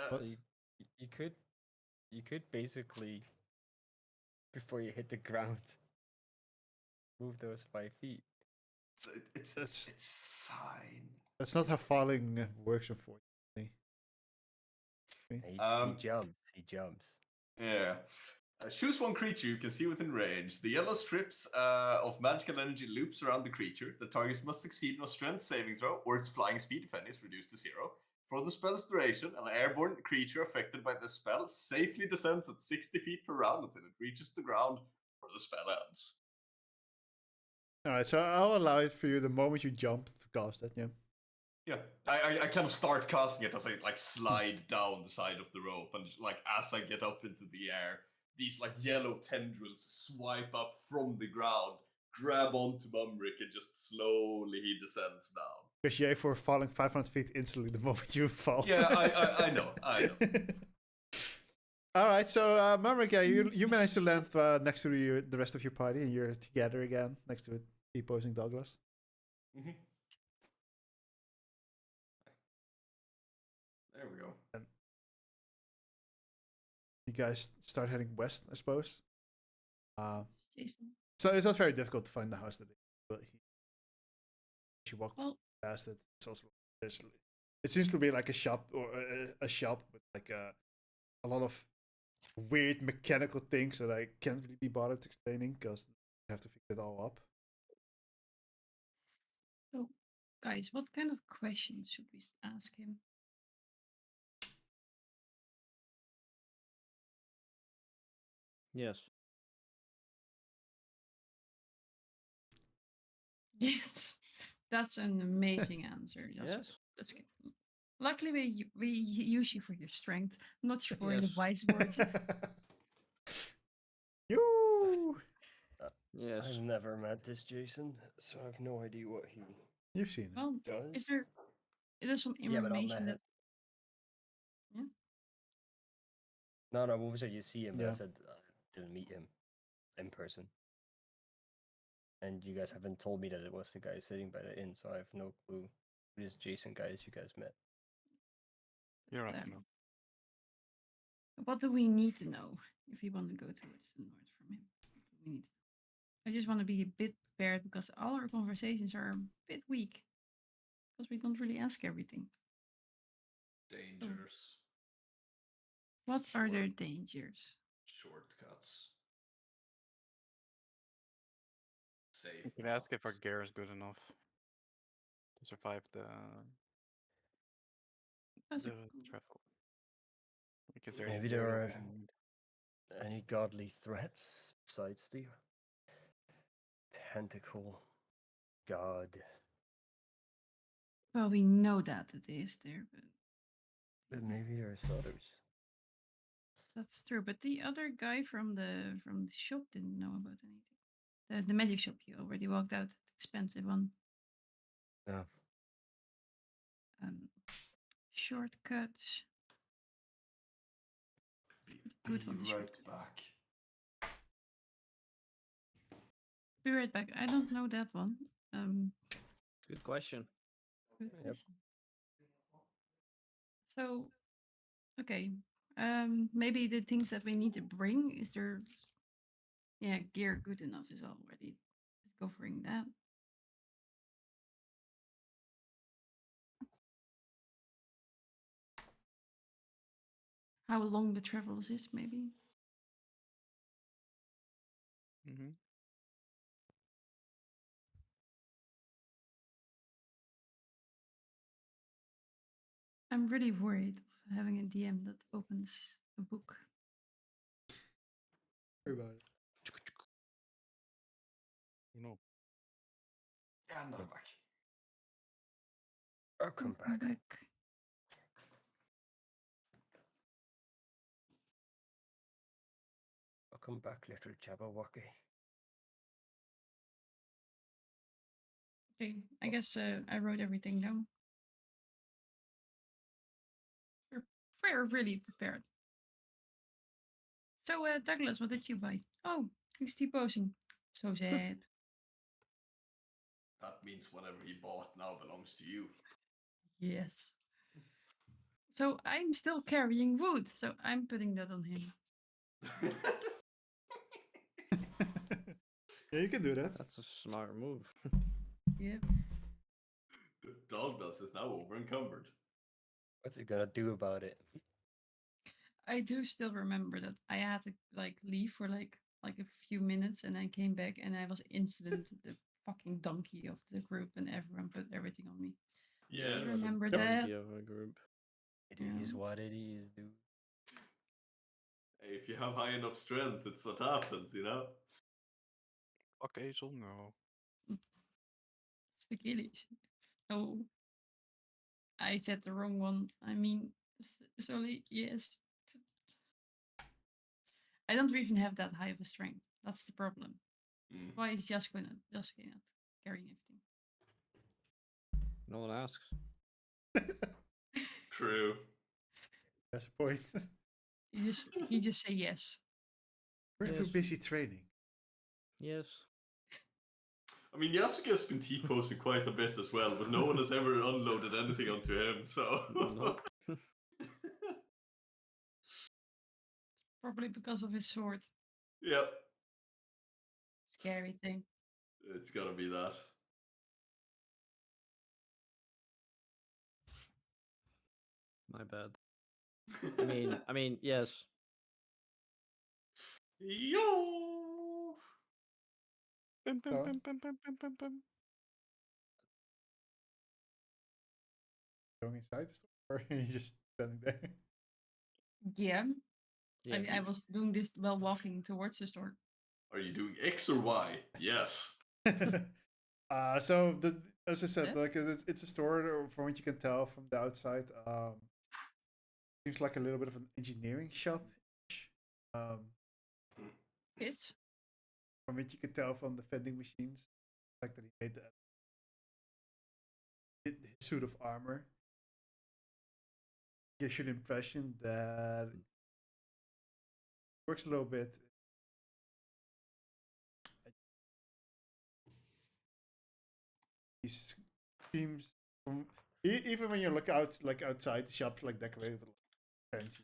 So you could basically, before you hit the ground, move those 5 feet. It's fine. That's not how falling works, unfortunately. He jumps. He jumps. Yeah. Choose one creature you can see within range. The yellow strips of magical energy loops around the creature. The target must succeed on a strength saving throw, or its flying speed, if any, is reduced to 0. For the spell's duration, an airborne creature affected by the spell safely descends at 60 feet per round until it reaches the ground, or the spell ends. Alright, so I'll allow it for you the moment you jump to cast it, yeah. Yeah, I kind of start casting it as I like slide down the side of the rope, and like as I get up into the air, these like yellow tendrils swipe up from the ground, grab onto Mumrick, and just slowly he descends down. Because yay for falling 500 feet instantly the moment you fall. Yeah, I know. Alright, so Mumrick, yeah, you managed to land next to the rest of your party, and you're together again next to the opposing Douglas. Mm-hmm. There we go. And you guys start heading west, I suppose. Jason. So it's not very difficult to find the house that you walk Well, past it. It's also it seems to be like a shop, or a shop with like a lot of weird mechanical things that I can't really be bothered explaining because I have to figure it all up. so guys, what kind of questions should we ask him? Yes. Yes, that's an amazing answer. Yes. That's good. Luckily, we use you for your strength, not for your Yes. wise words. You. Yes. I've never met this Jason, so I have no idea what he You've seen it. Well, does. is there some Yeah, but I'll information met. that? No, obviously you see him, but I Yeah. said I didn't meet him in person. And you guys haven't told me that it was the guy sitting by the inn, so I have no clue who this Jason guy is you guys met. You're right to Um, know. What do we need to know if we want to go towards the north from him? What do we need to know? I just want to be a bit prepared because all our conversations are a bit weak because we don't really ask everything. Dangers. What are their Short- dangers? Shortcuts. Safe. You can ask if our paths. gear is good enough to survive the That's a travel. Like, is there Maybe gear there that are we need? any godly threats besides the tentacle god. Well, we know that it is there, But maybe there's others. that's true. But the other guy from the shop didn't know about anything. The magic shop, he already walked out. The expensive one. Yeah. Shortcuts. Be Good one. The right shortcut. back. Be right back. I don't know that one. Good question. Good Yep. question. So, okay. Maybe the things that we need to bring is there. Yeah, gear good enough is already covering that. How long the travels is, maybe. Mm-hmm. I'm really worried of having a DM that opens a book. Sorry about it. No. And I'm Yep. back. I'll come back. I'll come back, little Jabberwocky. Okay, I guess I wrote everything down. We're really prepared. So, Douglas, what did you buy? Oh, he's T-posing. So sad. That means whatever he bought now belongs to you. Yes. So I'm still carrying wood, so I'm putting that on him. Yeah, you can do that. That's a smart move. Yep. Douglas is now over encumbered. What's he gonna do about it? I do still remember that I had to leave for like a few minutes, and I came back, and I was instant the fucking donkey of the group, and everyone put everything on me. Yes. You remember Yep. that? Donkey of a group. It Yeah. is what it is, dude. Hey, if you have high enough strength, it's what happens, you know? Okay, so no. Achilles. Oh, I said the wrong one. I mean, sorry. Yes. I don't even have that high of a strength. That's the problem. Mm. Why is Jasko not carrying everything? No one asks. True. That's a point. He just say yes. We're too Yes. busy training. Yes. I mean, Yasuke's been T-posting quite a bit as well, but no one has ever unloaded anything onto him, so... Nope. Probably because of his sword. Yep, Scary thing. it's gotta be that. My bad. I mean, yes. Yo! Bim, bim, Oh. bim, bim, bim, bim, bim, bim. Going inside the store, or are you just standing there? Yeah. Yeah. I was doing this while walking towards the store. Are you doing X or Y? Yes. So as I said, Yes? like it's a store from what you can tell from the outside. Seems like a little bit of an engineering shop. Um, Yes. from what you can tell from the vending machines, the fact that he made his suit of armor gives you the impression that it works a little bit. He seems from even when you look out like outside the shops like decorated with like, fancy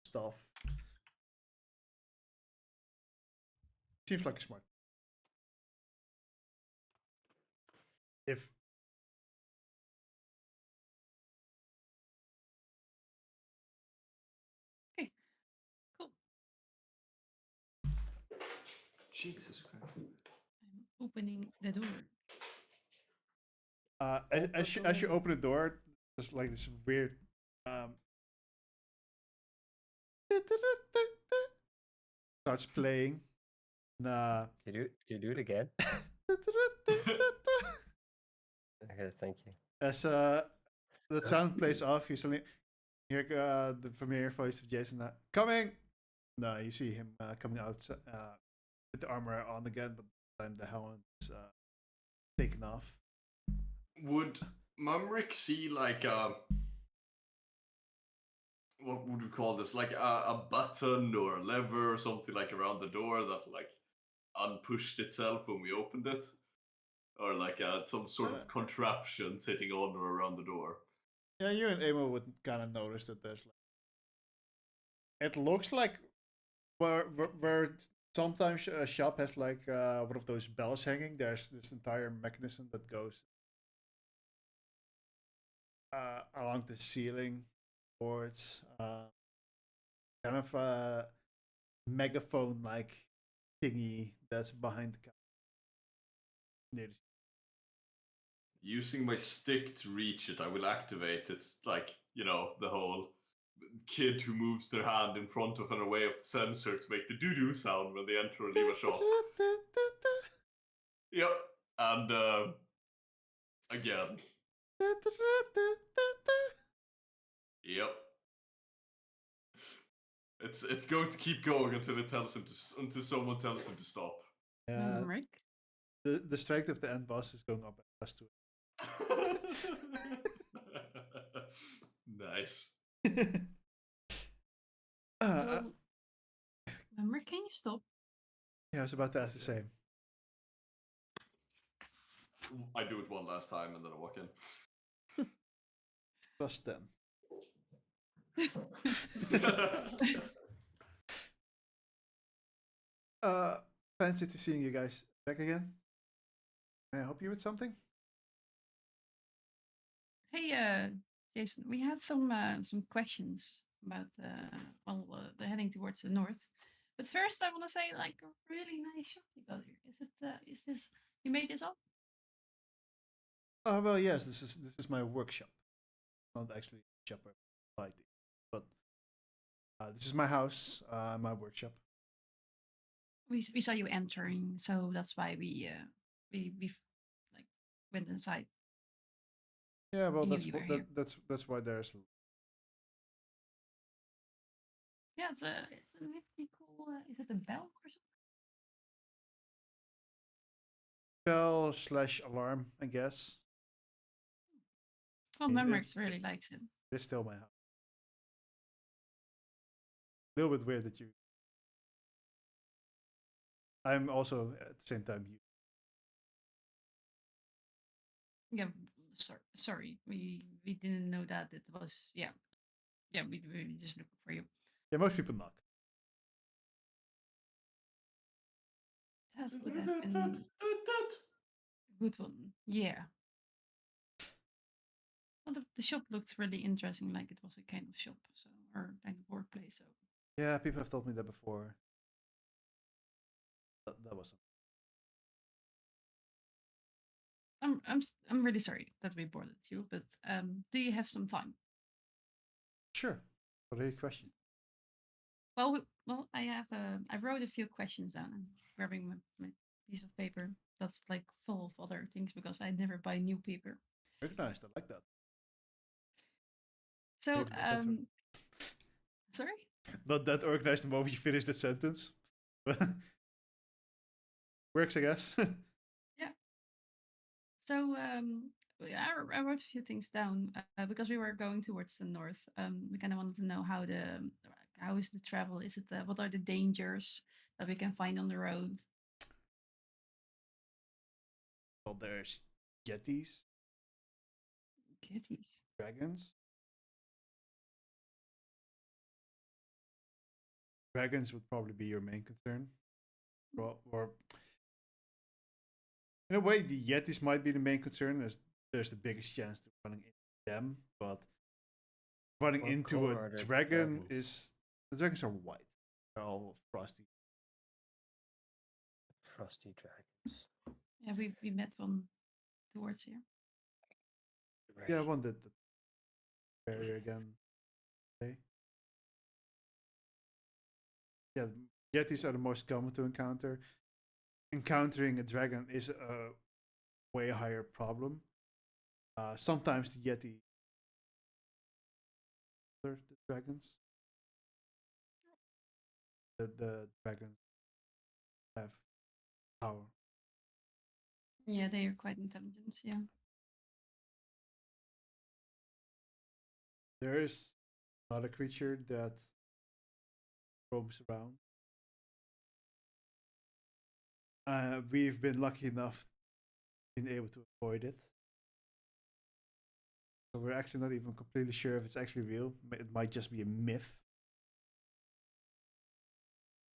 stuff. Seems like a smart. If Okay. Cool. Jesus Christ. I'm opening the door. as you open the door, there's like this weird starts playing. Nah. Can you do it again? Okay, thank you. As that sound plays off, you suddenly hear the familiar voice of Jason. Coming. No, you see him coming out with the armor on again, but this time the helmet is taken off. Would Mumrick see like what would we call this? Like a button or a lever or something like around the door that like unpushed itself when we opened it? Or like some sort of contraption sitting on or around the door. Yeah, you and Amo would kind of notice that there's like. It looks like where sometimes a shop has like one of those bells hanging. There's this entire mechanism that goes along the ceiling boards, kind of a megaphone like thingy that's behind the counter. Using my stick to reach it, I will activate it. Like, you know, the whole kid who moves their hand in front of and away of the sensor to make the doo-doo sound when they enter or leave a shop. Yep. And again. Yep. It's going to keep going until it tells him to until someone tells him to stop. Yeah. Rick? The strength of the end boss is going up as to Nice. Rick, can you stop? Yeah, I was about to ask the same. I do it one last time and then I walk in. Plus 10. Fancy to seeing you guys back again. Can I help you with something? Hey, Jason, we had some questions about the heading towards the north. But first, I want to say, like, a really nice shop you got here. Is this you made this up? Well, yes. This is my workshop. Not actually a shop where I buy things, but this is my house, my workshop. We saw you entering, so that's why we like went inside. Yeah, well, We knew you were here. that's why there's. Yeah, it's a nifty cool. Is it a bell or something? Bell/alarm, I guess. Well, It- Memrix really likes it. It's still my house. A little bit weird that you. I'm also at the same time you. Yeah, sorry. We didn't know that it was. Yeah. We just looking for you. Yeah, most people knock. That would have been a good one. Yeah. Well, the shop looked really interesting, like it was a kind of shop, so or kind of workplace. So Yeah, people have told me that before. That was. I'm really sorry that we bothered you, but do you have some time? Sure. What are your questions? Well, I have I wrote a few questions down. I'm grabbing my piece of paper that's like full of other things because I never buy new paper. Organized. I like that. So, Maybe not that sorry? not that organized the moment you finish the sentence. But works, I guess. Yeah. So, I wrote a few things down because we were going towards the north. We kind of wanted to know how is the travel? Is it what are the dangers that we can find on the road? Well, there's yetis, Kitties. dragons. Dragons would probably be your main concern. Or in a way, the yetis might be the main concern, as there's the biggest chance to running into them. But running What into color a are the dragon dragons? is the dragons are white. They're all frosty. Frosty dragons. Yeah, we met one towards here. Yeah, I Right. wanted the barrier again. Okay. Yeah, yetis are the most common to encounter. Encountering a dragon is a way higher problem. Sometimes the yeti are the dragons. The dragons have power. Yeah, they are quite intelligent. Yeah. There is another creature that roams around. We've been lucky enough being able to avoid it. So we're actually not even completely sure if it's actually real. It might just be a myth.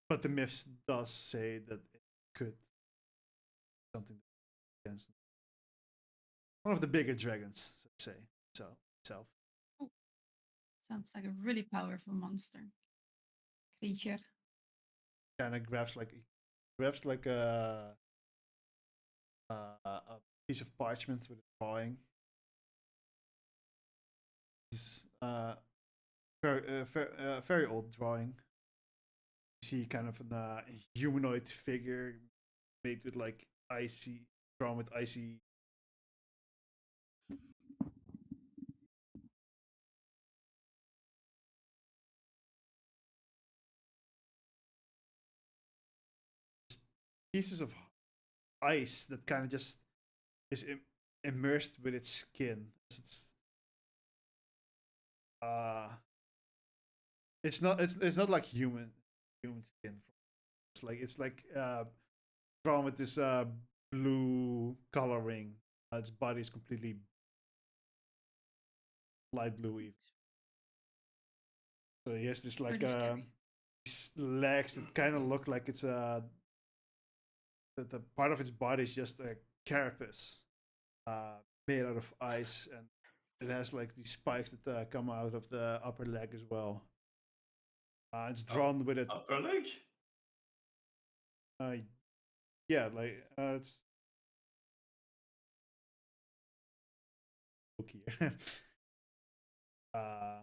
But the myths does say that it could be something against one of the bigger dragons, let's say. So itself. Oh, sounds like a really powerful monster creature. Kind of grabs like a piece of parchment with a drawing. It's very old drawing. You see kind of a humanoid figure made with like icy, drawn with icy. Pieces of ice that kind of just is immersed with its skin. Uh it's not like human skin. It's like drawn with this blue coloring. Its body is completely light blue even. So he has this like Really scary. these legs that kind of look like it's the part of its body is just a carapace made out of ice, and it has like these spikes that come out of the upper leg as well. It's drawn with it. Upper leg? Uh, yeah, like it's look here. uh,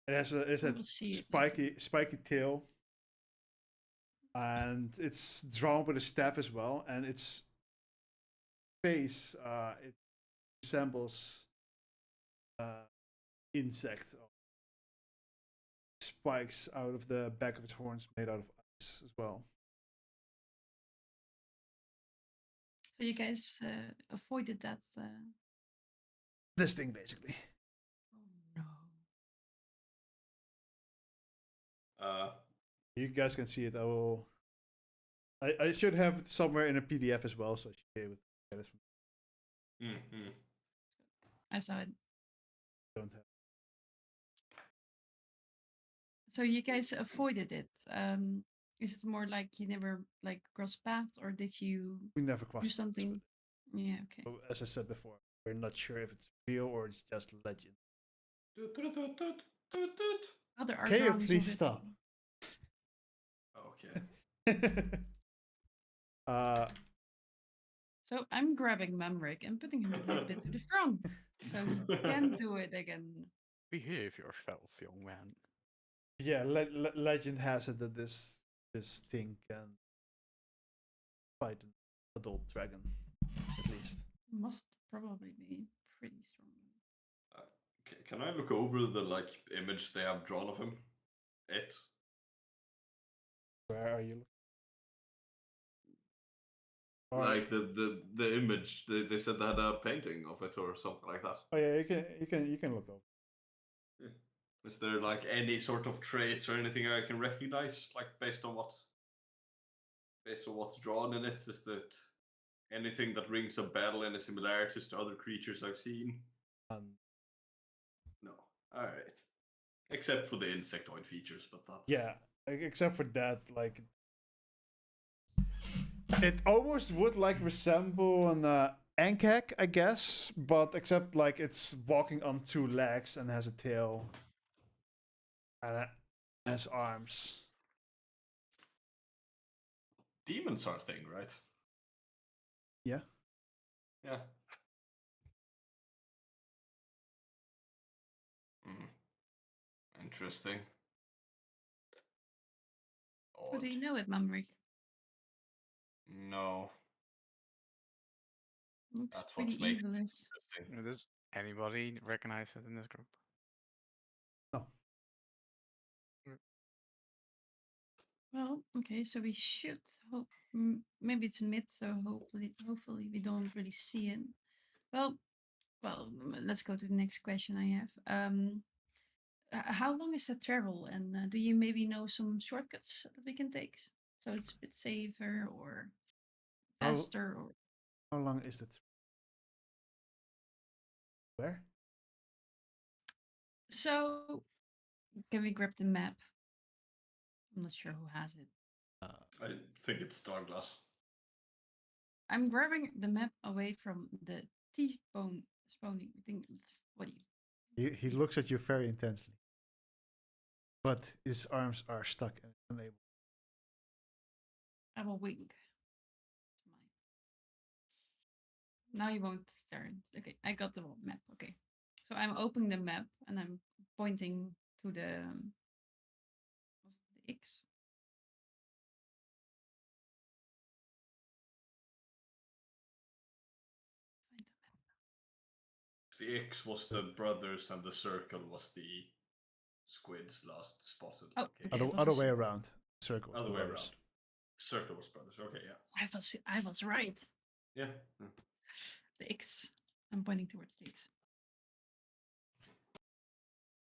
it's We a will see it later. spiky tail, and it's drawn with a staff as well, and its face it resembles insect spikes out of the back of its horns made out of ice as well. So you guys avoided that. This thing basically. Oh no. You guys can see it. I should have it somewhere in a PDF as well, so I should be able to get it from. I saw it. Don't have. So you guys avoided it. Is it more like you never like crossed paths, or did you We never do crossed paths with something? it. Yeah. Okay. So, as I said before, we're not sure if it's real or it's just legend. Oh, there are Can you drawings please of it. stop? Okay. So I'm grabbing Mamrick and putting him a little bit to the front, so he can do it again. Behave yourself, young man. Yeah, legend has it that this thing can fight adult dragon, at least. Must probably be pretty strong. Can I look over the like image they have drawn of him? It. Where are you looking? Or- Like the image, they said they had a painting of it or something like that. Oh yeah, you can look up. Is there like any sort of traits or anything I can recognize, like based on what's drawn in it? Is that anything that rings a bell, any similarities to other creatures I've seen? No. All right. Except for the insectoid features, but that's Yeah, except for that, like it almost would like resemble an ankak, I guess, but except like it's walking on two legs and has a tail and has arms. demons are a thing, right? Yeah. Yeah. Hmm. Interesting. How do you Odd. know it, Mumrick? No, Looks that's what pretty makes it evilish. interesting. Does anybody recognize it in this group? No. Well, okay, so we should hope. Maybe it's mid, so hopefully we don't really see it. Well, let's go to the next question I have. How long is the travel, and do you maybe know some shortcuts that we can take, so it's a bit safer or How- faster? Or How long is it? Where? so, can we grab the map? I'm not sure who has it. I think it's Douglas. I'm grabbing the map away from the T-bone spawning thing. What do you? He looks at you very intensely, but his arms are stuck and unable. I will wink. Now you won't stare. Okay, I got the map. Okay, so I'm opening the map and I'm pointing to the what's it, the X. Find the map. The X was the brothers, and the circle was the squids last spotted. Oh, Okay. okay. it was Other a way circle. around. Circles. Other way brothers. around. Circle was brothers. Okay, yeah. I was right. Yeah. The X. I'm pointing towards the X.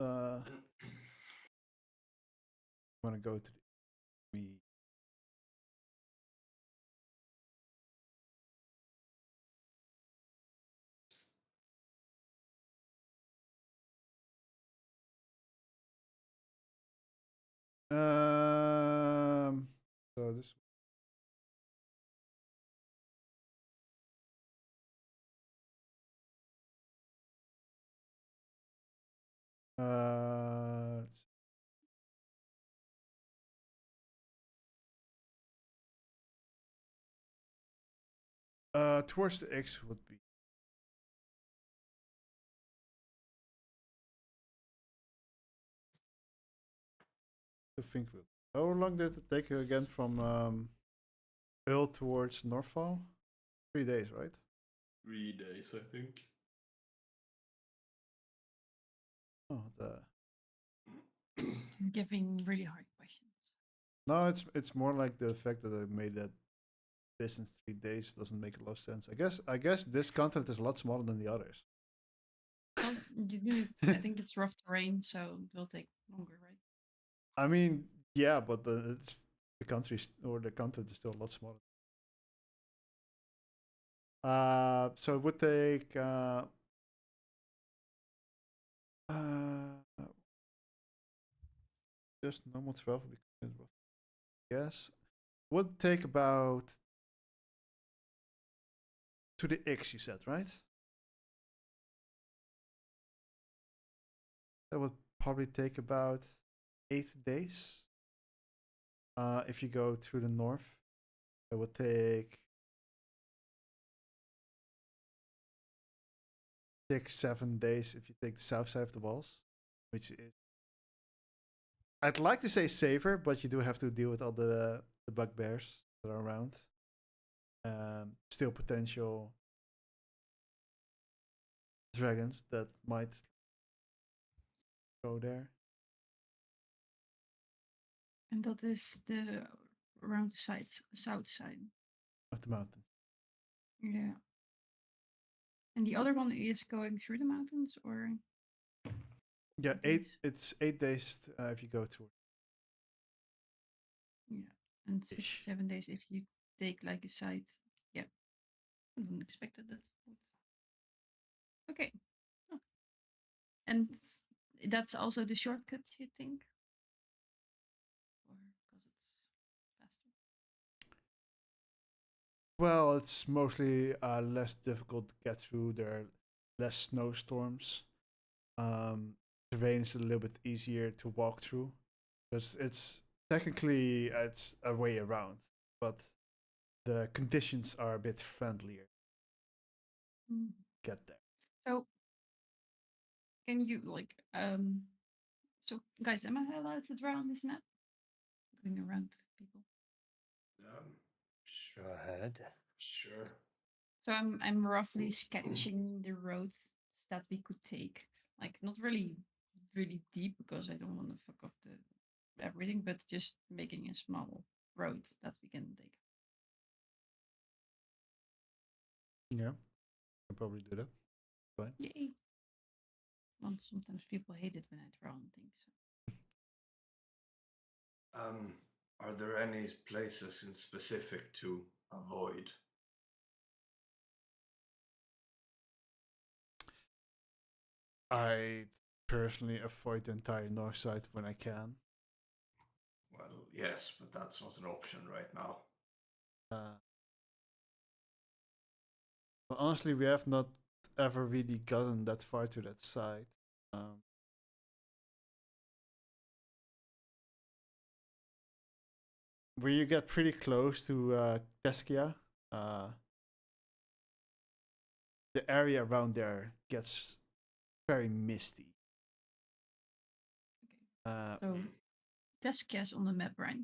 I want to go to me. So this. Let's see. Towards the X would be. I think. How long did it take you again from Earl towards Northfall? 3 days, right? 3 days, I think. Oh, I'm giving really hard questions. no, it's more like the fact that I made that distance 3 days doesn't make a lot of sense. I guess this continent is a lot smaller than the others. Well, I think it's rough terrain, so it will take longer, right? I mean, yeah, but it's the country or the continent is still a lot smaller. So it would take just normal travel because yes, would take about to the X. You said right? That would probably take about 8 days. If you go through the north, it would take 6-7 days if you take the south side of the walls, which is I'd like to say safer, but you do have to deal with all the bugbears that are around. still potential dragons that might go there. And that is the around the sides, south side. Of the mountain. Yeah. And the other one is going through the mountains, or Yeah, days? it's 8 days if you go to Yeah, and Ish. 7 days if you take like a side. Yeah, I didn't expect that. Okay. Oh. And that's also the shortcut, you think? Or because it's faster? Well, it's mostly less difficult to get through. There are less snowstorms. Terrain is a little bit easier to walk through because it's technically it's a way around, but the conditions are a bit friendlier. Mm. Get there. So, can you like So guys, am I allowed to draw on this map? Going around people. Sh- Go ahead. Sure. So I'm roughly sketching the roads that we could take. Like not really deep because I don't want to fuck up the everything, but just making a small road that we can take. Yeah, I'll probably do that. Fine. Yay. Well, sometimes people hate it when I draw on things. Are there any places in specific to avoid? I personally avoid the entire north side when I can. Well, yes, but that's not an option right now. But honestly, we have not ever really gotten that far to that side. When you get pretty close to Teskia, the area around there gets very misty. So Teskia's on the map, right?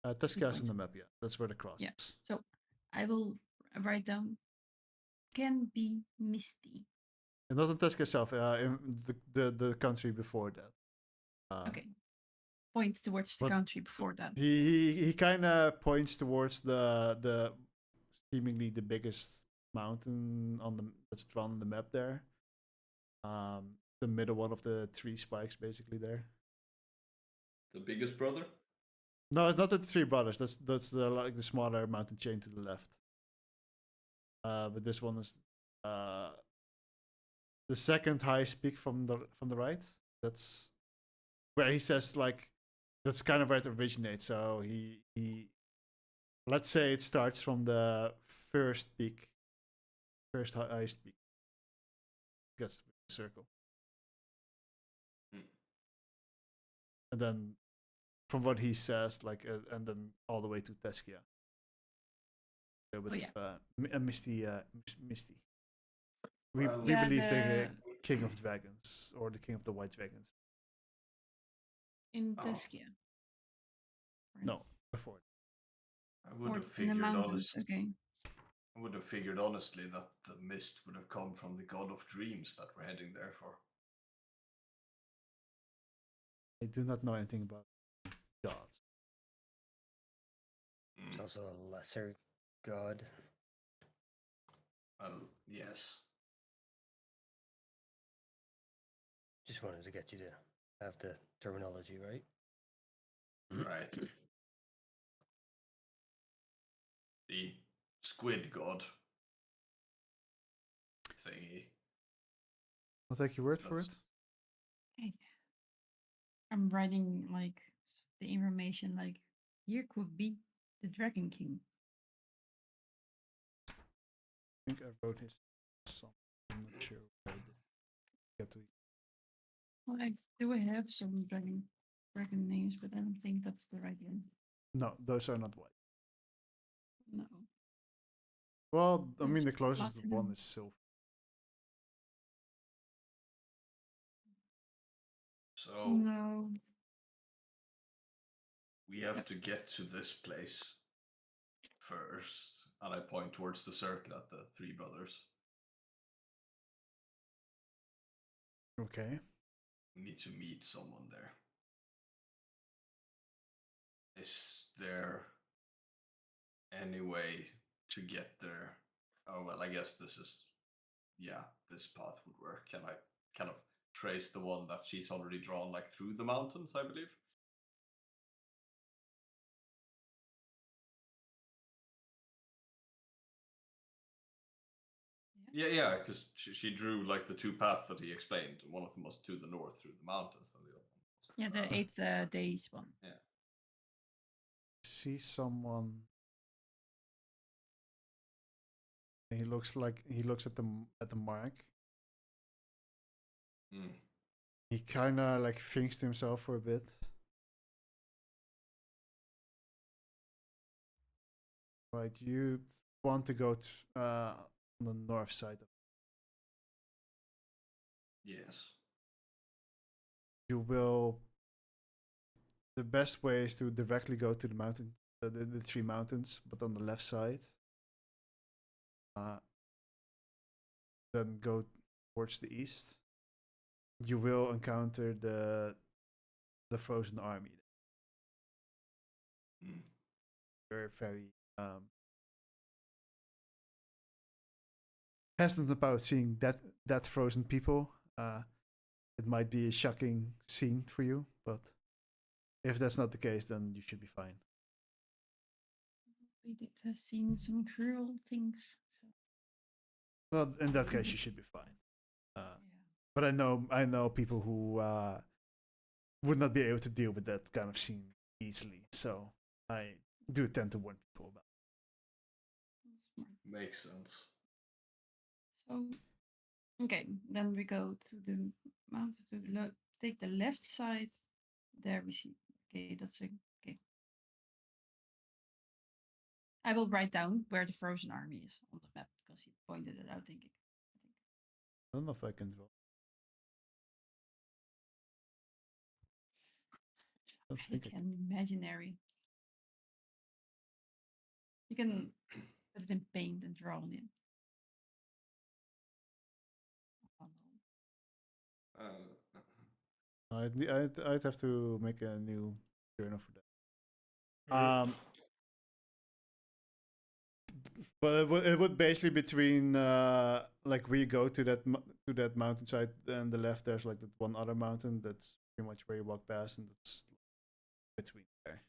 Teskia is on points. the map, yeah. That's where the cross Yeah. is. So I will write down can be misty. And not in Teskia itself, in the country before that. Okay. Points towards the but country before that. He kind of points towards the seemingly the biggest mountain on the that's drawn on the map there. The middle one of the three spikes, basically there. The biggest brother? No, it's not the Three Brothers. That's the like the smaller mountain chain to the left. But this one is the second highest peak from the right. That's where he says like that's kind of where it originates. So he let's say it starts from the first peak, first highest peak. Gets the circle. And then from what he says, like, and then all the way to Teskia. A bit of a misty. We believe the king of dragons or the king of the white dragons. In Teskia. No, before. I would have in the figured mountains. Okay. I would have figured honestly that the mist would have come from the god of dreams that we're heading there for. I do not know anything about gods. It's also a lesser god. Well, yes. Just wanted to get you to have the terminology right. Right. The squid god thingy. I'll take your word for it. Okay. I'm writing like the information like here could be the Dragon King. I think I wrote his song. I'm not sure where I did get to. Well, I do have some dragon names, but I don't think that's the right one. No, those are not white. No. Well, I mean, the There's closest platinum. one is silver. So No. we have to get to this place first. and I point towards the circle at the three brothers. Okay. We need to meet someone there. Is there any way to get there? Oh, well, I guess this is. Yeah, this path would work. Can I kind of trace the one that she's already drawn, like through the mountains, I believe? Yeah, because she drew like the two paths that he explained. One of them was to the north through the mountains, and the other one was Yeah, the 8 days one. Yeah. See someone. He looks at the mark. Mm. He kind of like thinks to himself for a bit. Right, you want to go on the north side. Yes. You will. The best way is to directly go to the mountain, the three mountains, but on the left side. Then go towards the east. You will encounter the frozen army. Mm. They're very hesitant about seeing that frozen people. It might be a shocking scene for you, but if that's not the case, then you should be fine. We did have seen some cruel things. So. Well, in that case, you should be fine. Yeah. But I know people who would not be able to deal with that kind of scene easily. So I do tend to warn people about Smart. Makes sense. So, okay, then we go to the mountain to take the left side. There we see. Okay, that's okay. I will write down where the frozen army is on the map because he pointed it out. I think. I don't know if I can draw. I don't I think I can imaginary. You can put it in paint and draw on it. Oh, no. I'd have to make a new journal for that. But it would basically between like we go to that mountainside and the left there's like that one other mountain that's pretty much where you walk past and that's between there.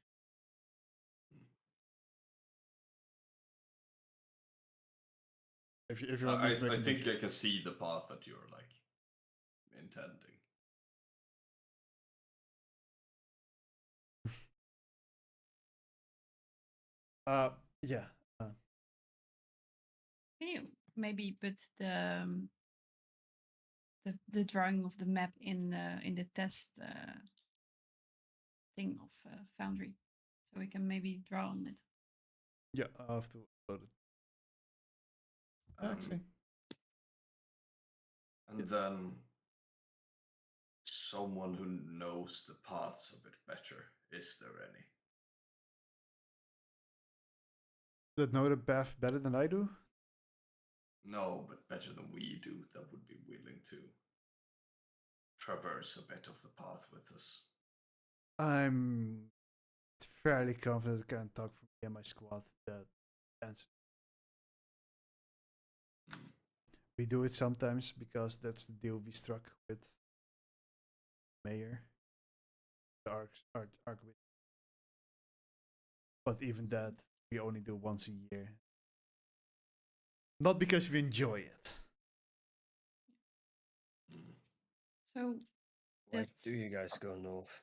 If you want me to make I a think new I can see the path that you're like intending. Yeah. Can you maybe put the drawing of the map in the test thing of Foundry, so we can maybe draw on it. Yeah, I'll have to upload it. Actually. And then someone who knows the paths a bit better. Is there any? That know the path better than I do? No, but better than we do. That would be willing to traverse a bit of the path with us. I'm fairly confident I can talk for me and my squad that answer. We do it sometimes because that's the deal we struck with Mayor, the arc with. But even that, we only do once a year. Not because we enjoy it. So Why that's do you guys go north?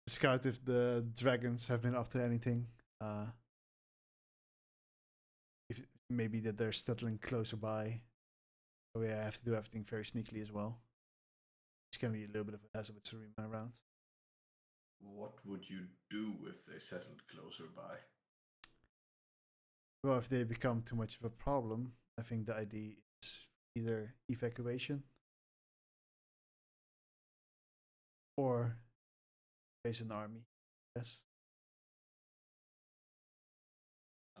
Scout if the dragons have been up to anything. If maybe that they're settling closer by. So yeah, I have to do everything very sneakily as well. It's gonna be a little bit of a hassle with Serena around. What would you do if they settled closer by? Well, if they become too much of a problem, I think the idea is either evacuation or raise an army. Yes.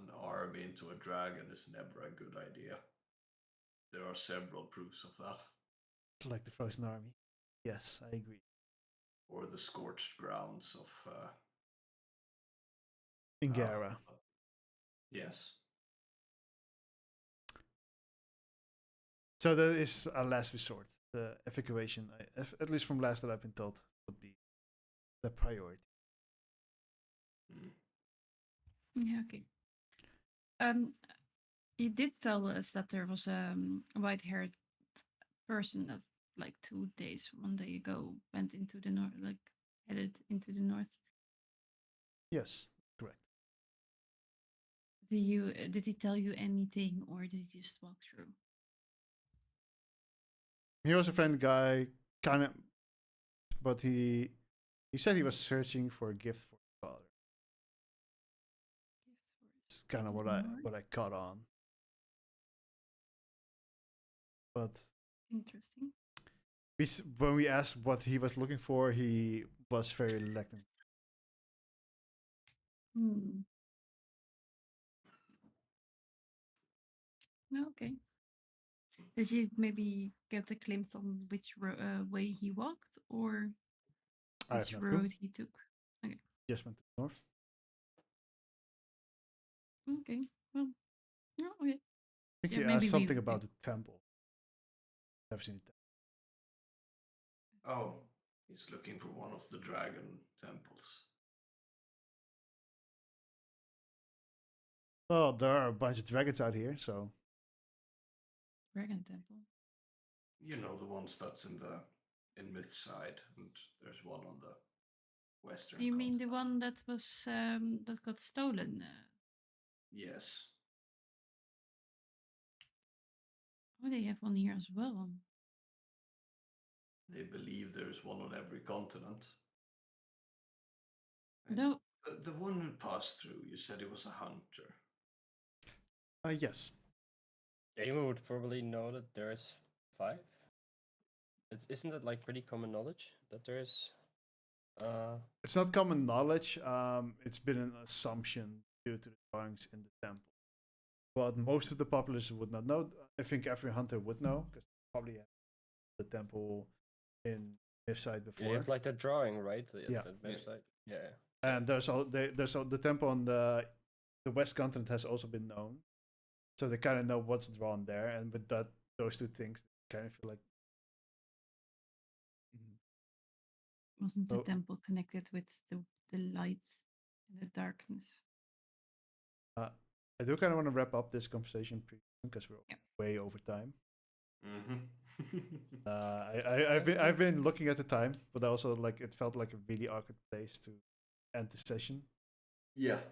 an army into a dragon is never a good idea. There are several proofs of that. Like the Frozen Army. Yes, I agree. Or the scorched grounds of Ingara. yes. So that is a last resort. The evacuation, at least from last that I've been told, would be the priority. Yeah, okay. You did tell us that there was a white-haired person that, like 2 days, 1 day ago, went into the north, like headed into the north. Yes, correct. Did he tell you anything, or did he just walk through? He was a friendly guy, kind of, but he said he was searching for a gift for his father. It's kind of what I caught on. But Interesting. when we asked what he was looking for, he was very reluctant. Okay. Did you maybe get a glimpse on which way he walked, or I have which no clue. road he took? Okay. Just went to the north. Okay. Well, no, okay. I think Yeah, he maybe asked something we- about the temple. I've seen it. Oh, he's looking for one of the dragon temples. Well, there are a bunch of dragons out here, so Dragon Temple. You know, the ones that's in Mythside, and there's one on the western. You mean the continent. one that was that got stolen? Yes. Oh, they have one here as well. They believe there's one on every continent. And No, the one who passed through, you said he was a hunter. yes. Ava would probably know that there's 5. Isn't it like pretty common knowledge that there's It's not common knowledge. It's been an assumption due to the drawings in the temple. But most of the populace would not know. I think every hunter would know because probably have the temple in Mythside before. you have like the drawing, right? Yeah. That website. Yeah. And there's the temple on the west continent has also been known, so they kind of know what's drawn there. And with those two things, kind of feel like wasn't the So- temple connected with the light and the darkness? I do kind of want to wrap up this conversation because we're Yep. way over time. Mm-hmm. I've been looking at the time, but also like it felt like a really awkward place to end the session. Yeah.